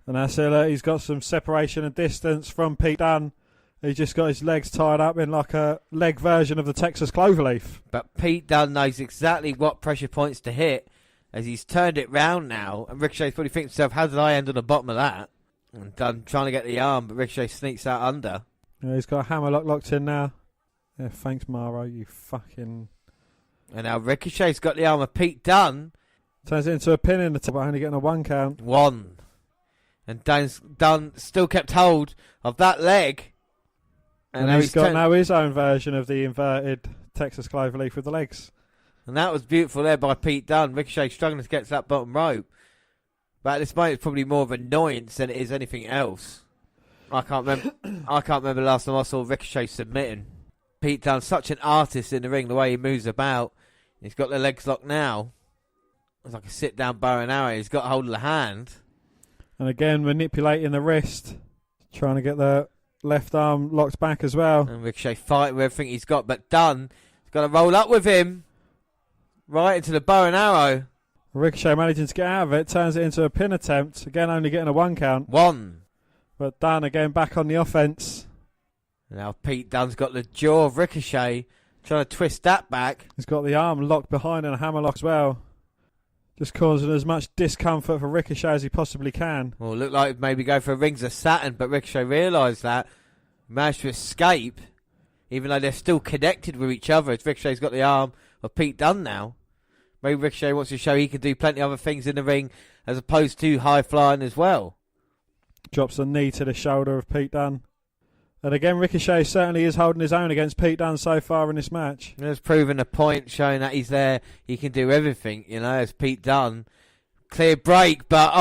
And that's it. He's got some separation and distance from Pete Dunne. He's just got his legs tied up in like a leg version of the Texas Cloverleaf. But Pete Dunne knows exactly what pressure points to hit as he's turned it round now. And Ricochet's probably thinking to himself, how did I end on the bottom of that? And Dunne trying to get the arm, but Ricochet sneaks out under. Yeah, he's got a hammerlock locked in now. Yeah, thanks, Maro, you fucking... And now Ricochet's got the arm of Pete Dunne. Turns it into a pin in the top, only getting a 1 count. One. And Dunn still kept hold of that leg. And now he's got now his own version of the inverted Texas Cloverleaf with the legs. And that was beautiful there by Pete Dunne. Ricochet struggling to get to that bottom rope. But at this moment, it's probably more of annoyance than it is anything else. I can't remember last time I saw Ricochet submitting. Pete Dunne's such an artist in the ring, the way he moves about. He's got the legs locked now. It's like a sit-down bow and arrow. He's got hold of the hand. And again, manipulating the wrist. Trying to get the left arm locked back as well. And Ricochet fighting with everything he's got. But Dunne's got to roll up with him. Right into the bow and arrow. Ricochet managing to get out of it. Turns it into a pin attempt. Again, only getting a 1 count. 1. But Dunne again back on the offense. Now Pete Dunne's got the jaw of Ricochet. Trying to twist that back. He's got the arm locked behind and a hammerlock as well. Just causing as much discomfort for Ricochet as he possibly can. Well, looked like maybe go for Rings of Saturn, but Ricochet realised that. Managed to escape. Even though they're still connected with each other. As Ricochet's got the arm of Pete Dunne now. Maybe Ricochet wants to show he can do plenty of other things in the ring as opposed to high flying as well. Drops a knee to the shoulder of Pete Dunne. And again, Ricochet certainly is holding his own against Pete Dunne so far in this match. It's proven a point, showing that he's there. He can do everything, as Pete Dunne. Clear break, but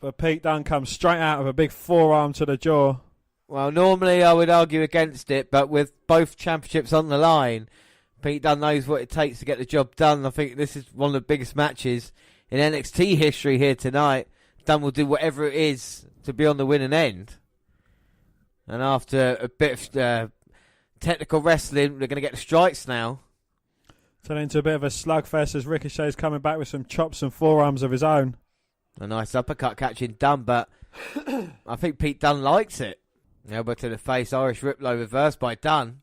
But Pete Dunne comes straight out with a big forearm to the jaw. Well, normally I would argue against it, but with both championships on the line, Pete Dunne knows what it takes to get the job done. I think this is one of the biggest matches in NXT history here tonight. Dunne will do whatever it is to be on the winning end. And after a bit of technical wrestling, we're going to get the strikes now. Turning into a bit of a slugfest as Ricochet's coming back with some chops and forearms of his own. A nice uppercut catching Dunne, but I think Pete Dunne likes it. Elbow to the face, Irish Riplow reversed by Dunne.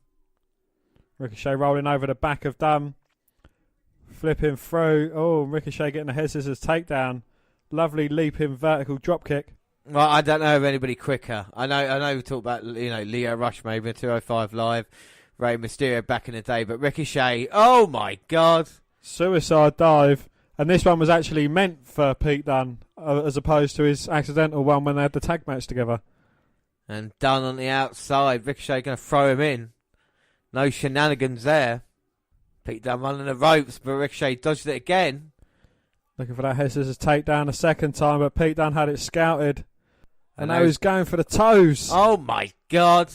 Ricochet rolling over the back of Dunne. Flipping through. Oh, Ricochet getting a head scissors takedown. Lovely leaping vertical dropkick. Well, I don't know of anybody quicker. I know we talk about, Leo Rush maybe in 205 Live, Rey Mysterio back in the day, but Ricochet, oh my God. Suicide dive. And this one was actually meant for Pete Dunne, as opposed to his accidental one when they had the tag match together. And Dunne on the outside. Ricochet going to throw him in. No shenanigans there. Pete Dunne running the ropes, but Ricochet dodged it again. Looking for that head scissors takedown a second time, but Pete Dunne had it scouted. And now he's going for the toes. Oh my God.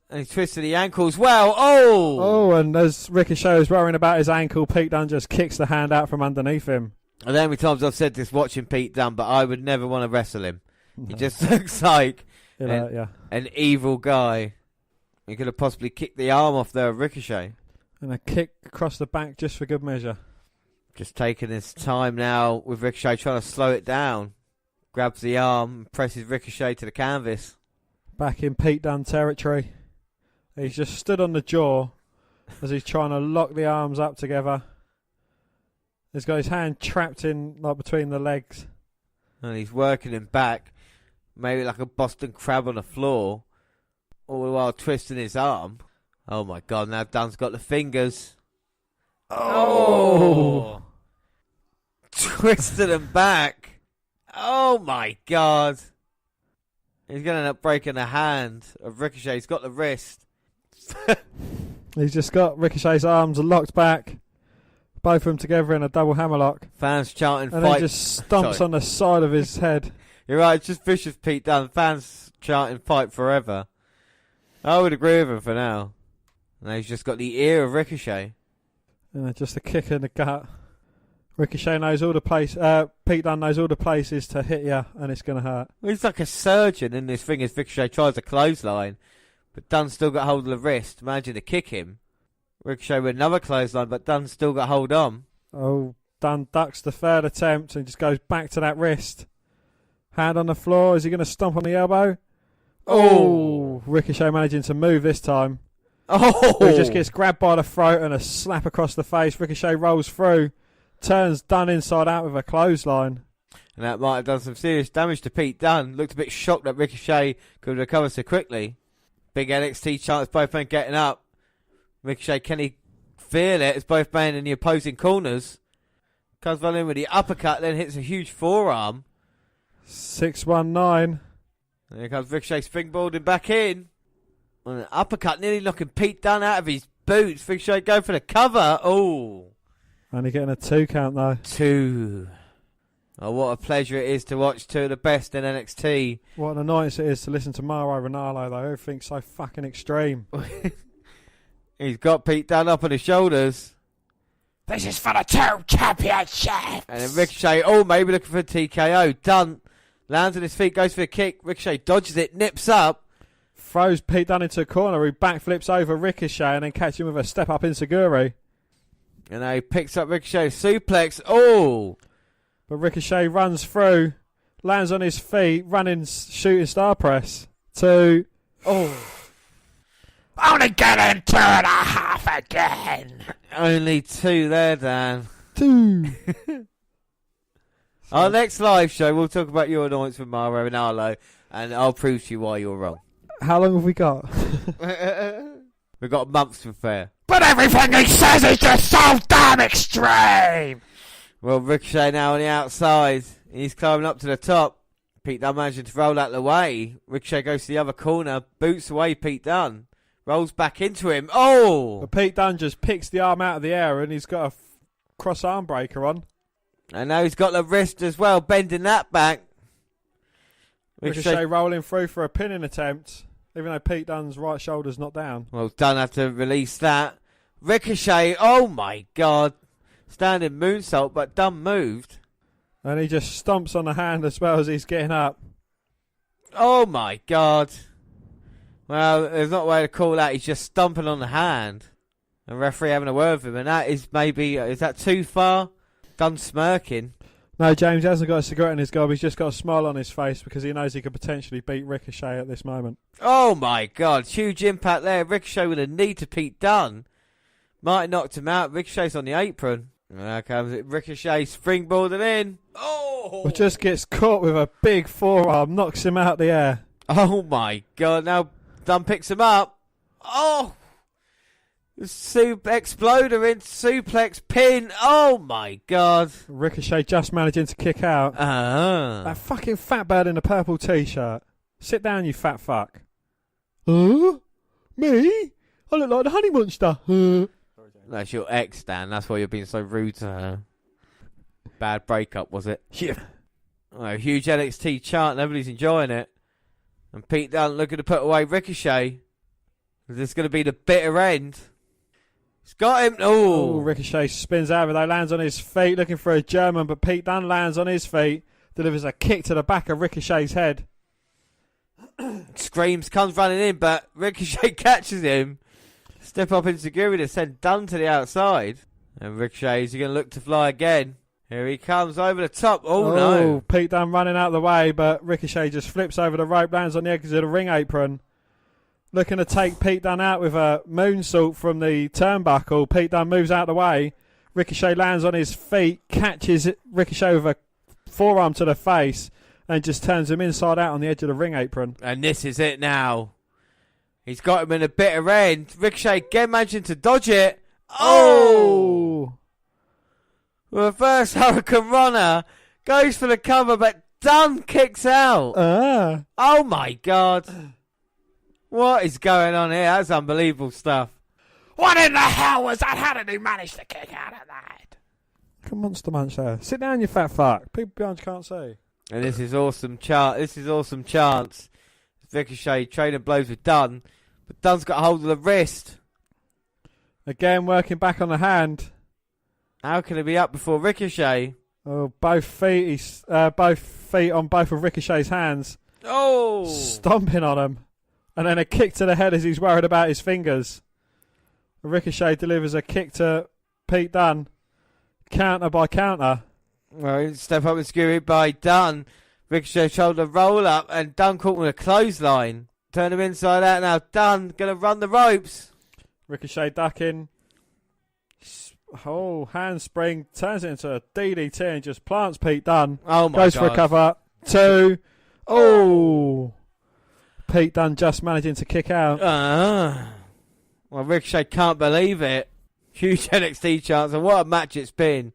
And he twisted the ankle as well. Oh, and as Ricochet was worrying about his ankle, Pete Dunne just kicks the hand out from underneath him. And how many times I've said this watching Pete Dunne, but I would never want to wrestle him. No. He just looks like an evil guy. He could have possibly kicked the arm off there of Ricochet. And a kick across the back just for good measure. Just taking his time now with Ricochet, trying to slow it down. Grabs the arm, presses Ricochet to the canvas. Back in Pete Dunne territory. He's just stood on the jaw as he's trying to lock the arms up together. He's got his hand trapped in between the legs. And he's working him back, maybe like a Boston crab on the floor, all the while twisting his arm. Oh my God, now Dunne's got the fingers. Oh! Twisted him back. Oh my God. He's going to end up breaking the hand of Ricochet. He's got the wrist. He's just got Ricochet's arms locked back. Both of them together in a double hammerlock. Fans chanting and fight. And he just stomps on the side of his head. You're right, it's just vicious Pete Dunne. Fans chanting fight forever. I would agree with him for now. And he's just got the ear of Ricochet. And just a kick in the gut. Ricochet knows all the Pete Dunne knows all the places to hit you, and it's going to hurt. Well, he's like a surgeon in this thing as Ricochet tries a clothesline. But Dunne's still got hold of the wrist. Imagine to kick him. Ricochet with another clothesline, but Dunne's still got hold on. Oh, Dunne ducks the third attempt and just goes back to that wrist. Hand on the floor. Is he going to stomp on the elbow? Oh! Ricochet managing to move this time. Oh! He just gets grabbed by the throat and a slap across the face. Ricochet rolls through. Turns Dunne inside out with a clothesline. And that might have done some serious damage to Pete Dunne. Looked a bit shocked that Ricochet could recover so quickly. Big NXT chance, both men getting up. Ricochet, can he feel it? It's both men in the opposing corners. Comes well in with the uppercut, then hits a huge forearm. 619. Here comes Ricochet springboarding back in. On an uppercut, nearly knocking Pete Dunne out of his boots. Ricochet going for the cover. Oh. Only getting a 2 count though. 2. Oh, what a pleasure it is to watch two of the best in NXT. What an annoyance it is to listen to Mauro Ranallo though. Everything's so fucking extreme. He's got Pete Dunne up on his shoulders. This is for the 2 championships. And then Ricochet, maybe looking for a TKO. Dunne lands on his feet, goes for a kick. Ricochet dodges it, nips up. Throws Pete Dunne into a corner, who backflips over Ricochet and then catches him with a step-up enziguri. And now he picks up Ricochet's suplex. Oh! But Ricochet runs through, lands on his feet, running shooting star press. 2. Only getting 2.5 again. Only 2 there, Dan. 2. Our next live show, we'll talk about your annoyance with Mauro and Arlo, and I'll prove to you why you're wrong. How long have we got? We've got months to fair. But everything he says is just so damn extreme. Well, Ricochet now on the outside. He's climbing up to the top. Pete Dunne managing to roll out of the way. Ricochet goes to the other corner, boots away Pete Dunne. Rolls back into him. Oh! But Pete Dunne just picks the arm out of the air and he's got a cross arm breaker on. And now he's got the wrist as well, bending that back. Ricochet rolling through for a pinning attempt, even though Pete Dunne's right shoulder's not down. Well, Dunne had to release that. Ricochet, oh my God. Standing moonsault, but Dunne moved. And he just stomps on the hand as well as he's getting up. Oh my God. Well, there's not a way to call that. He's just stomping on the hand. The referee having a word with him. And that is maybe, is that too far? Dunne smirking. No, James hasn't got a cigarette in his gob. He's just got a smile on his face because he knows he could potentially beat Ricochet at this moment. Oh my God. Huge impact there. Ricochet with a knee to Pete Dunne. Might have knocked him out. Ricochet's on the apron. And there comes it. Ricochet springboarding in. Oh! But just gets caught with a big forearm, knocks him out the air. Oh my God. Now Dunne picks him up. Oh! Exploder in suplex pin. Oh my God. Ricochet just managing to kick out. That fucking fat bird in a purple t-shirt. Sit down, you fat fuck. Huh? Me? I look like the honey monster. That's your ex, Dan. That's why you're being so rude to her. Bad breakup, was it? Yeah. Oh, huge NXT chant and everybody's enjoying it. And Pete Dunne looking to put away Ricochet. Is this going to be the bitter end? He's got him. Oh, Ricochet spins over though, lands on his feet looking for a German, but Pete Dunne lands on his feet, delivers a kick to the back of Ricochet's head. Screams, comes running in, but Ricochet catches him. Step up into Guri to send Dunne to the outside. And Ricochet, is he going to look to fly again? Here he comes over the top. Oh no. Pete Dunne running out of the way, but Ricochet just flips over the rope, lands on the edge of the ring apron. Looking to take Pete Dunne out with a moonsault from the turnbuckle. Pete Dunne moves out of the way. Ricochet lands on his feet, catches Ricochet with a forearm to the face, and just turns him inside out on the edge of the ring apron. And this is it now. He's got him in a bitter end. Ricochet again managing to dodge it. Oh! Reverse Hurricane Runner. Goes for the cover, but Dunne kicks out. Oh my God. What is going on here? That's unbelievable stuff. What in the hell was that? How did he manage to kick out of that? Come Monster Munch there. Sit down, you fat fuck. People behind you can't see. And this is awesome chance. Ricochet trading blows with Dunne, but Dunne's got hold of the wrist. Again, working back on the hand. How can he be up before Ricochet? Oh, both feet on both of Ricochet's hands. Oh! Stomping on him. And then a kick to the head as he's worried about his fingers. Ricochet delivers a kick to Pete Dunne. Counter by counter. Well, step up and skew by Dunne. Ricochet shoulder roll up and Dunne caught with a clothesline. Turn him inside out now. Dunne going to run the ropes. Ricochet ducking. Handspring. Turns it into a DDT and just plants Pete Dunne. Oh my God. Goes for a cover. 2. Oh! Pete Dunne just managing to kick out. Well, Ricochet can't believe it. Huge NXT chance, and what a match it's been.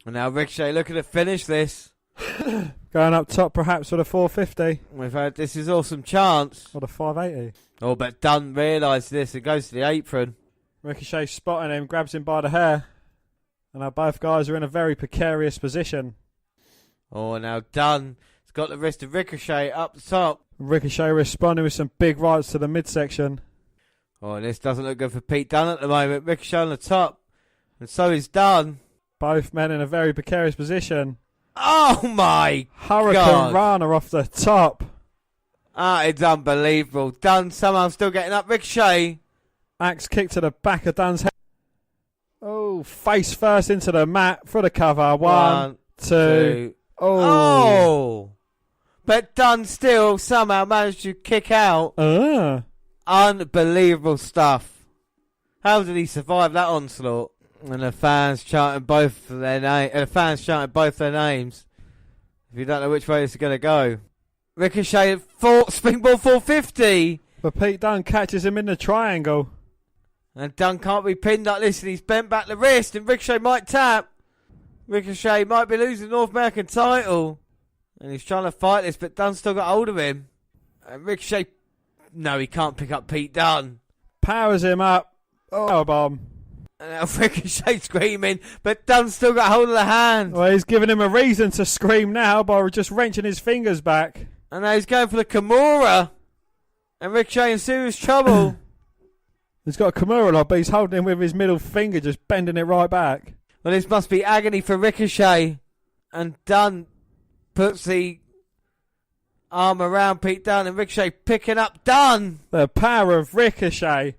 And now Ricochet looking to finish this. Going up top perhaps for the 450 We've had this is awesome chance. or the 580. Oh, but Dunn realised this and goes to the apron. Ricochet spotting him, grabs him by the hair. And now both guys are in a very precarious position. Oh, now Dunn has got the wrist of Ricochet up the top. Ricochet responding with some big rights to the midsection. Oh, and this doesn't look good for Pete Dunne at the moment. Ricochet on the top. And so is Dunn. Both men in a very precarious position. Oh, my Hurricane God. Rana off the top. Ah, it's unbelievable. Dunn somehow still getting up. Ricochet. Axe kick to the back of Dunn's head. Oh, face first into the mat for the cover. One, two. Oh. But Dunn still somehow managed to kick out. Unbelievable stuff. How did he survive that onslaught? And the fans chanting both their names. If you don't know which way this is going to go. Ricochet springboard 450. But Pete Dunne catches him in the triangle. And Dunn can't be pinned like this, and he's bent back the wrist, and Ricochet might tap. Ricochet might be losing the North American title. And he's trying to fight this, but Dunn's still got hold of him. And Ricochet, no, he can't pick up Pete Dunne. Powers him up. Oh, bomb. And now Ricochet screaming, but Dunn's still got hold of the hand. Well, he's giving him a reason to scream now by just wrenching his fingers back. And now he's going for the Kimura. And Ricochet in serious trouble. He's got a Kimura lock, but he's holding him with his middle finger, just bending it right back. Well, this must be agony for Ricochet. And Dunn puts the arm around Pete Dunne, and Ricochet picking up Dunn. The power of Ricochet.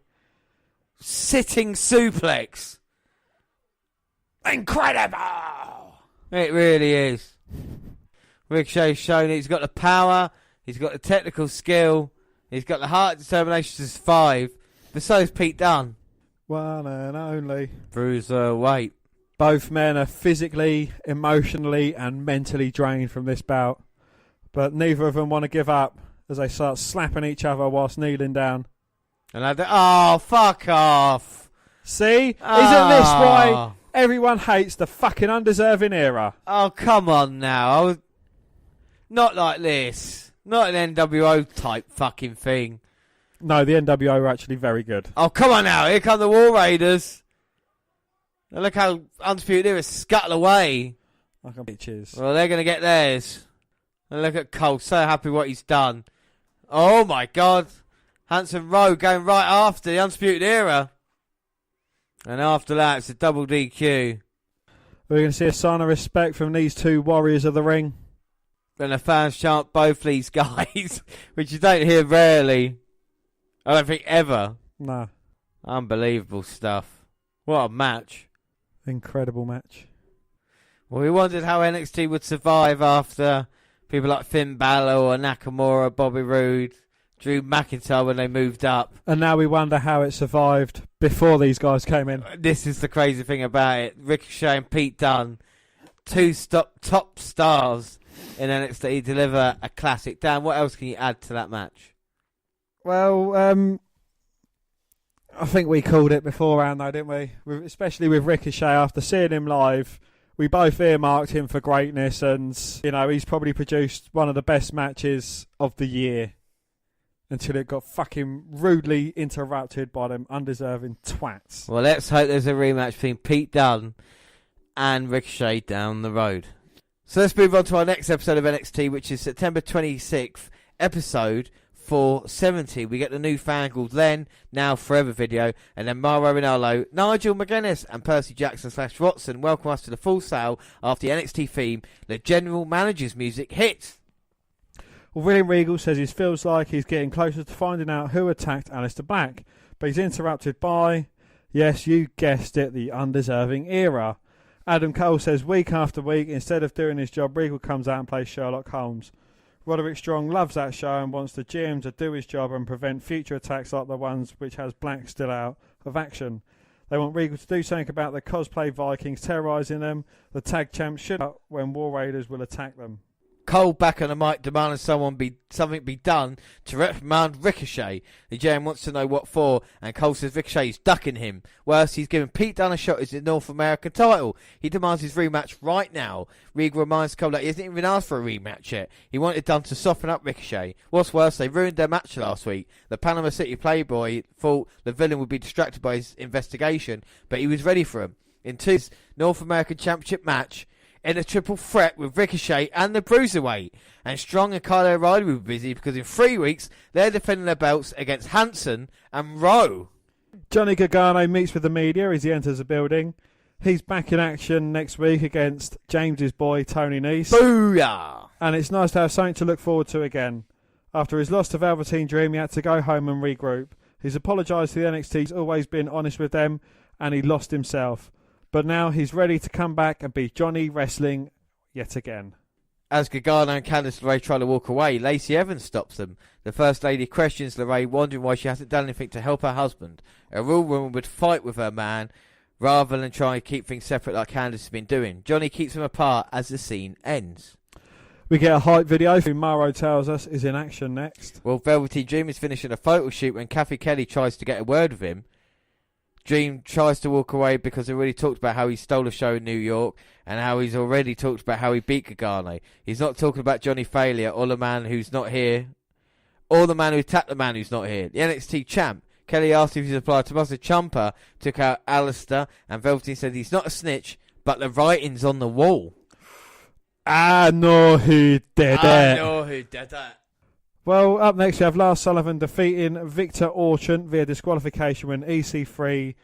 Sitting suplex. Incredible! It really is. Ricochet's shown he's got the power, he's got the technical skill, he's got the heart determination to survive. But so is Pete Dunne. One and only. Bruiser weight. Both men are physically, emotionally and mentally drained from this bout. But neither of them want to give up as they start slapping each other whilst kneeling down. And oh, fuck off. See? Isn't this why everyone hates the fucking undeserving era? Oh, come on now. Not like this. Not an NWO type fucking thing. No, the NWO are actually very good. Oh, come on now. Here come the War Raiders. And look how Undisputed Era scuttle away. Like a bitches. Well, they're going to get theirs. And look at Cole. So happy what he's done. Oh, my God. Hanson Rowe going right after the Undisputed Era. And after that, it's a double DQ. We're going to see a sign of respect from these two warriors of the ring. And the fans chant both these guys, which you don't hear rarely. I don't think ever. No. Unbelievable stuff. What a match. Incredible match. Well, we wondered how NXT would survive after people like Finn Balor or Nakamura, Bobby Roode, Drew McIntyre when they moved up. And now we wonder how it survived before these guys came in. This is the crazy thing about it. Ricochet and Pete Dunne, two top stars in NXT, deliver a classic. Dan, what else can you add to that match? Well, I think we called it beforehand though, didn't we? Especially with Ricochet, after seeing him live, we both earmarked him for greatness, and, you know, he's probably produced one of the best matches of the year until it got fucking rudely interrupted by them undeserving twats. Well, let's hope there's a rematch between Pete Dunne and Ricochet down the road. So let's move on to our next episode of NXT, which is September 26th, episode 470. We get the newfangled Len, Now Forever video, and then Mauro Ranallo, Nigel McGuinness, and Percy Jackson / Watson welcome us to the Full Sail after the NXT theme, the General Manager's music hits. Well, William Regal says he feels like he's getting closer to finding out who attacked Aleister Black, but he's interrupted by, yes, you guessed it, the undeserving era. Adam Cole says week after week, instead of doing his job, Regal comes out and plays Sherlock Holmes. Roderick Strong loves that show and wants the GM to do his job and prevent future attacks like the ones which has Black still out of action. They want Regal to do something about the cosplay Vikings terrorising them. The tag champs should up when War Raiders will attack them. Cole back on the mic demanding something be done to reprimand Ricochet. The GM wants to know what for, and Cole says Ricochet is ducking him. Worse, he's giving Pete Dunne a shot at the North American title. He demands his rematch right now. Regal reminds Cole that he hasn't even asked for a rematch yet. He wanted done to soften up Ricochet. What's worse, they ruined their match last week. The Panama City Playboy thought the villain would be distracted by his investigation, but he was ready for him. In his North American Championship match, in a triple threat with Ricochet and the Bruiserweight. And Strong and Kyle O'Reilly will be busy because in 3 weeks they're defending their belts against Hanson and Rowe. Johnny Gargano meets with the media as he enters the building. He's back in action next week against James's boy Tony Nese. Booyah! And it's nice to have something to look forward to again. After his loss to Velveteen Dream, he had to go home and regroup. He's apologised to the NXT. He's always been honest with them, and he lost himself. But now he's ready to come back and be Johnny Wrestling yet again. As Gargano and Candice LeRae try to walk away, Lacey Evans stops them. The First Lady questions LeRae, wondering why she hasn't done anything to help her husband. A real woman would fight with her man rather than try and keep things separate like Candice has been doing. Johnny keeps them apart as the scene ends. We get a hype video who Mauro tells us is in action next. Well, Velveteen Dream is finishing a photo shoot when Kathy Kelly tries to get a word with him. Dream tries to walk away because they already talked about how he stole a show in New York and how he's already talked about how he beat Gargano. He's not talking about Johnny Failure or the man who's not here, or the man who attacked the man who's not here. The NXT champ. Kelly asked if he's applied to Tommaso Ciampa, took out Alistair, and Velveteen said he's not a snitch, but the writing's on the wall. I know who did it. I know who did it. Well, up next we have Lars Sullivan defeating Victor Orchant via disqualification when EC3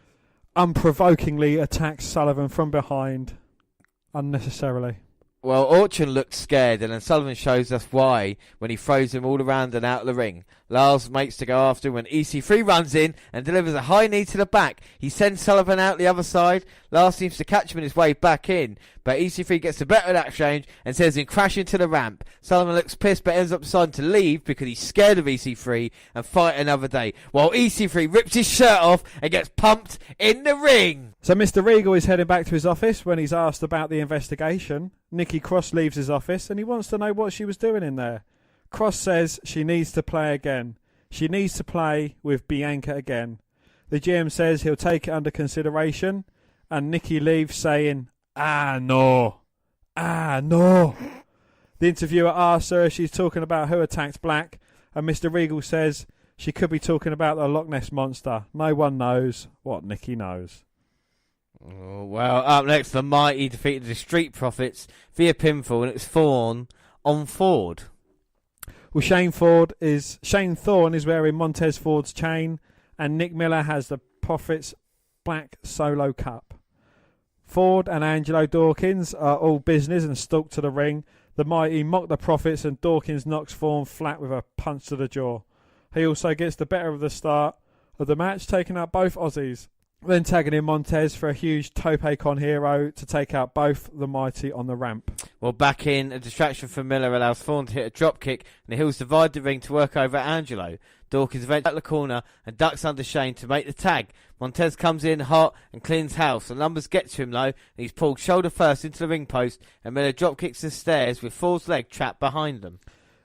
unprovokingly attacks Sullivan from behind unnecessarily. Well, Orchard looked scared, and then Sullivan shows us why when he throws him all around and out of the ring. Lars makes to go after him when EC3 runs in and delivers a high knee to the back. He sends Sullivan out the other side. Lars seems to catch him in his way back in, but EC3 gets the better of that exchange and sends him crashing to the ramp. Sullivan looks pissed but ends up deciding to leave because he's scared of EC3 and fight another day, while EC3 rips his shirt off and gets pumped in the ring. So Mr. Regal is heading back to his office when he's asked about the investigation. Nikki Cross leaves his office and he wants to know what she was doing in there. Cross says she needs to play again. She needs to play with Bianca again. The GM says he'll take it under consideration, and Nikki leaves saying, no. The interviewer asks her if she's talking about who attacked Black, and Mr. Regal says she could be talking about the Loch Ness Monster. No one knows what Nikki knows. Oh, well, up next, the Mighty defeated the Street Profits via pinfall, and it's Thorne on Ford. Well, Shane Thorne is wearing Montez Ford's chain, and Nick Miller has the Profits Black Solo Cup. Ford and Angelo Dawkins are all business and stalk to the ring. The Mighty mock the Profits, and Dawkins knocks Thorne flat with a punch to the jaw. He also gets the better of the start of the match, taking out both Aussies. Then tagging in Montez for a huge tope con hero to take out both the Mighty on the ramp. Well, back in, a distraction from Miller allows Thorne to hit a drop kick, and the Hills divide the ring to work over Angelo. Dawkins eventually out the corner and ducks under Shane to make the tag. Montez comes in hot and cleans house. The numbers get to him though, and he's pulled shoulder first into the ring post, and Miller drop kicks the stairs with Ford's leg trapped behind them.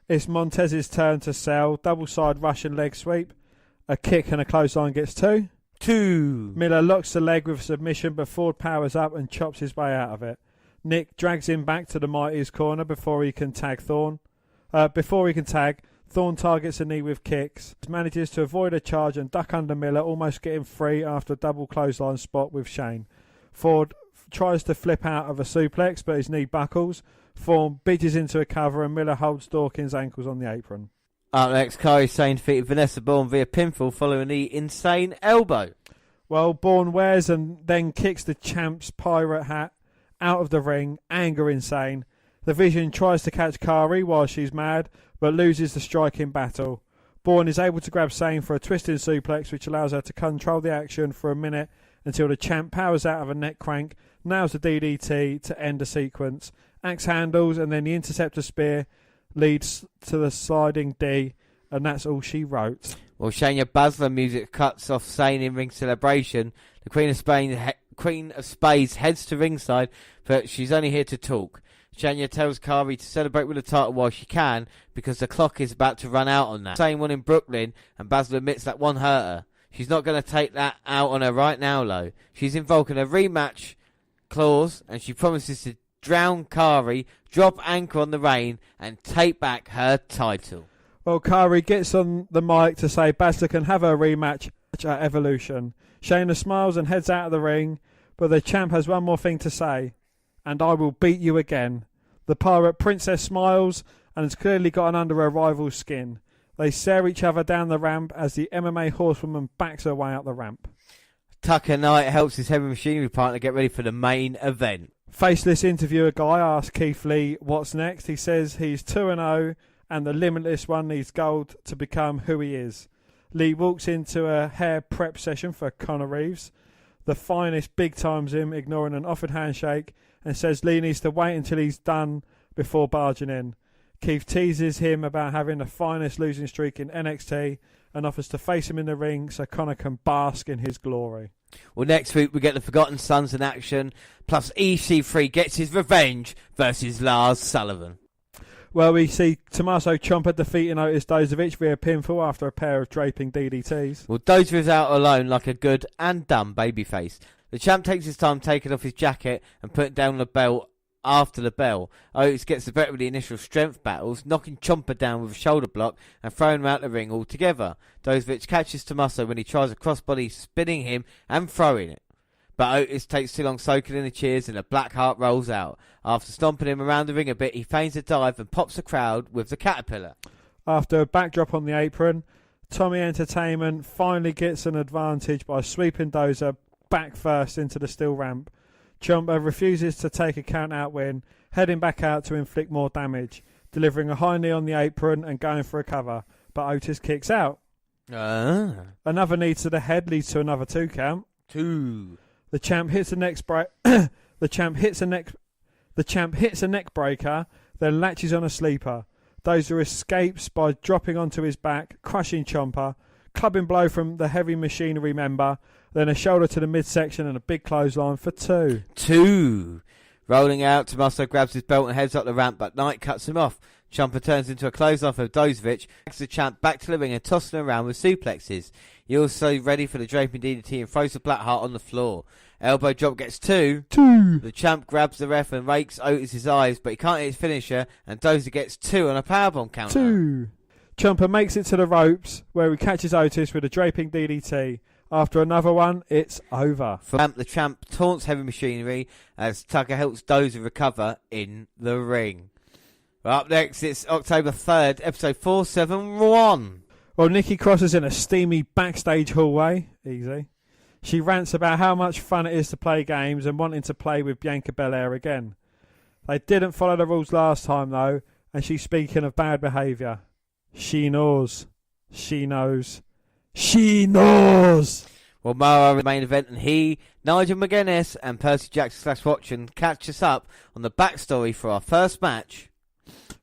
It's Montez's turn to sell. Double side Russian leg sweep. A kick and a clothesline gets two. Miller locks the leg with a submission, but Ford powers up and chops his way out of it. Nick drags him back to the Mighty's corner before he can tag Thorne. Thorne targets a knee with kicks, manages to avoid a charge and duck under Miller, almost getting free after a double clothesline spot with Shane. Ford tries to flip out of a suplex, but his knee buckles. Thorne bidges into a cover and Miller holds Dawkins' ankles on the apron. Up next, Kairi Sane defeated Vanessa Bourne via pinfall following the insane elbow. Well, Bourne wears and then kicks the champ's pirate hat out of the ring, anger insane. The Vision tries to catch Kairi while she's mad, but loses the striking battle. Bourne is able to grab Sane for a twisting suplex, which allows her to control the action for a minute until the champ powers out of a neck crank, nails the DDT to end the sequence. Axe handles and then the interceptor spear leads to the sliding D, and that's all she wrote. Well, Shayna Baszler music cuts off Sane in ring celebration. The Queen of Spades heads to ringside, but she's only here to talk. Shania tells Kari to celebrate with the title while she can because the clock is about to run out on that. Same one in Brooklyn, and Basil admits that one hurt her. She's not going to take that out on her right now, though. She's invoking a rematch clause, and she promises to drown Kari, drop anchor on the reign, and take back her title. Well, Kari gets on the mic to say Basil can have her rematch at Evolution. Shayna smiles and heads out of the ring, but the champ has one more thing to say. And I will beat you again. The Pirate Princess smiles and has clearly gotten under her rival's skin. They stare each other down the ramp as the MMA horsewoman backs her way up the ramp. Tucker Knight helps his heavy machinery partner get ready for the main event. Faceless interviewer guy asks Keith Lee what's next. He says he's 2-0 and the Limitless one needs gold to become who he is. Lee walks into a hair prep session for Conor Reeves. The finest big times him, ignoring an offered handshake, and says Lee needs to wait until he's done before barging in. Keith teases him about having the finest losing streak in NXT and offers to face him in the ring so Conor can bask in his glory. Well, next week we get the Forgotten Sons in action, plus EC3 gets his revenge versus Lars Sullivan. Well, we see Tommaso Ciampa defeating Otis Dozovic via pinfall after a pair of draping DDTs. Well, Dozovic's out alone like a good and dumb babyface. The champ takes his time taking off his jacket and putting down the belt after the bell. Otis gets the better of the initial strength battles, knocking Ciampa down with a shoulder block and throwing him out the ring altogether. Dozovic catches Tommaso when he tries a crossbody, spinning him and throwing it. But Otis takes too long soaking in the cheers and the Black Heart rolls out. After stomping him around the ring a bit, he feigns a dive and pops the crowd with the Caterpillar. After a backdrop on the apron, Tommy Entertainment finally gets an advantage by sweeping Dozer back first into the steel ramp. Ciampa refuses to take a count-out win, heading back out to inflict more damage, delivering a high knee on the apron and going for a cover, but Otis kicks out. Another knee to the head leads to another 2 count. 2. The champ hits a the champ hits a neck breaker, then latches on a sleeper. Dozer escapes by dropping onto his back, crushing Ciampa, clubbing blow from the heavy machinery member, then a shoulder to the midsection and a big clothesline for 2. 2. Rolling out, Tommaso grabs his belt and heads up the ramp, but Knight cuts him off. Ciampa turns into a clothesline for Dozovic, drags the champ back to the ring and tosses him around with suplexes. He also ready for the draping DDT and throws the Blackheart on the floor. Elbow drop gets 2. The champ grabs the ref and rakes Otis' eyes, but he can't hit his finisher, and Dozer gets 2 on a powerbomb counter. 2. Ciampa makes it to the ropes, where he catches Otis with a draping DDT. After another one, it's over. The champ taunts Heavy Machinery as Tucker helps Dozer recover in the ring. Up next, it's October 3rd, episode 471. Well, Nikki crosses in a steamy backstage hallway. Easy. She rants about how much fun it is to play games and wanting to play with Bianca Belair again. They didn't follow the rules last time, though, and she's speaking of bad behaviour. She knows. She knows. She knows! Well, Mara in the main event, and he, Nigel McGuinness, and Percy Jackson / Watson catch us up on the backstory for our first match.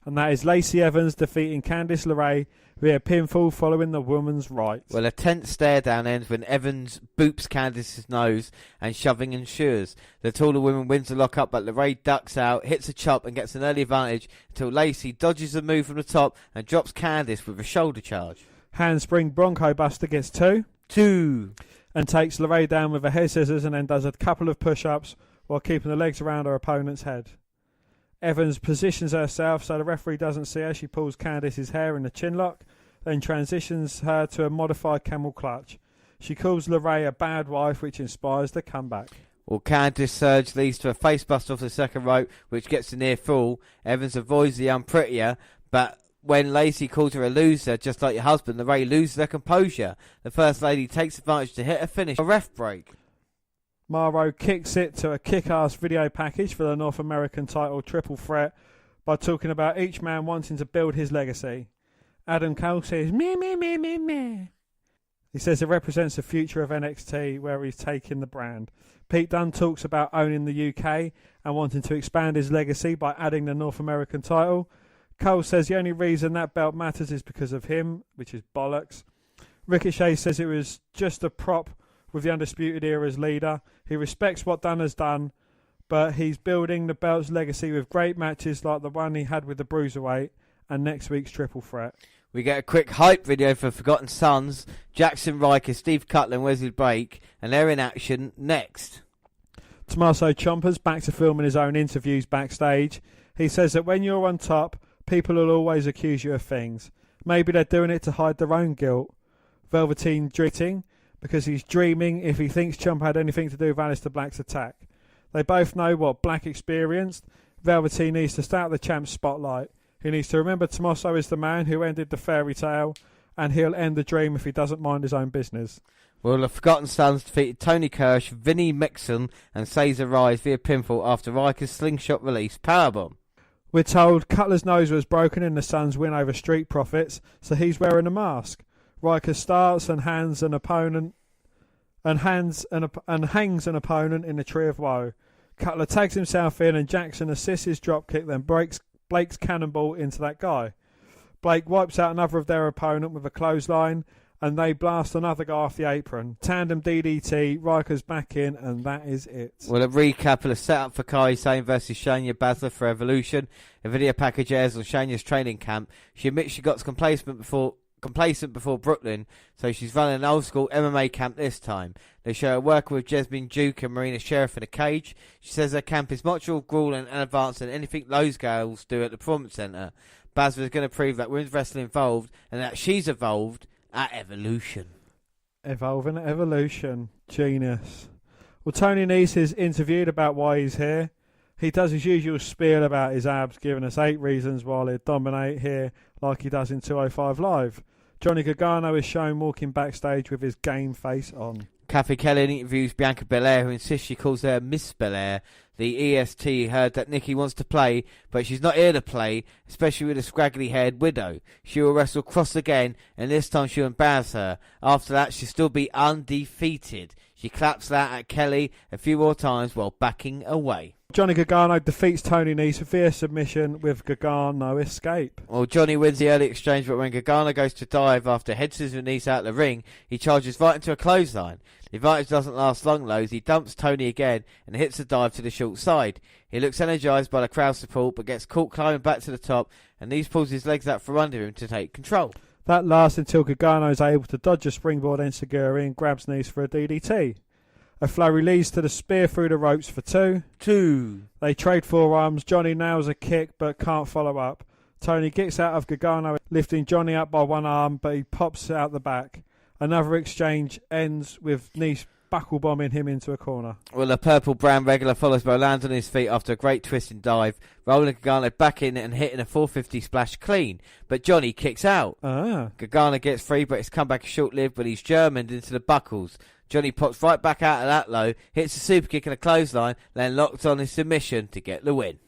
And that is Lacey Evans defeating Candice LeRae via pinfall following the woman's right. Well, a tense stare down ends when Evans boops Candice's nose and shoving ensures. The taller woman wins the lock up, but LeRae ducks out, hits a chop and gets an early advantage until Lacey dodges the move from the top and drops Candice with a shoulder charge. Handspring Bronco Buster gets 2. 2. And takes LeRae down with a hair scissors and then does a couple of push-ups while keeping the legs around her opponent's head. Evans positions herself so the referee doesn't see her. She pulls Candice's hair in a chin lock, then transitions her to a modified camel clutch. She calls LeRae a bad wife, which inspires the comeback. Well, Candice surge leads to a facebuster off the second rope, which gets a near fall. Evans avoids the unprettier, but when Lacey calls her a loser, just like your husband, LeRae loses her composure. The First Lady takes advantage to hit a finish, a ref break. Morrow kicks it to a kick-ass video package for the North American title triple threat by talking about each man wanting to build his legacy. Adam Cole says, meh, meh, meh, meh, meh. He says it represents the future of NXT where he's taking the brand. Pete Dunne talks about owning the UK and wanting to expand his legacy by adding the North American title. Cole says the only reason that belt matters is because of him, which is bollocks. Ricochet says it was just a prop with the Undisputed Era's leader. He respects what Dunne has done, but he's building the belt's legacy with great matches like the one he had with the Bruiserweight and next week's Triple Threat. We get a quick hype video for Forgotten Sons, Jackson Riker, Steve Cutler and Wesley Blake, and they're in action next. Tommaso Ciampa's back to filming his own interviews backstage. He says that when you're on top, people will always accuse you of things. Maybe they're doing it to hide their own guilt. Velveteen dreaming because he's dreaming if he thinks Ciampa had anything to do with Aleister Black's attack. They both know what Black experienced. Velveteen needs to stay out the champ's spotlight. He needs to remember Tommaso is the man who ended the fairy tale, and he'll end the dream if he doesn't mind his own business. Well, the Forgotten Sons defeated Tony Kirsch, Vinnie Mixon and Cesar Rise via pinfall after Riker's slingshot release powerbomb. We're told Cutler's nose was broken in the Suns' win over Street Profits, so he's wearing a mask. Riker starts and hangs an opponent in the Tree of Woe. Cutler tags himself in and Jackson assists his dropkick, then breaks Blake's cannonball into that guy. Blake wipes out another of their opponent with a clothesline, and they blast another guy off the apron. Tandem DDT, Riker's back in, and that is it. Well, a recap of the setup for Kairi Sane versus Shayna Baszler for Evolution. A video package airs on Shayna's training camp. She admits she got complacent before Brooklyn, so she's running an old school MMA camp this time. They show her working with Jasmine Duke and Marina Sheriff in a cage. She says her camp is much more grueling and advanced than anything those girls do at the Performance Center. Baszler is going to prove that women's wrestling involved and that she's evolved at Evolution. Evolving at Evolution. Genius. Well, Tony Nese is interviewed about why he's here. He does his usual spiel about his abs, giving us 8 reasons why he'd dominate here like he does in 205 Live. Johnny Gargano is shown walking backstage with his game face on. Kathy Kelly interviews Bianca Belair, who insists she calls her Miss Belair. The EST heard that Nikki wants to play, but she's not here to play, especially with a scraggly-haired widow. She will wrestle Cross again, and this time she'll embarrass her. After that, she'll still be undefeated. She claps that at Kelly a few more times while backing away. Johnny Gargano defeats Tony Nese via submission with Gargano escape. Well, Johnny wins the early exchange, but when Gargano goes to dive after head scissors Nese out of the ring, he charges right into a clothesline. The advantage doesn't last long though, as he dumps Tony again and hits the dive to the short side. He looks energised by the crowd support, but gets caught climbing back to the top, and Nese pulls his legs out from under him to take control. That lasts until Gargano is able to dodge a springboard enziguri and grabs Nese for a DDT. A flurry leads to the spear through the ropes for 2. They trade forearms. Johnny nails a kick but can't follow up. Tony gets out of Gargano, lifting Johnny up by one arm, but he pops out the back. Another exchange ends with Nese buckle bombing him into a corner. Well, the purple-brown regular follows by lands on his feet after a great twisting dive, rolling Gargano back in and hitting a 450 splash clean. But Johnny kicks out. Gargano gets free, but his comeback is short-lived, but he's Germaned into the buckles. Johnny pops right back out of that low, hits a super kick and a clothesline, then locks on his submission to get the win.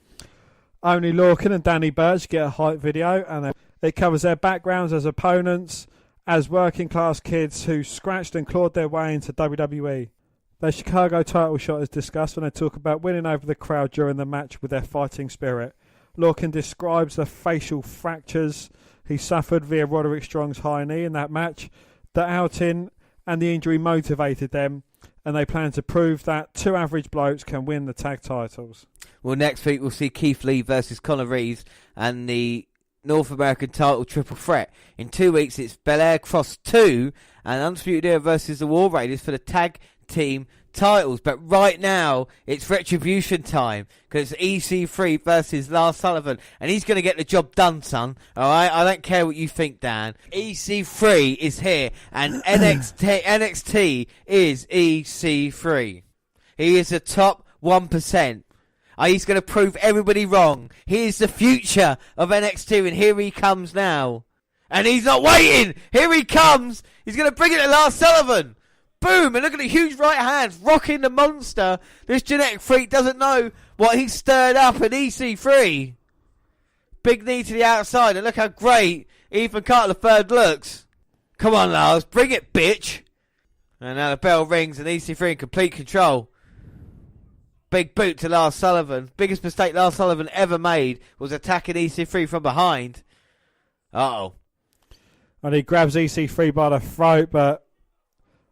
Only Lorcan and Danny Burch get a hype video, and it covers their backgrounds as opponents, as working class kids who scratched and clawed their way into WWE. Their Chicago title shot is discussed when they talk about winning over the crowd during the match with their fighting spirit. Lorcan describes the facial fractures he suffered via Roderick Strong's high knee in that match. The outing and the injury motivated them, and they plan to prove that 2 average blokes can win the tag titles. Well, next week we'll see Keith Lee versus Conor Reeves and the North American title triple threat. In 2 weeks it's Belair Cross 2 and Undisputed Era versus the War Raiders for the tag team titles. But right now it's retribution time because it's EC3 versus Lars Sullivan, and he's going to get the job done, son. Alright, I don't care what you think, Dan. EC3 is here, and NXT is EC3. He is the top 1%. He's going to prove everybody wrong. He is the future of NXT, and here he comes now. And he's not waiting. Here he comes. He's going to bring it to Lars Sullivan. Boom! And look at the huge right hands rocking the monster. This genetic freak doesn't know what he's stirred up in EC3. Big knee to the outside, and look how great Ethan Carter III looks. Come on, Lars. Bring it, bitch. And now the bell rings, and EC3 in complete control. Big boot to Lars Sullivan. Biggest mistake Lars Sullivan ever made was attacking EC3 from behind. Uh-oh. And he grabs EC3 by the throat, but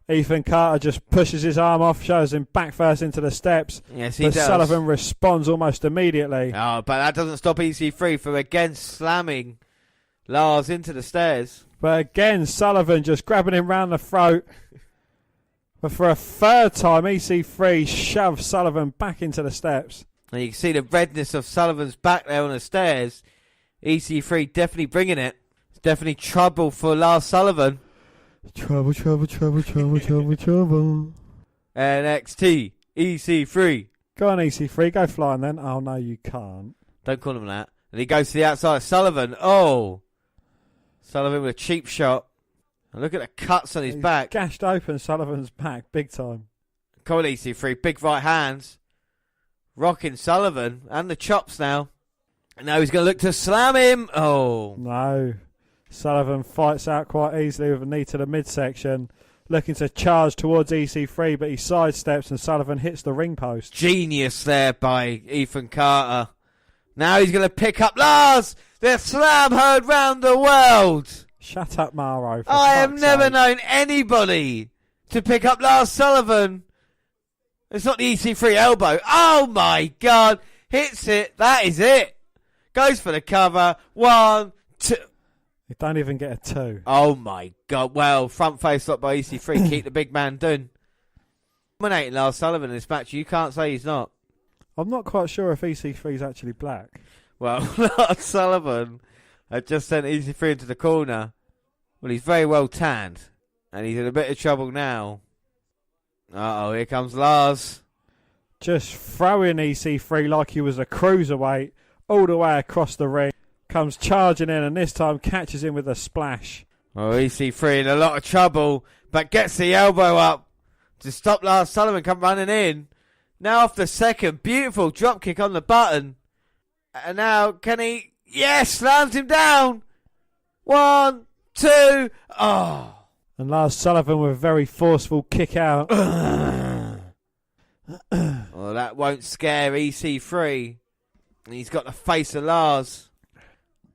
Ethan Carter just pushes his arm off, shows him back first into the steps. Yes, he but does. Sullivan responds almost immediately. Oh, but that doesn't stop EC3 from again slamming Lars into the stairs. But again, Sullivan just grabbing him round the throat. But for a third time, EC3 shoves Sullivan back into the steps. And you can see the redness of Sullivan's back there on the stairs. EC3 definitely bringing it. It's definitely trouble for Lars Sullivan. Trouble, trouble, trouble, trouble, trouble, trouble. NXT, EC3. Go on, EC3, go flying then. Oh, no, you can't. Don't call him that. And he goes to the outside of Sullivan. Oh! Sullivan with a cheap shot. And look at the cuts on his He's back. gashed open Sullivan's back, big time. Come on, EC3. Big right hands. Rocking Sullivan. And the chops now. And now he's going to look to slam him. Oh. No. Sullivan fights out quite easily with a knee to the midsection. Looking to charge towards EC3, but he sidesteps and Sullivan hits the ring post. Genius there by Ethan Carter. Now he's going to pick up Lars. The slam heard round the world. Shut up, Maro. I have never known anybody to pick up Lars Sullivan. It's not the EC3 elbow. Oh my God. Hits it. That is it. Goes for the cover. 1, 2. You don't even get a 2. Oh my God. Well, front face lock by EC3. Keep the big man done. Dominating Lars Sullivan in this match. You can't say he's not. I'm not quite sure if EC3 is actually black. Well, Lars Sullivan had just sent EC3 into the corner. Well, he's very well tanned. And he's in a bit of trouble now. Uh-oh, here comes Lars. Just throwing EC3 like he was a cruiserweight all the way across the ring. Comes charging in and this time catches him with a splash. Well, EC3 in a lot of trouble, but gets the elbow up to stop Lars Sullivan come running in. Now off the second, beautiful drop kick on the button. And now, can he? Yes, slams him down. 1, 2, oh. And Lars Sullivan with a very forceful kick out. Well, that won't scare EC3. And he's got the face of Lars.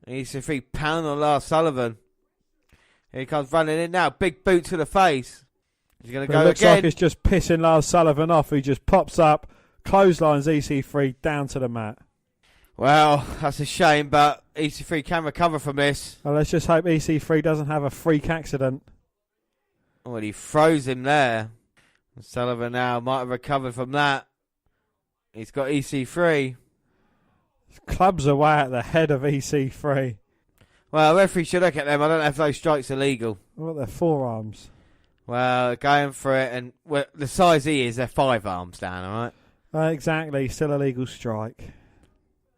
EC3 pound on Lars Sullivan. Here he comes running in now. Big boot to the face. He's going to go It looks again. like it's just pissing Lars Sullivan off. He just pops up, clotheslines EC3 down to the mat. Well, that's a shame, but EC3 can recover from this. Well, let's just hope EC3 doesn't have a freak accident. Well, he froze him there. And Sullivan now might have recovered from that. He's got EC3. Clubs away at the head of EC3. Well, referee should look at them. I don't know if those strikes are legal. What about their forearms? Well, going for it, and well, the size he is, they're 5 arms down, all right? Exactly, still a legal strike.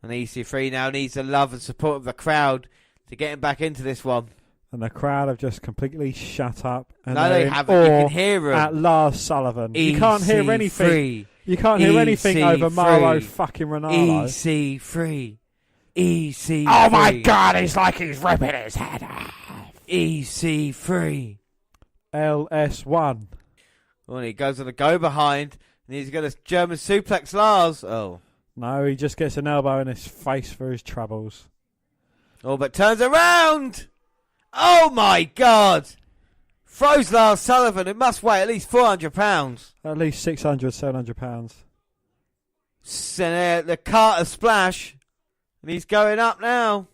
And EC3 now needs the love and support of the crowd to get him back into this one. And the crowd have just completely shut up. And No, they're they in haven't. You awe can hear them. at Lars Sullivan. You can't hear anything. You can't hear anything EC3. over Mauro fucking Ronaldo. EC3. EC3. Oh my God, he's like he's ripping his head off. EC3. LS1. Well, he goes on the go behind, and he's going to German suplex Lars. Oh. No, he just gets an elbow in his face for his troubles. Oh, but turns around. Oh my God. Throws Lars Sullivan. It must weigh at least 400 pounds. At least 600, 700 pounds. The Carter splash. And he's going up now.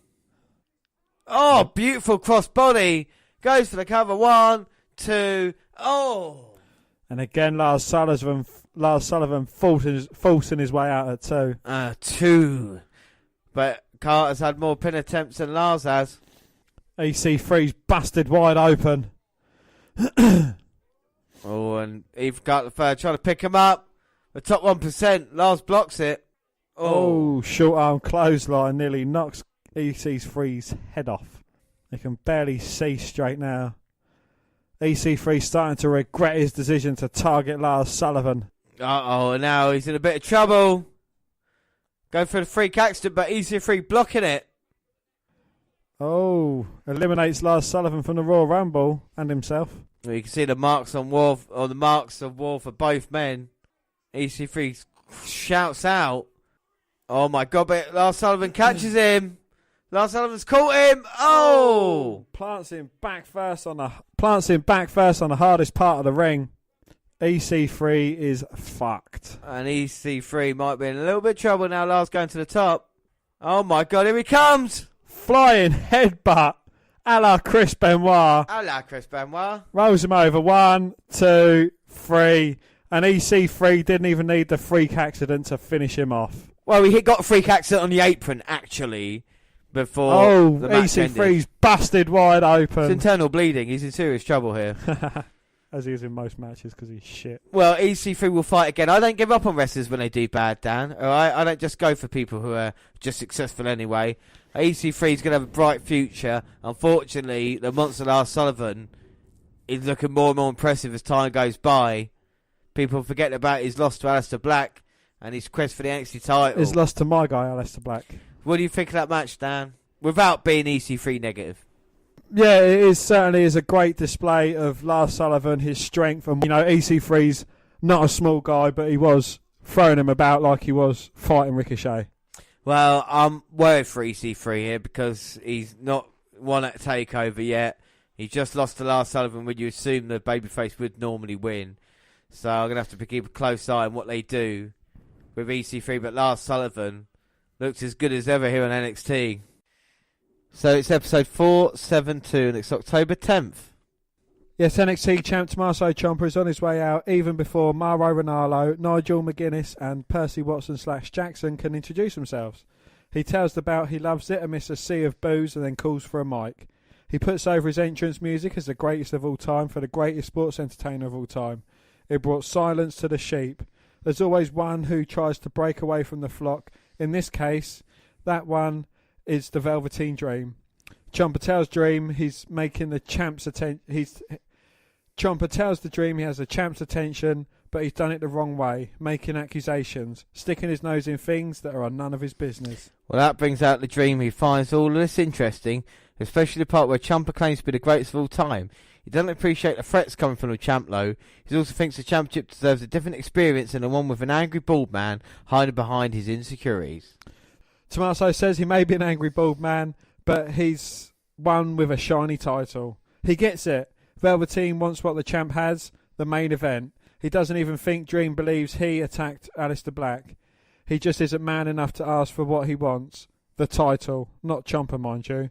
Oh, beautiful crossbody. Goes for the cover. 1, 2. Oh. And again, Lars Sullivan forcing his way out at 2. 2. But Carter's had more pin attempts than Lars has. EC3's busted wide open. Oh, and Eve got the third, trying to pick him up. The top 1%. Lars blocks it. Oh, short arm clothesline nearly knocks EC3's head off. He can barely see straight now. EC3 starting to regret his decision to target Lars Sullivan. Uh-oh, now he's in a bit of trouble. Going for the freak accident, but EC3 blocking it. Oh, eliminates Lars Sullivan from the Royal Rumble and himself. Well, you can see the marks on war, or the marks of war for both men. EC3 shouts out. Oh my God, but Lars Sullivan catches him. Lars Sullivan's caught him. Oh! Plants him back first on the hardest part of the ring. EC3 is fucked. And EC3 might be in a little bit of trouble now. Lars going to the top. Oh my God, here he comes! Flying headbutt a la Chris Benoit. Hello, Chris Benoit. Rolls him over. 1, 2, 3. And EC3 didn't even need the freak accident to finish him off. Well, he got a freak accident on the apron, actually, before the match EC3's ended. busted wide open. It's internal bleeding. He's in serious trouble here. As he is in most matches because he's shit. Well, EC3 will fight again. I don't give up on wrestlers when they do bad, Dan. All right? I don't just go for people who are just successful anyway. EC3 is going to have a bright future. Unfortunately, the monster Lars Sullivan is looking more and more impressive as time goes by. People forget about his loss to Aleister Black and his quest for the NXT title. His loss to my guy, Aleister Black. What do you think of that match, Dan? Without being EC3 negative. Yeah, it is certainly is a great display of Lars Sullivan, his strength. And, EC3's not a small guy, but he was throwing him about like he was fighting Ricochet. Well, I'm worried for EC3 here because he's not won at TakeOver yet. He just lost to Lars Sullivan when you assume the babyface would normally win. So I'm going to have to keep a close eye on what they do with EC3. But Lars Sullivan looks as good as ever here on NXT. So it's episode 472 and it's October 10th. Yes, NXT champ Tommaso Ciampa is on his way out even before Mauro Ranallo, Nigel McGuinness and Percy Watson/Jackson can introduce themselves. He tells the bout he loves it amidst a sea of boos and then calls for a mic. He puts over his entrance music as the greatest of all time for the greatest sports entertainer of all time. It brought silence to the sheep. There's always one who tries to break away from the flock. In this case, that one is the Velveteen Dream. Ciampa tells Dream he's making the champ's attention. Ciampa tells the Dream he has the champ's attention, but he's done it the wrong way, making accusations, sticking his nose in things that are none of his business. Well, that brings out the Dream. He finds all of this interesting, especially the part where Ciampa claims to be the greatest of all time. He doesn't appreciate the threats coming from the champ, though. He also thinks the championship deserves a different experience than the one with an angry bald man hiding behind his insecurities. Tommaso says he may be an angry bald man, but he's one with a shiny title. He gets it. Velveteen wants what the champ has, the main event. He doesn't even think Dream believes he attacked Aleister Black. He just isn't man enough to ask for what he wants. The title, not Ciampa, mind you.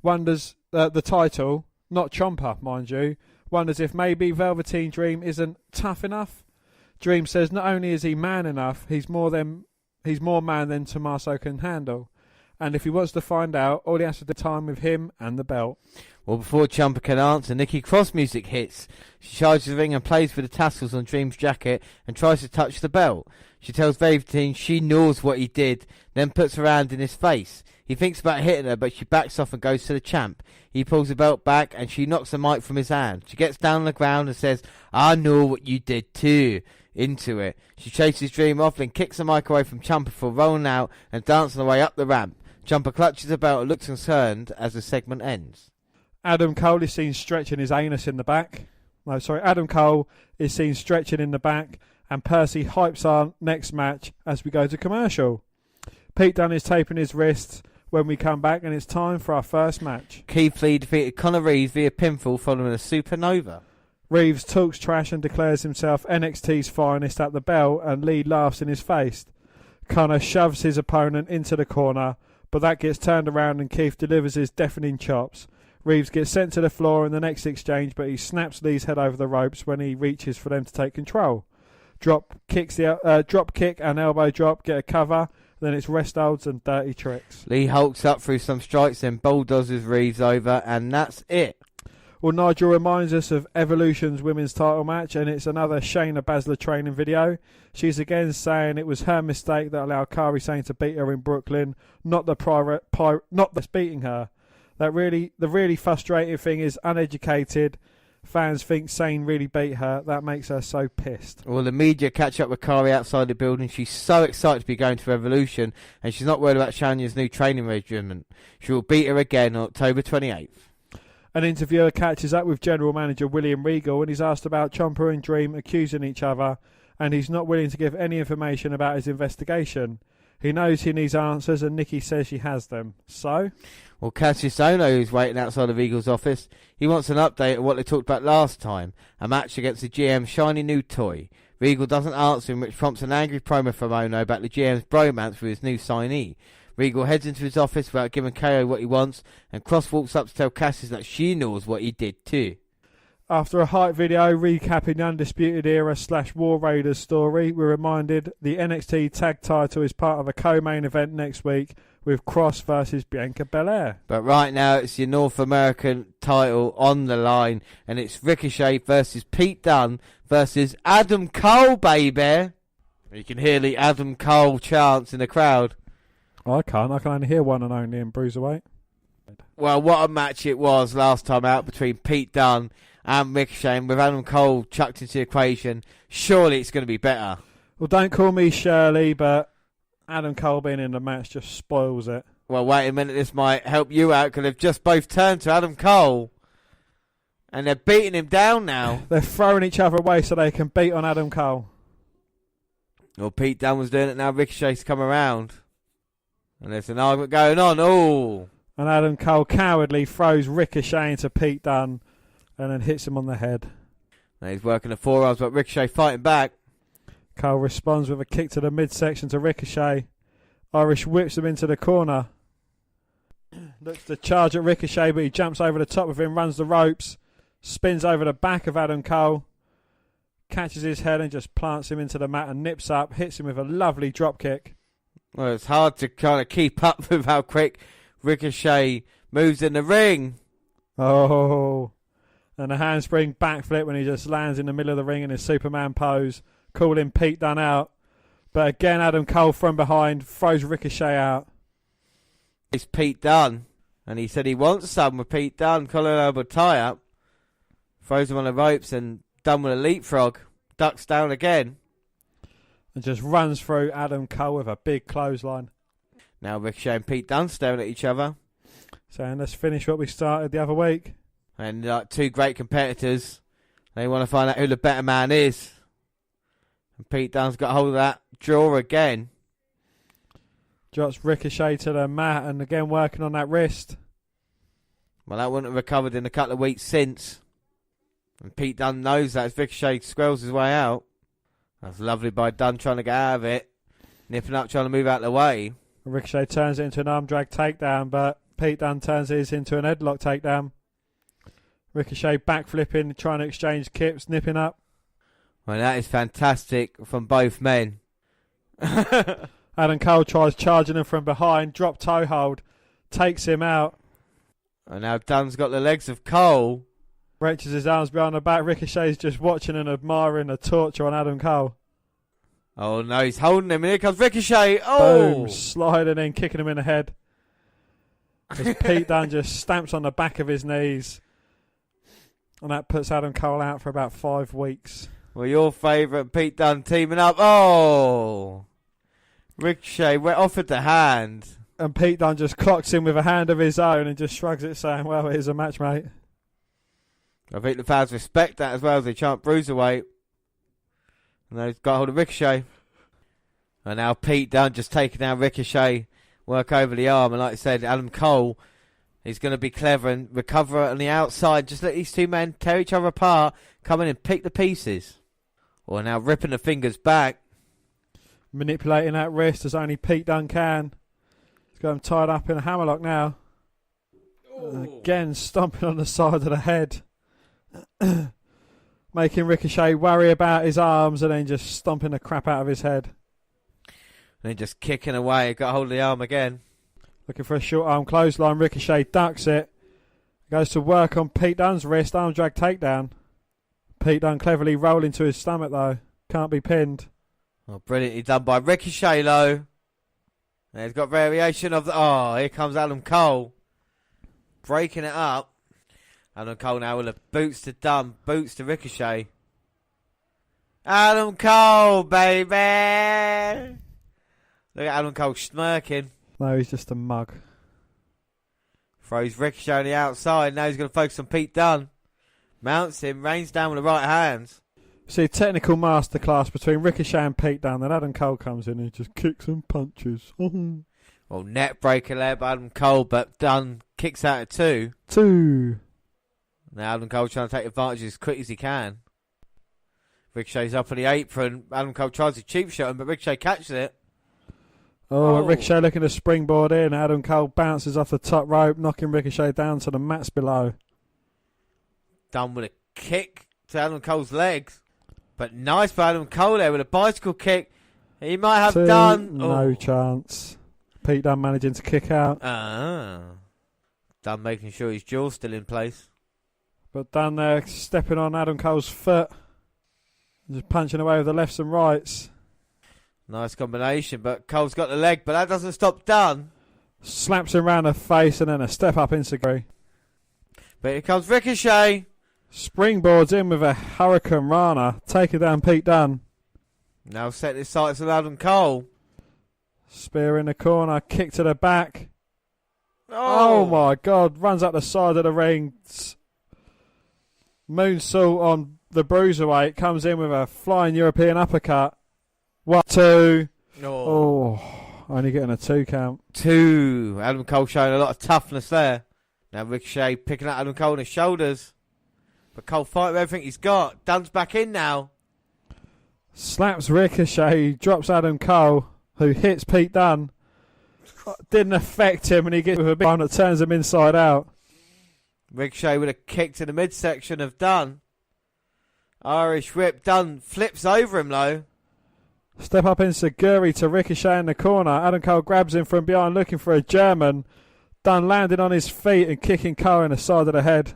Wonders, the title, not Ciampa, mind you. Wonders if maybe Velveteen Dream isn't tough enough. Dream says not only is he man enough, he's more man than Tommaso can handle. And if he wants to find out, all he has to do is time with him and the belt. Well, before Ciampa can answer, Nikki Cross music hits. She charges the ring and plays with the tassels on Dream's jacket and tries to touch the belt. She tells Velveteen she knows what he did, then puts her hand in his face. He thinks about hitting her, but she backs off and goes to the champ. He pulls the belt back and she knocks the mic from his hand. She gets down on the ground and says, "I know what you did too," into it. She chases Dream off and kicks the mic away from Ciampa before rolling out and dancing her way up the ramp. Ciampa clutches the belt and looks concerned as the segment ends. Adam Cole is seen stretching his anus in the back. Adam Cole is seen stretching in the back, and Percy hypes our next match as we go to commercial. Pete Dunne is taping his wrists when we come back, and it's time for our first match. Keith Lee defeated Conor Reeves via pinfall following a supernova. Reeves talks trash and declares himself NXT's finest at the bell, and Lee laughs in his face. Conor shoves his opponent into the corner, but that gets turned around and Keith delivers his deafening chops. Reeves gets sent to the floor in the next exchange, but he snaps Lee's head over the ropes when he reaches for them to take control. Drop kick and elbow drop, get a cover, then it's rest holds and dirty tricks. Lee hulks up through some strikes, then bulldozes Reeves over, and that's it. Well, Nigel reminds us of Evolution's women's title match, and it's another Shayna Baszler training video. She's again saying it was her mistake that allowed Kairi Sane to beat her in Brooklyn, not that's beating her. The really frustrating thing is uneducated fans think Sane really beat her. That makes her so pissed. Well, the media catch up with Kairi outside the building. She's so excited to be going to Evolution, and she's not worried about Shanya's new training regimen. She will beat her again on October 28th. An interviewer catches up with General Manager William Regal, and he's asked about Ciampa and Dream accusing each other, and he's not willing to give any information about his investigation. He knows he needs answers, and Nikki says she has them. So? Well, Cassius Ohno, who's waiting outside of Eagle's office, he wants an update of what they talked about last time, a match against the GM's shiny new toy. Regal doesn't answer him, which prompts an angry promo from Ohno about the GM's bromance with his new signee. Regal heads into his office without giving KO what he wants, and Cross walks up to tell Cassius that she knows what he did too. After a hype video recapping the Undisputed Era / War Raiders story, we're reminded the NXT tag title is part of a co-main event next week with Cross versus Bianca Belair. But right now it's your North American title on the line, and it's Ricochet versus Pete Dunne versus Adam Cole, baby. You can hear the Adam Cole chants in the crowd. I can't. I can only hear one and only in Bruiserweight. Well, what a match it was last time out between Pete Dunne and Ricochet, and with Adam Cole chucked into the equation, surely it's going to be better. Well, don't call me Shirley, but Adam Cole being in the match just spoils it. Well, wait a minute, this might help you out, because they've just both turned to Adam Cole, and they're beating him down now. They're throwing each other away so they can beat on Adam Cole. Well, Pete Dunne was doing it, now Ricochet's come around. And there's an argument going on. Oh! And Adam Cole cowardly throws Ricochet into Pete Dunne and then hits him on the head. Now he's working the forearms, but Ricochet fighting back. Cole responds with a kick to the midsection to Ricochet. Irish whips him into the corner. Looks to charge at Ricochet, but he jumps over the top of him, runs the ropes, spins over the back of Adam Cole, catches his head and just plants him into the mat and nips up, hits him with a lovely drop kick. Well, it's hard to kind of keep up with how quick Ricochet moves in the ring. Oh, and a handspring backflip when he just lands in the middle of the ring in his Superman pose, calling Pete Dunne out. But again, Adam Cole from behind throws Ricochet out. It's Pete Dunne, and he said he wants some with Pete Dunne. Collar elbow tie-up, throws him on the ropes, and Dunne with a leapfrog, ducks down again. And just runs through Adam Cole with a big clothesline. Now Ricochet and Pete Dunne staring at each other. Saying, let's finish what we started the other week. And like two great competitors, they want to find out who the better man is. And Pete Dunne's got hold of that draw again. Drops Ricochet to the mat and again working on that wrist. Well, that wouldn't have recovered in a couple of weeks since. And Pete Dunne knows that as Ricochet squirrels his way out. That's lovely by Dunne trying to get out of it. Nipping up, trying to move out of the way. Ricochet turns it into an arm drag takedown, but Pete Dunne turns his into an headlock takedown. Ricochet backflipping, trying to exchange kicks, nipping up. Well, that is fantastic from both men. Adam Cole tries charging him from behind, drop toe hold, takes him out. And now Dunne's got the legs of Cole. Wrenches his arms behind the back. Ricochet's just watching and admiring the torture on Adam Cole. Oh no, he's holding him, and here comes Ricochet. Oh! Boom, sliding in, kicking him in the head. As Pete Dunne just stamps on the back of his knees. And that puts Adam Cole out for about 5 weeks. Well, your favourite Pete Dunne teaming up. Oh! Ricochet went off at the hand. And Pete Dunne just clocks him with a hand of his own and just shrugs it, saying, well, here's a match, mate. I think the fans respect that as well as they chant Bruiserweight. And they've got hold of Ricochet. And now Pete Dunne just taking down Ricochet. Work over the arm. And like I said, Adam Cole is going to be clever and recover on the outside. Just let these two men tear each other apart. Come in and pick the pieces. Or now ripping the fingers back. Manipulating that wrist as only Pete Dunne can. He's got him tied up in a hammerlock now. Again, stomping on the side of the head. Making Ricochet worry about his arms and then just stomping the crap out of his head. And then just kicking away. Got hold of the arm again. Looking for a short arm clothesline. Ricochet ducks it. Goes to work on Pete Dunne's wrist. Arm drag takedown. Pete Dunne cleverly rolling to his stomach though. Can't be pinned. Oh, brilliantly done by Ricochet though. And he's got variation of the... Oh, here comes Adam Cole. Breaking it up. Adam Cole now with the boots to Dunne. Boots to Ricochet. Adam Cole, baby! Look at Adam Cole smirking. No, he's just a mug. Throws Ricochet on the outside. Now he's going to focus on Pete Dunne. Mounts him. Rains down with the right hands. See, technical masterclass between Ricochet and Pete Dunne. Then Adam Cole comes in and he just kicks and punches. Well, net breaker there by Adam Cole, but Dunne kicks out at 2. 2. Now Adam Cole trying to take advantage as quick as he can. Ricochet's up on the apron. Adam Cole tries to cheap shot him, but Ricochet catches it. Oh, Ricochet looking to springboard in. Adam Cole bounces off the top rope, knocking Ricochet down to the mats below. Dunne with a kick to Adam Cole's legs. But nice by Adam Cole there with a bicycle kick. He might have 2, Dunne. No chance. Pete Dunne managing to kick out. Dunne making sure his jaw's still in place. But Dunne there stepping on Adam Cole's foot. Just punching away with the lefts and rights. Nice combination, but Cole's got the leg, but that doesn't stop Dunne. Slaps him round the face and then a step up insecurity. But here comes Ricochet. Springboards in with a Hurricane Rana, taking down Pete Dunne. Now setting his sights on Adam Cole. Spear in the corner, kick to the back. Oh my God, runs up the side of the ring. Moonsault on the bruiserweight, comes in with a flying European uppercut. 1, 2. Only getting a 2 count. 2. Adam Cole showing a lot of toughness there. Now Ricochet picking up Adam Cole on his shoulders. But Cole fighting with everything he's got. Dunne's back in now. Slaps Ricochet, drops Adam Cole, who hits Pete Dunne. Didn't affect him, and he gets with a big one that turns him inside out. Ricochet with a kick to the midsection of Dunne. Irish whip. Dunne flips over him though. Step up enziguri to Ricochet in the corner. Adam Cole grabs him from behind looking for a German. Dunne landing on his feet and kicking Cole in the side of the head.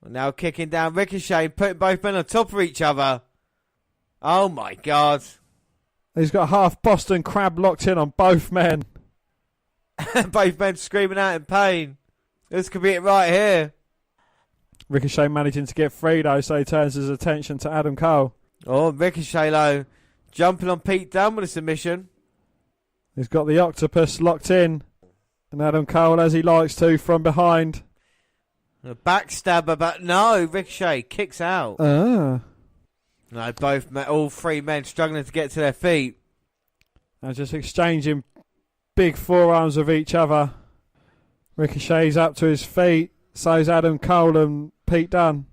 Now kicking down Ricochet and putting both men on top of each other. Oh my God. He's got half Boston Crab locked in on both men. Both men screaming out in pain. This could be it right here. Ricochet managing to get free though, so he turns his attention to Adam Cole. Oh, Ricochet though, jumping on Pete Dunne with a submission. He's got the octopus locked in. And Adam Cole, as he likes to, from behind. A backstabber, but no, Ricochet kicks out. No, all 3 men struggling to get to their feet. And just exchanging big forearms with each other. Ricochet's up to his feet. So's Adam Cole and Pete Dunne.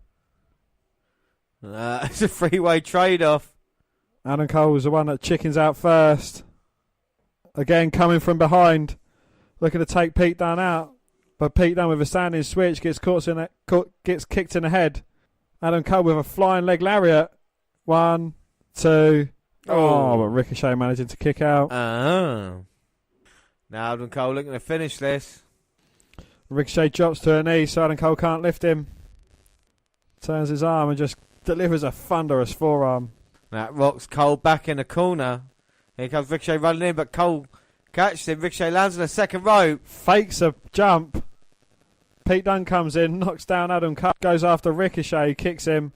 It's a 3-way trade-off. Adam Cole was the one that chickens out first. Again, coming from behind. Looking to take Pete Dunne out. But Pete Dunne with a standing switch gets kicked in the head. Adam Cole with a flying leg lariat. 1, 2. Oh, but Ricochet managing to kick out. Now Adam Cole looking to finish this. Ricochet drops to a knee so Adam Cole can't lift him. Turns his arm and just delivers a thunderous forearm. That rocks Cole back in the corner. Here comes Ricochet running in, but Cole catches him. Ricochet lands on the second rope. Fakes a jump. Pete Dunne comes in, knocks down Adam Cole, goes after Ricochet, kicks him.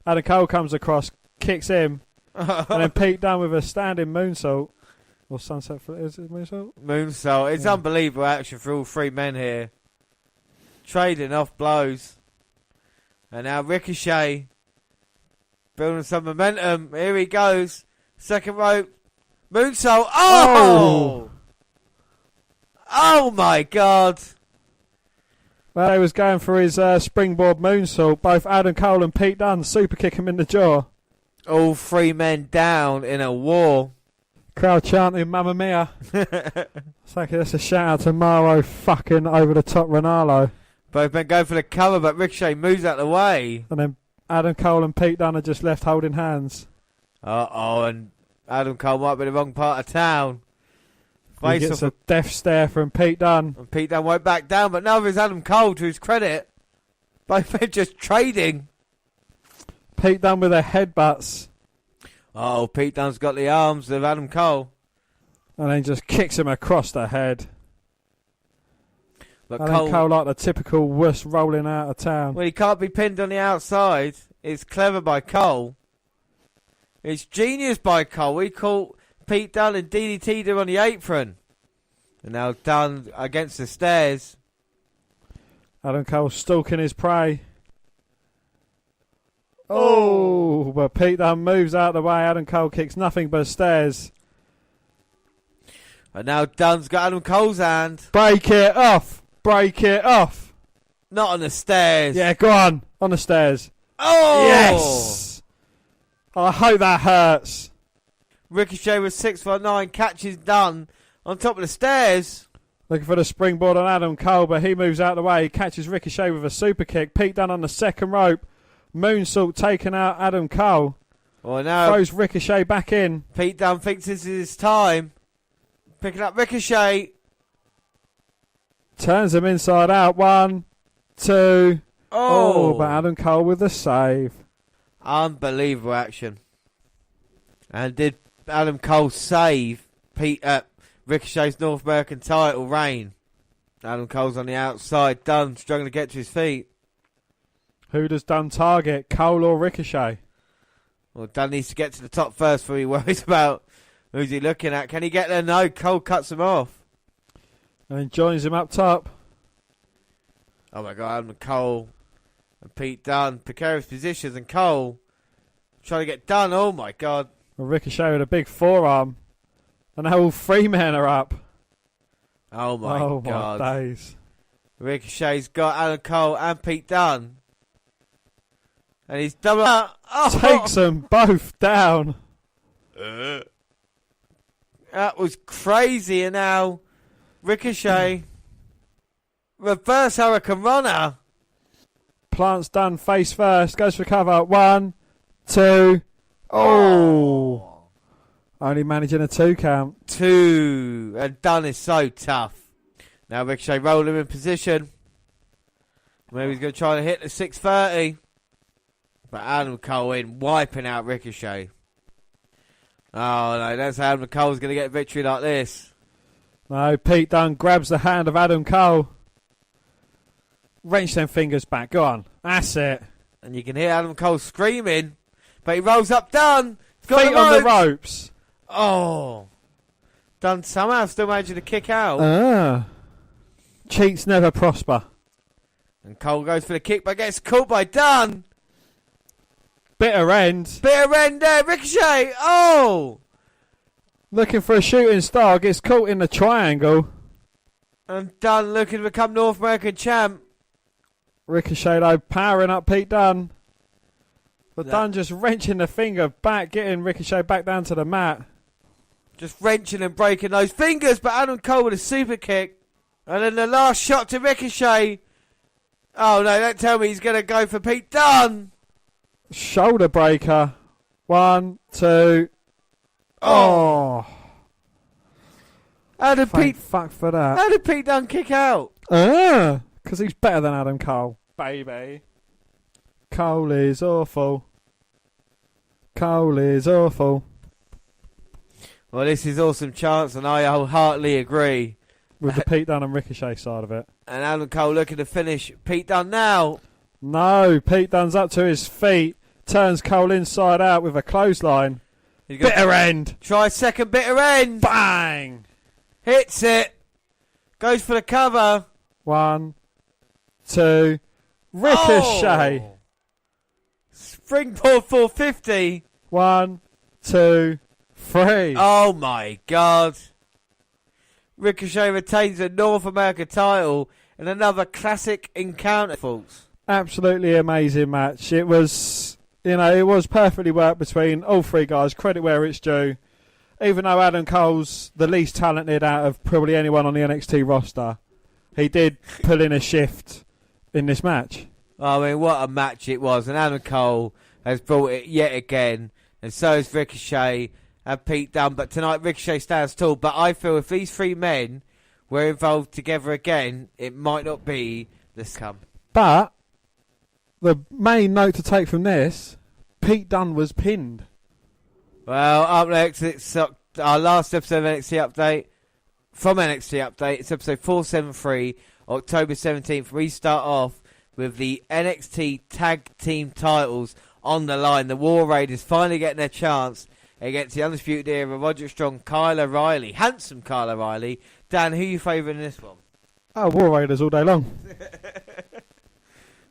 Adam Cole comes across, kicks him. And then Pete Dunne with a standing moonsault. Or sunset, is it moonsault? Moonsault. It's unbelievable action for all 3 men here. Trading off blows. And now Ricochet building some momentum. Here he goes. Second rope. Moonsault. Oh! Oh my God. Well, he was going for his springboard moonsault. Both Adam Cole and Pete Dunne super kick him in the jaw. All 3 men down in a war. Crowd chanting Mamma Mia. It's like that's a shout out to Mauro fucking over the top Ronaldo. Both men go for the cover, but Ricochet moves out of the way. And then Adam Cole and Pete Dunne are just left holding hands. And Adam Cole might be the wrong part of town. He gets a death stare from Pete Dunne. And Pete Dunne won't back down, but now there's Adam Cole, to his credit. Both men just trading. Pete Dunne with their headbutts. Oh, Pete Dunne's got the arms of Adam Cole. And then just kicks him across the head. But Cole like the typical wuss rolling out of town. Well, he can't be pinned on the outside. It's clever by Cole. It's genius by Cole. He caught Pete Dunne and DDT'd him on the apron. And now Dunne against the stairs. Adam Cole stalking his prey. Oh, but Pete Dunne moves out of the way. Adam Cole kicks nothing but stairs. And now Dunne's got Adam Cole's hand. Break it off. Break it off. Not on the stairs. Yeah, go on. On the stairs. Oh! Yes. I hope that hurts. Ricochet with 6'9", catches Dunne on top of the stairs. Looking for the springboard on Adam Cole, but he moves out of the way. He catches Ricochet with a super kick. Pete Dunne on the second rope. Moonsault taking out Adam Cole. Oh, no. Throws Ricochet back in. Pete Dunne thinks this is his time. Picking up Ricochet. Turns him inside out. 1, 2. Oh, But Adam Cole with the save. unbelievable action. And did Adam Cole save Ricochet's North American title reign? Adam Cole's on the outside. Dunne struggling to get to his feet. Who does Dunne target, Cole or Ricochet? Well, Dunne needs to get to the top first before he worries about who's he looking at. Can he get there? No, Cole cuts him off. And joins him up top. Oh my God, Adam Cole and Pete Dunne, precarious positions, and Cole trying to get Dunne. Oh my God. Ricochet with a big forearm. And now all three men are up. Oh my God. My days. Ricochet's got Adam Cole and Pete Dunne. And he's double up. Oh. Takes them both down. That was crazy. And now Ricochet reverse Hurricane Runner. Plants Dunne face first. Goes for cover. 1, 2. Oh. Only managing a 2 count. 2. And Dunne is so tough. Now Ricochet rolled him in position. Maybe he's going to try to hit the 630. But Adam Cole in, wiping out Ricochet. Oh no, that's how Adam Cole's going to get a victory like this. No, Pete Dunne grabs the hand of Adam Cole. Wrench them fingers back. Go on. That's it. And you can hear Adam Cole screaming. But he rolls up Dunne. Got Feet on the ropes. Oh. Dunne somehow still managing to kick out. Cheats never prosper. And Cole goes for the kick but gets caught by Dunne. Bitter end. Bitter end there. Ricochet. Oh. Looking for a shooting star. Gets caught in the triangle. And Dunne looking to become North American champ. Ricochet though powering up Pete Dunne. But Dunne just wrenching the finger back, getting Ricochet back down to the mat. Just wrenching and breaking those fingers, but Adam Cole with a super kick. And then the last shot to Ricochet. Oh no, don't tell me he's going to go for Pete Dunne. Shoulder breaker. 1, 2. Oh. How did Pete fuck for that? How did Pete Dunne kick out? Because he's better than Adam Cole, baby. Cole is awful. Cole is awful. Well, this is awesome chance, and I wholeheartedly agree. With the Pete Dunne and Ricochet side of it. And Adam Cole looking to finish Pete Dunne now. No, Pete Dunne's up to his feet. Turns Cole inside out with a clothesline. Bitter end. Try second bitter end. Bang. Hits it. Goes for the cover. 1, 2. Ricochet. Oh. Springboard 450. 1, 2, 3. Oh my God. Ricochet retains the North America title in another classic encounter, folks. Absolutely amazing match. It was, it was perfectly worked between all three guys. Credit where it's due. Even though Adam Cole's the least talented out of probably anyone on the NXT roster, he did pull in a shift in this match. I mean, what a match it was. And Adam Cole has brought it yet again. And so has Ricochet and Pete Dunne. But tonight, Ricochet stands tall. But I feel if these three men were involved together again, it might not be this come. But the main note to take from this, Pete Dunne was pinned. Well, up next, it's our last episode of NXT Update. From NXT Update, it's episode 473, October 17th. We start off with the NXT Tag Team titles on the line. The War Raiders finally getting their chance against the Undisputed Era, Roderick Strong, Kyle O'Reilly. Handsome Kyle O'Reilly. Dan, who are you favouring in this one? Oh, War Raiders all day long.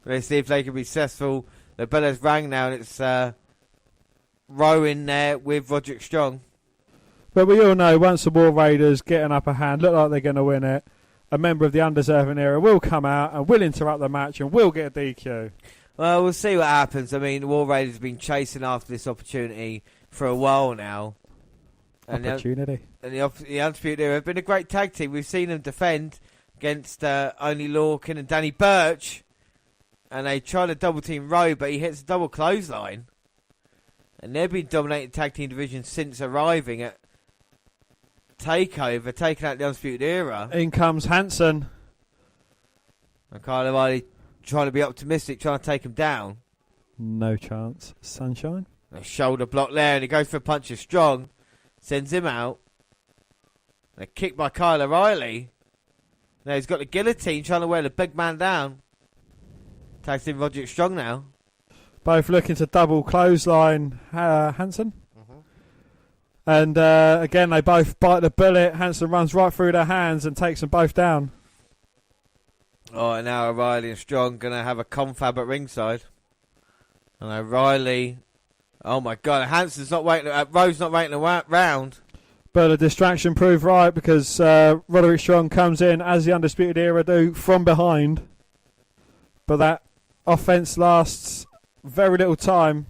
Let's see if they can be successful The bell's rang now, and it's Rowe in there with Roderick Strong. But we all know once the War Raiders get an upper hand, look like they're going to win it, a member of the Undeserving Era will come out and will interrupt the match and will get a DQ. Well, we'll see what happens. I mean, the War Raiders have been chasing after this opportunity for a while now. And Opportunity. The Undisputed Era have been a great tag team. We've seen them defend against Only Lorcan and Danny Burch. And they try to double team Rowe, but he hits a double clothesline. And they've been dominating tag team division since arriving at TakeOver, taking out the Undisputed Era. In comes Hansen. And Kyle O'Reilly trying to be optimistic, trying to take him down. No chance. Sunshine. A shoulder block there, and he goes for a punch of Strong. Sends him out. And a kick by Kyle O'Reilly. Now he's got the guillotine, trying to wear the big man down. Tags in Roderick Strong now. Both looking to double clothesline Hansen. And again, they both bite the bullet. Hansen runs right through their hands and takes them both down. Oh, and now O'Reilly and Strong going to have a confab at ringside. And O'Reilly... Oh, my God. Hansen's not waiting... Rowe's not waiting around. But the distraction proved right because Roderick Strong comes in, as the Undisputed Era do, from behind. But that offense lasts very little time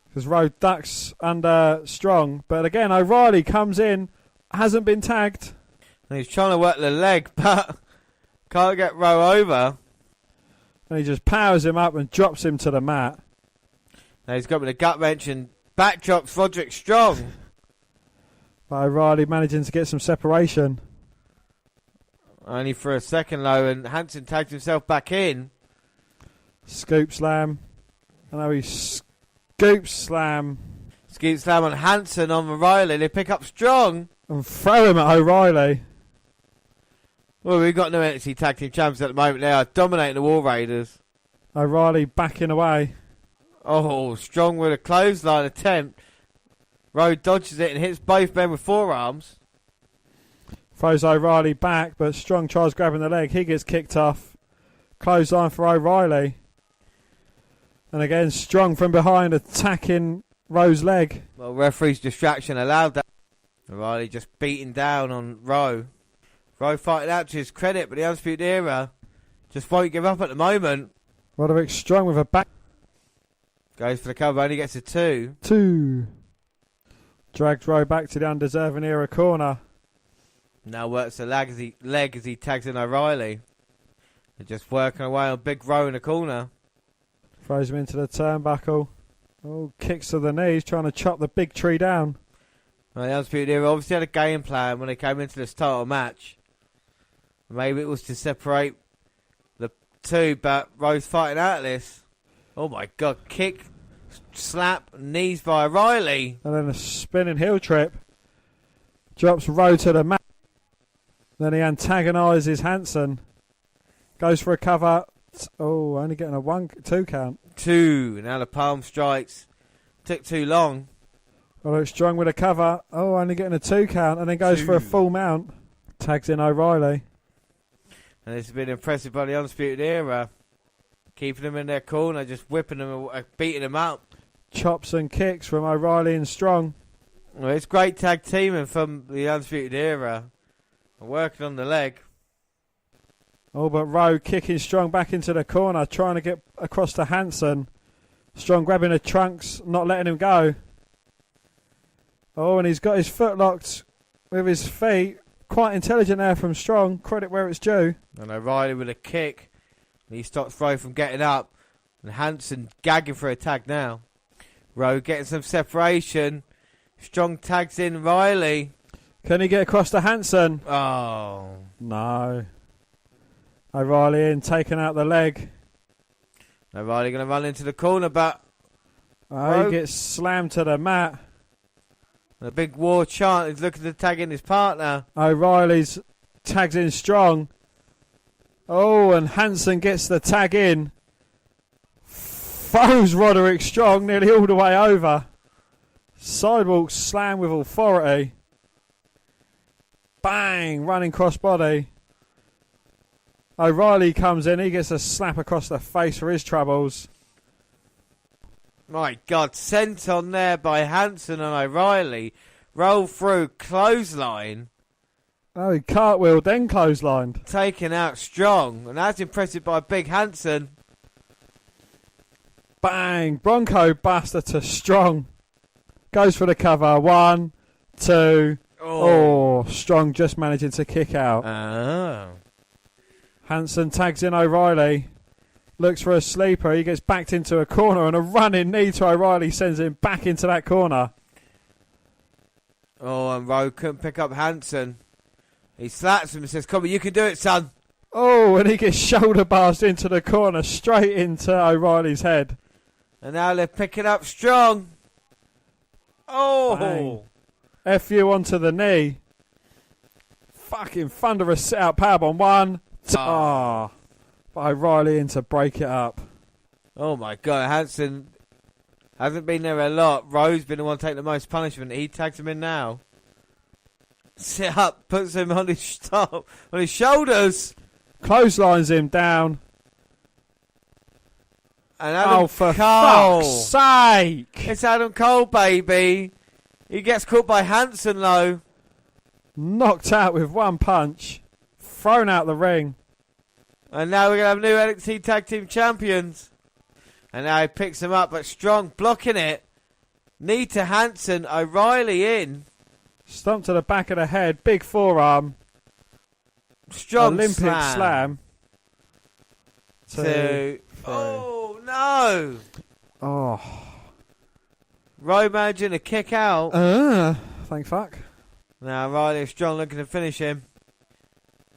because Rowe ducks under Strong. But again, O'Reilly comes in, hasn't been tagged. And he's trying to work the leg, but can't get Rowe over. And he just powers him up and drops him to the mat. Now he's got with a gut wrench and backdrops Roderick Strong. But O'Reilly managing to get some separation. Only for a second, though, and Hansen tagged himself back in. Scoop slam. And now he scoop slam. Scoop slam on Hansen on O'Reilly. They pick up Strong. And throw him at O'Reilly. Well, we've got no NXT Tag Team Champions at the moment. They are dominating the War Raiders. O'Reilly backing away. Oh, Strong with a clothesline attempt. Rowe dodges it and hits both men with forearms. Throws O'Reilly back, but Strong tries grabbing the leg. He gets kicked off. Clothesline for O'Reilly. And again, Strong from behind attacking Rowe's leg. Well, referee's distraction allowed that. O'Reilly just beating down on Rowe. Rowe fighting out to his credit, but the Undisputed Era just won't give up at the moment. Roderick Strong with a back. Goes for the cover, only gets a 2. 2. Dragged Rowe back to the Undeserving Era corner. Now works the leg as he tags in O'Reilly. They're just working away on Big Rowe in the corner. Throws him into the turnbuckle. Oh, kicks to the knees, trying to chop the big tree down. Well, the Undisputed Era obviously had a game plan when they came into this title match. Maybe it was to separate the two, but Rowe's fighting out of this. Oh my God, kick, slap, knees by O'Reilly. And then a spinning heel trip. Drops Rowe to the mat. Then he antagonises Hansen. Goes for a cover. Oh, only getting a 1-2 count. 2. Now the palm strikes. Took too long. Roderick Strong with a cover. Oh, only getting a 2 count. And then goes 2. for a full mount. Tags in O'Reilly. And it's been impressive by the Undisputed Era. Keeping them in their corner, just whipping them, beating them up. Chops and kicks from O'Reilly and Strong. Well, it's great tag teaming from the Undisputed Era. Working on the leg. Oh, but Rowe kicking Strong back into the corner, trying to get across to Hansen. Strong grabbing the trunks, not letting him go. Oh, and he's got his foot locked with his feet. Quite intelligent there from Strong. Credit where it's due. And O'Reilly with a kick. He stops Rowe from getting up. And Hansen gagging for a tag now. Rowe getting some separation. Strong tags in Riley. Can he get across to Hansen? Oh. No. O'Reilly in, taking out the leg. O'Reilly going to run into the corner, but... Oh, he gets slammed to the mat. And a big war chant. He's looking to tag in his partner. O'Reilly's tags in Strong. Oh, and Hansen gets the tag in. Throws Roderick Strong nearly all the way over. Sidewalk slam with authority. Bang! Running crossbody. O'Reilly comes in. He gets a slap across the face for his troubles. My God, sent on there by Hanson and O'Reilly. Roll through, clothesline. Oh, he cartwheeled, then clotheslined. Taken out strong. And that's impressive by Big Hanson. Bang! Bronco Buster to Strong. Goes for the cover. 1, 2. Oh, Strong just managing to kick out. Oh. Hanson tags in O'Reilly. Looks for a sleeper. He gets backed into a corner, and a running knee to O'Reilly sends him back into that corner. Oh, and Rowe couldn't pick up Hanson. He slaps him and says, "Come on, you can do it, son." Oh, and he gets shoulder bars into the corner, straight into O'Reilly's head. And now they're picking up Strong. Oh. Bang. FU onto the knee. Fucking thunderous sit-out powerbomb. 1, 2. Oh. By O'Reilly in to break it up. Oh, my God. Hanson hasn't been there a lot. Rowe's been the one taking the most punishment. He tags him in now. Sit up, puts him on his shoulders. Clotheslines him down. And Adam for Cole. fuck's sake. It's Adam Cole, baby. He gets caught by Hanson, though. Knocked out with one punch. Thrown out the ring. And now we're going to have new NXT Tag Team Champions. And now he picks him up, but Strong blocking it. Knee to Hanson, O'Reilly in. Stomp to the back of the head, big forearm. Strong Olympic slam. 2. Oh, no. Oh. Rowe managing to kick out. Thank fuck. Now O'Reilly Strong looking to finish him.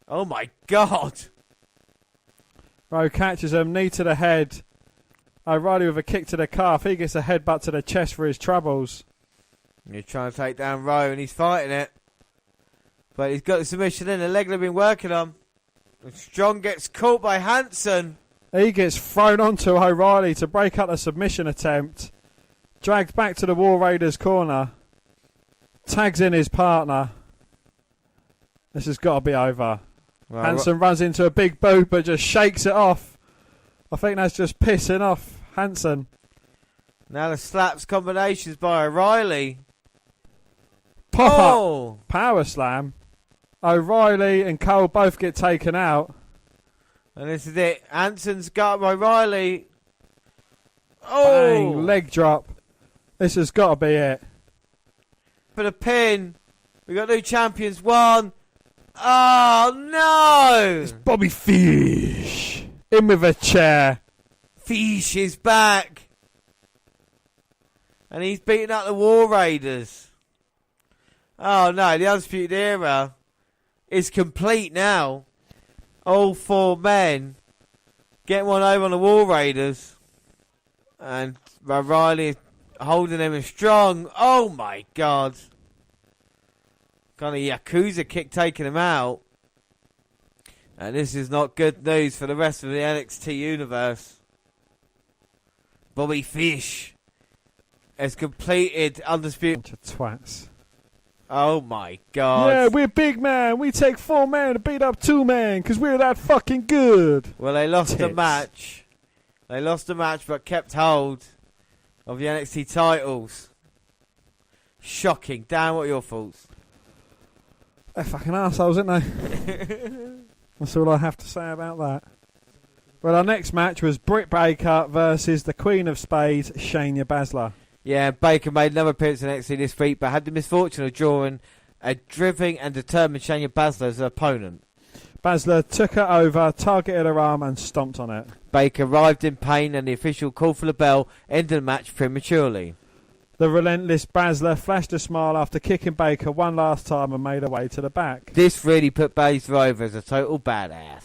Oh, my God. Rowe catches him, knee to the head. O'Reilly with a kick to the calf. He gets a headbutt to the chest for his troubles. He's trying to take down Rowe and he's fighting it. But he's got the submission in. The leg they've been working on. And Strong gets caught by Hanson. He gets thrown onto O'Reilly to break up the submission attempt. Dragged back to the War Raiders corner. Tags in his partner. This has got to be over. Well, Hanson runs into a big boot but just shakes it off. I think that's just pissing off Hanson. Now the slaps combinations by O'Reilly. Pop up. Power slam. O'Reilly and Cole both get taken out. And this is it. Hanson's got O'Reilly. Oh! Bang. Leg drop. This has got to be it. For the pin. We got new champions. 1. Oh, no! It's Bobby Fish. In with a chair. Fish is back. And he's beating up the War Raiders. Oh, no. The Undisputed Era is complete now. All 4 men get one over on the War Raiders. And O'Reilly holding them strong. Oh, my God. Kind of Yakuza kick taking him out. And this is not good news for the rest of the NXT universe. Bobby Fish has completed Undisputed. Bunch of twats. Oh, my God. Yeah, we're big man. We take 4 men to beat up 2 men because we're that fucking good. Well, they lost the Tits. match. They lost the match but kept hold of the NXT titles. Shocking. Dan, what are your thoughts? They're fucking assholes, aren't they? That's all I have to say about that. Well, our next match was Britt Baker versus the Queen of Spades, Shayna Baszler. Yeah, Baker made another appearance in NXT this week, but had the misfortune of drawing a driven and determined Shayna Baszler as her opponent. Baszler took her over, targeted her arm and stomped on it. Baker arrived in pain and the official called for the bell, ending the match prematurely. The relentless Baszler flashed a smile after kicking Baker one last time and made her way to the back. This really put Baszler over as a total badass.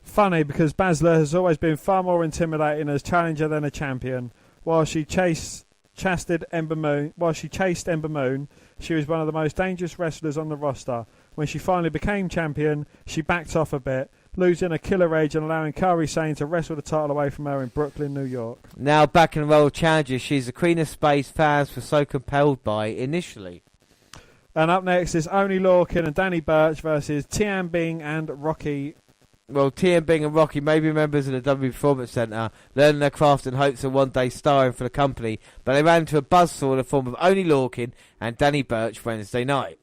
Funny because Baszler has always been far more intimidating as challenger than a champion. While she chased Ember Moon, she was one of the most dangerous wrestlers on the roster. When she finally became champion, she backed off a bit, losing a killer edge and allowing Kairi Sane to wrestle the title away from her in Brooklyn, New York. Now back in the role of challenger, she's the Queen of Space fans were so compelled by initially. And up next is Oney Lorcan and Danny Burch versus Tian Bing and Rocky Well, T and Bing and Rocky may be members of the W Performance Centre, learning their craft in hopes of one day starring for the company, but they ran into a buzzsaw in the form of Oni Lorcan and Danny Burch Wednesday night.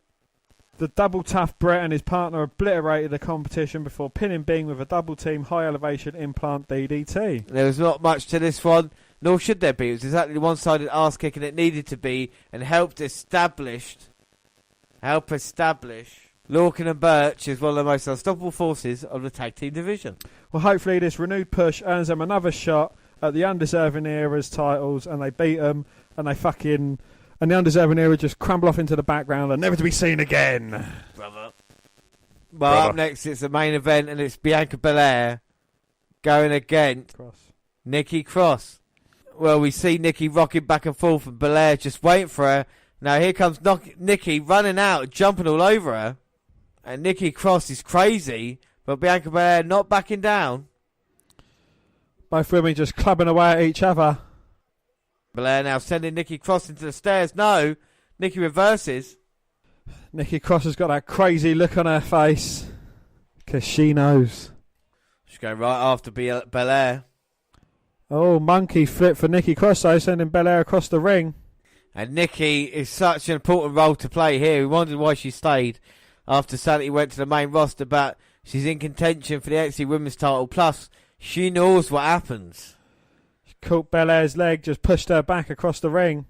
The double tough Brett and his partner obliterated the competition before pinning Bing with a double team high elevation implant DDT. There was not much to this one, nor should there be. It was exactly the one-sided arse kicking it needed to be, and help establish Lorcan and Burch as one of the most unstoppable forces of the tag team division. Well, hopefully this renewed push earns them another shot at the Undeserving Era's titles, and they beat them, and the Undeserving Era just crumble off into the background and never to be seen again. Brother. Well, up next it's the main event, and it's Bianca Belair going against Nikki Cross. Well, we see Nikki rocking back and forth, and Belair just waiting for her. Now here comes Nikki running out, jumping all over her. And Nikki Cross is crazy, but Bianca Belair not backing down. Both women just clubbing away at each other. Belair now sending Nikki Cross into the stairs. No, Nikki reverses. Nikki Cross has got that crazy look on her face, because she knows. She's going right after Belair. Oh, monkey flip for Nikki Cross, though, sending Belair across the ring. And Nikki is such an important role to play here. We wondered why she stayed after Sanity went to the main roster, but she's in contention for the NXT Women's title. Plus, she knows what happens. She caught Belair's leg, just pushed her back across the ring.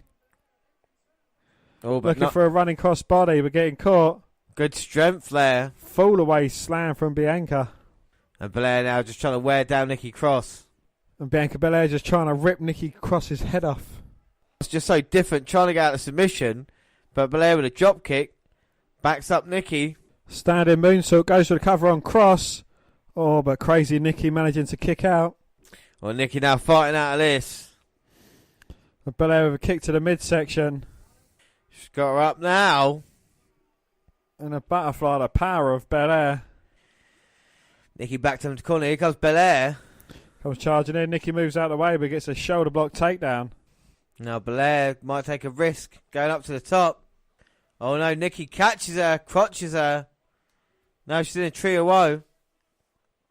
Oh, but looking for a running cross body, but getting caught. Good strength there. Fall away slam from Bianca. And Belair now just trying to wear down Nikki Cross. And Bianca Belair just trying to rip Nikki Cross's head off. It's just so different, trying to get out of submission. But Belair with a drop kick. Backs up Nikki. Standing moonsault, goes for the cover on Cross. Oh, but crazy Nikki managing to kick out. Well, Nikki now fighting out of this. But Belair with a kick to the midsection. She's got her up now. And a butterfly, the power of Belair. Nikki back to the corner. Here comes Belair. Comes charging in. Nikki moves out of the way, but gets a shoulder block takedown. Now Belair might take a risk going up to the top. Oh no, Nikki catches her, crotches her. Now she's in a tree of woe.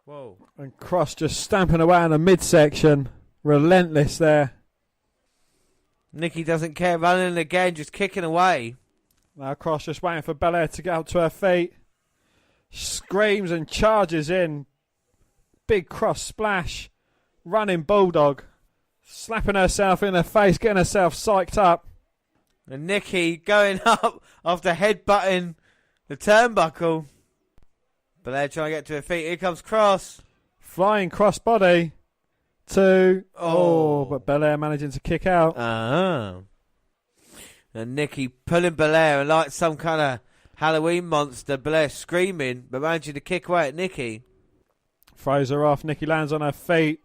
Whoa. And Cross just stamping away on the midsection. Relentless there. Nikki doesn't care, running again, just kicking away. Now Cross just waiting for Belair to get up to her feet. Screams and charges in. Big cross splash. Running bulldog. Slapping herself in the face, getting herself psyched up. And Nikki going up after headbutting the turnbuckle. Belair trying to get to her feet. Here comes Cross. Flying cross body. But Belair managing to kick out. And Nikki pulling Belair and like some kind of Halloween monster. Belair screaming, but managing to kick away at Nikki. Throws her off. Nikki lands on her feet.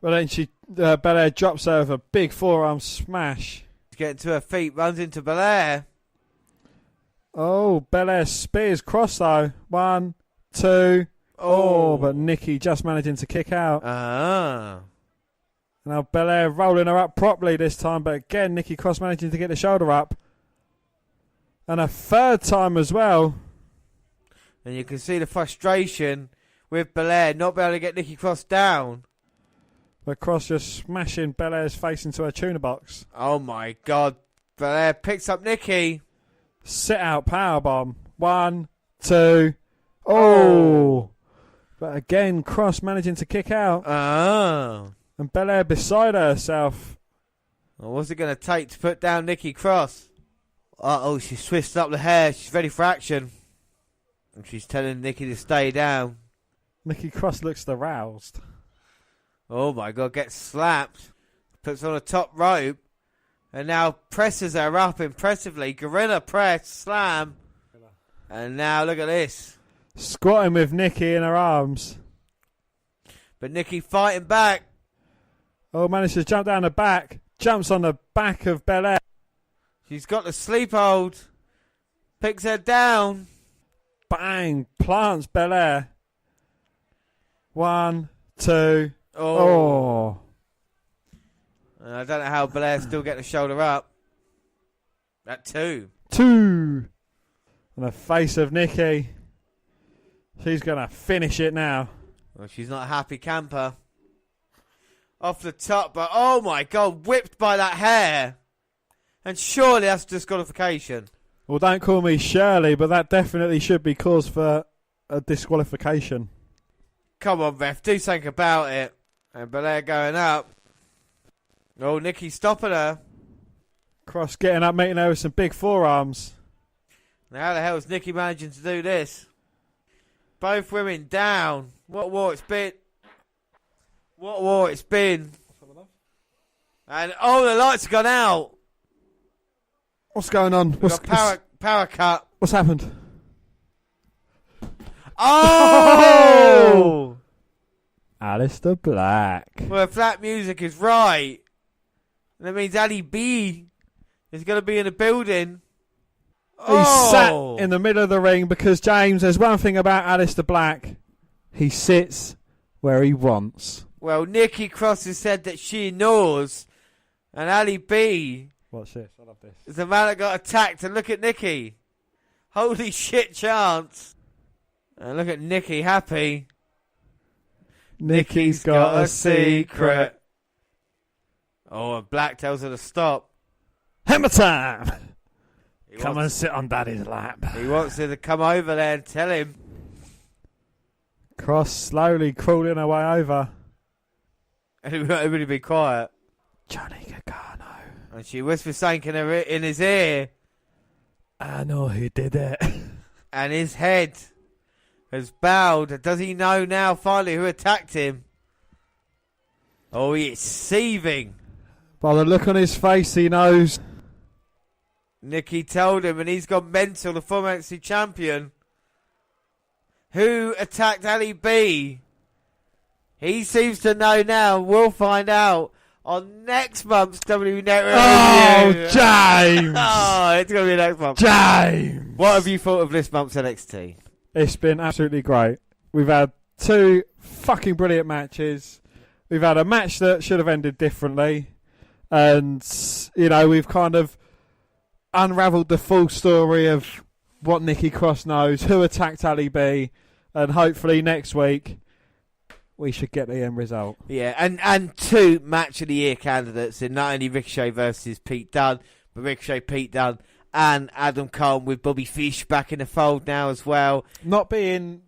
But then Belair drops her with a big forearm smash. She's getting to her feet, runs into Belair. Oh, Belair spears Cross though. 1, 2. Oh, but Nikki just managing to kick out. Now Belair rolling her up properly this time, but again Nikki Cross managing to get the shoulder up. And a third time as well. And you can see the frustration with Belair not being able to get Nikki Cross down. But Cross just smashing Belair's face into her tuna box. Oh my God. Belair picks up Nikki. Sit out powerbomb. 1, 2. Oh. But again, Cross managing to kick out. And Belair beside herself. Well, what's it going to take to put down Nikki Cross? She's twisted up the hair. She's ready for action. And she's telling Nikki to stay down. Nikki Cross looks aroused. Oh my God, gets slapped. Puts on a top rope. And now presses her up impressively. Gorilla press, slam. And now look at this. Squatting with Nikki in her arms. But Nikki fighting back. Oh, manages to jump down the back. Jumps on the back of Belair. She's got the sleep hold. Picks her down. Bang. Plants Belair. 1, 2. Oh. And I don't know how Belair still get the shoulder up. At 2. 2. And the face of Nikki. She's going to finish it now. Well, she's not a happy camper. Off the top, but oh my God, whipped by that hair. And surely that's disqualification. Well, don't call me Shirley, but that definitely should be cause for a disqualification. Come on, ref, do something about it. And Belair going up. Oh, Nikki stopping her. Cross getting up, meeting her with some big forearms. Now, how the hell is Nikki managing to do this? Both women down. What a war it's been. What a war it's been. And, oh, the lights have gone out. What's going on? We've got power cut. What's happened? Oh! Aleister Black. Well, if that music is right, that means Ali B is going to be in the building. He's sat in the middle of the ring because, James, there's one thing about Aleister Black. He sits where he wants. Well, Nikki Cross has said that she knows, and Ali B... Watch this. I love this. is the man that got attacked, and look at Nikki. Holy shit chance. And look at Nikki happy. Nikki's got a secret. Oh, and Black tells her to stop. Hammer time! He Come and wants, sit on Daddy's lap. he wants her to come over there and tell him. Cross slowly crawling her way over. And everybody be quiet. Johnny Gargano. And she whispers something in his ear. I know who did it. And his head has bowed. Does he know now finally who attacked him? Oh, he is seething. By the look on his face, he knows. Nikki told him, and he's gone mental, the former NXT champion. Who attacked Ali B? He seems to know now. We'll find out on next month's WWE Network review. James! Oh, it's going to be next month. James! What have you thought of this month's NXT? It's been absolutely great. We've had 2 fucking brilliant matches. We've had a match that should have ended differently. And, you know, we've kind of unravelled the full story of what Nikki Cross knows, who attacked Ali B, and hopefully next week we should get the end result. Yeah, and 2 match of the year candidates in not only Ricochet versus Pete Dunne, but Ricochet, Pete Dunne, and Adam Cole with Bobby Fish back in the fold now as well. Not being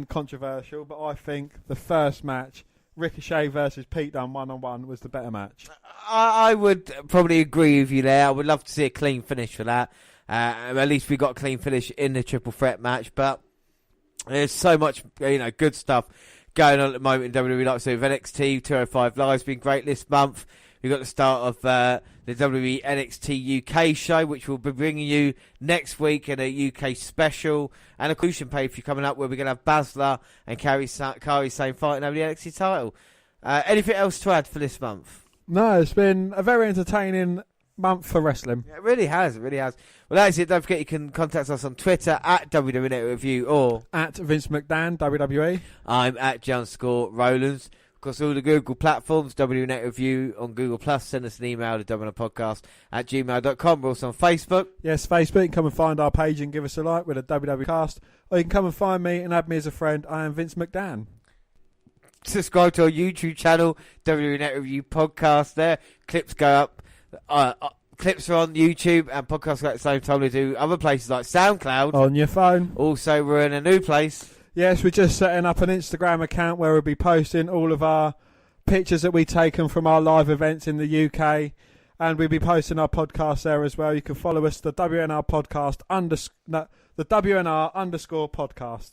controversial, but I think the first match, Ricochet versus Pete Dunne 1-on-1, was the better match. I would probably agree with you there. I would love to see a clean finish for that. At least we got a clean finish in the triple threat match, but there's so much, good stuff going on at the moment in WWE. Like so, with NXT 205 Live's been great this month. We've got the start of the WWE NXT UK show, which we'll be bringing you next week in a UK special, and a Crucian pay-per-view coming up where we're going to have Baszler and Kairi Sane fighting over the NXT title. Anything else to add for this month? No, it's been a very entertaining month for wrestling. Yeah, it really has. It really has. Well, that's it. Don't forget you can contact us on Twitter at WWE Network Review or at Vince McDan, WWE. I'm at John_Rowlands. Of course, all the Google platforms, WWE Network Review on Google+. Send us an email to WNRpodcast@gmail.com. We're also on Facebook. Yes, Facebook. You can come and find our page and give us a like with a WWE cast. Or you can come and find me and add me as a friend. I am Vince McDan. Subscribe to our YouTube channel, WWE Network Review Podcast there. Clips go up. Clips are on YouTube and podcasts at the same time. We do other places like SoundCloud. On your phone. Also, we're in a new place. Yes, we're just setting up an Instagram account where we'll be posting all of our pictures that we've taken from our live events in the UK. And we'll be posting our podcast there as well. You can follow us, the WNR podcast, the WNR_podcast.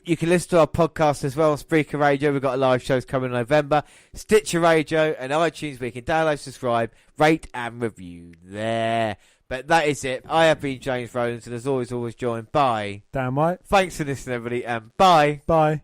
You can listen to our podcast as well on Spreaker Radio. We've got live shows coming in November. Stitcher Radio and iTunes, where you can download, subscribe, rate and review there. But that is it. I have been James Rowlands, and as always joined by Dan White. Thanks for listening, everybody, and bye. Bye.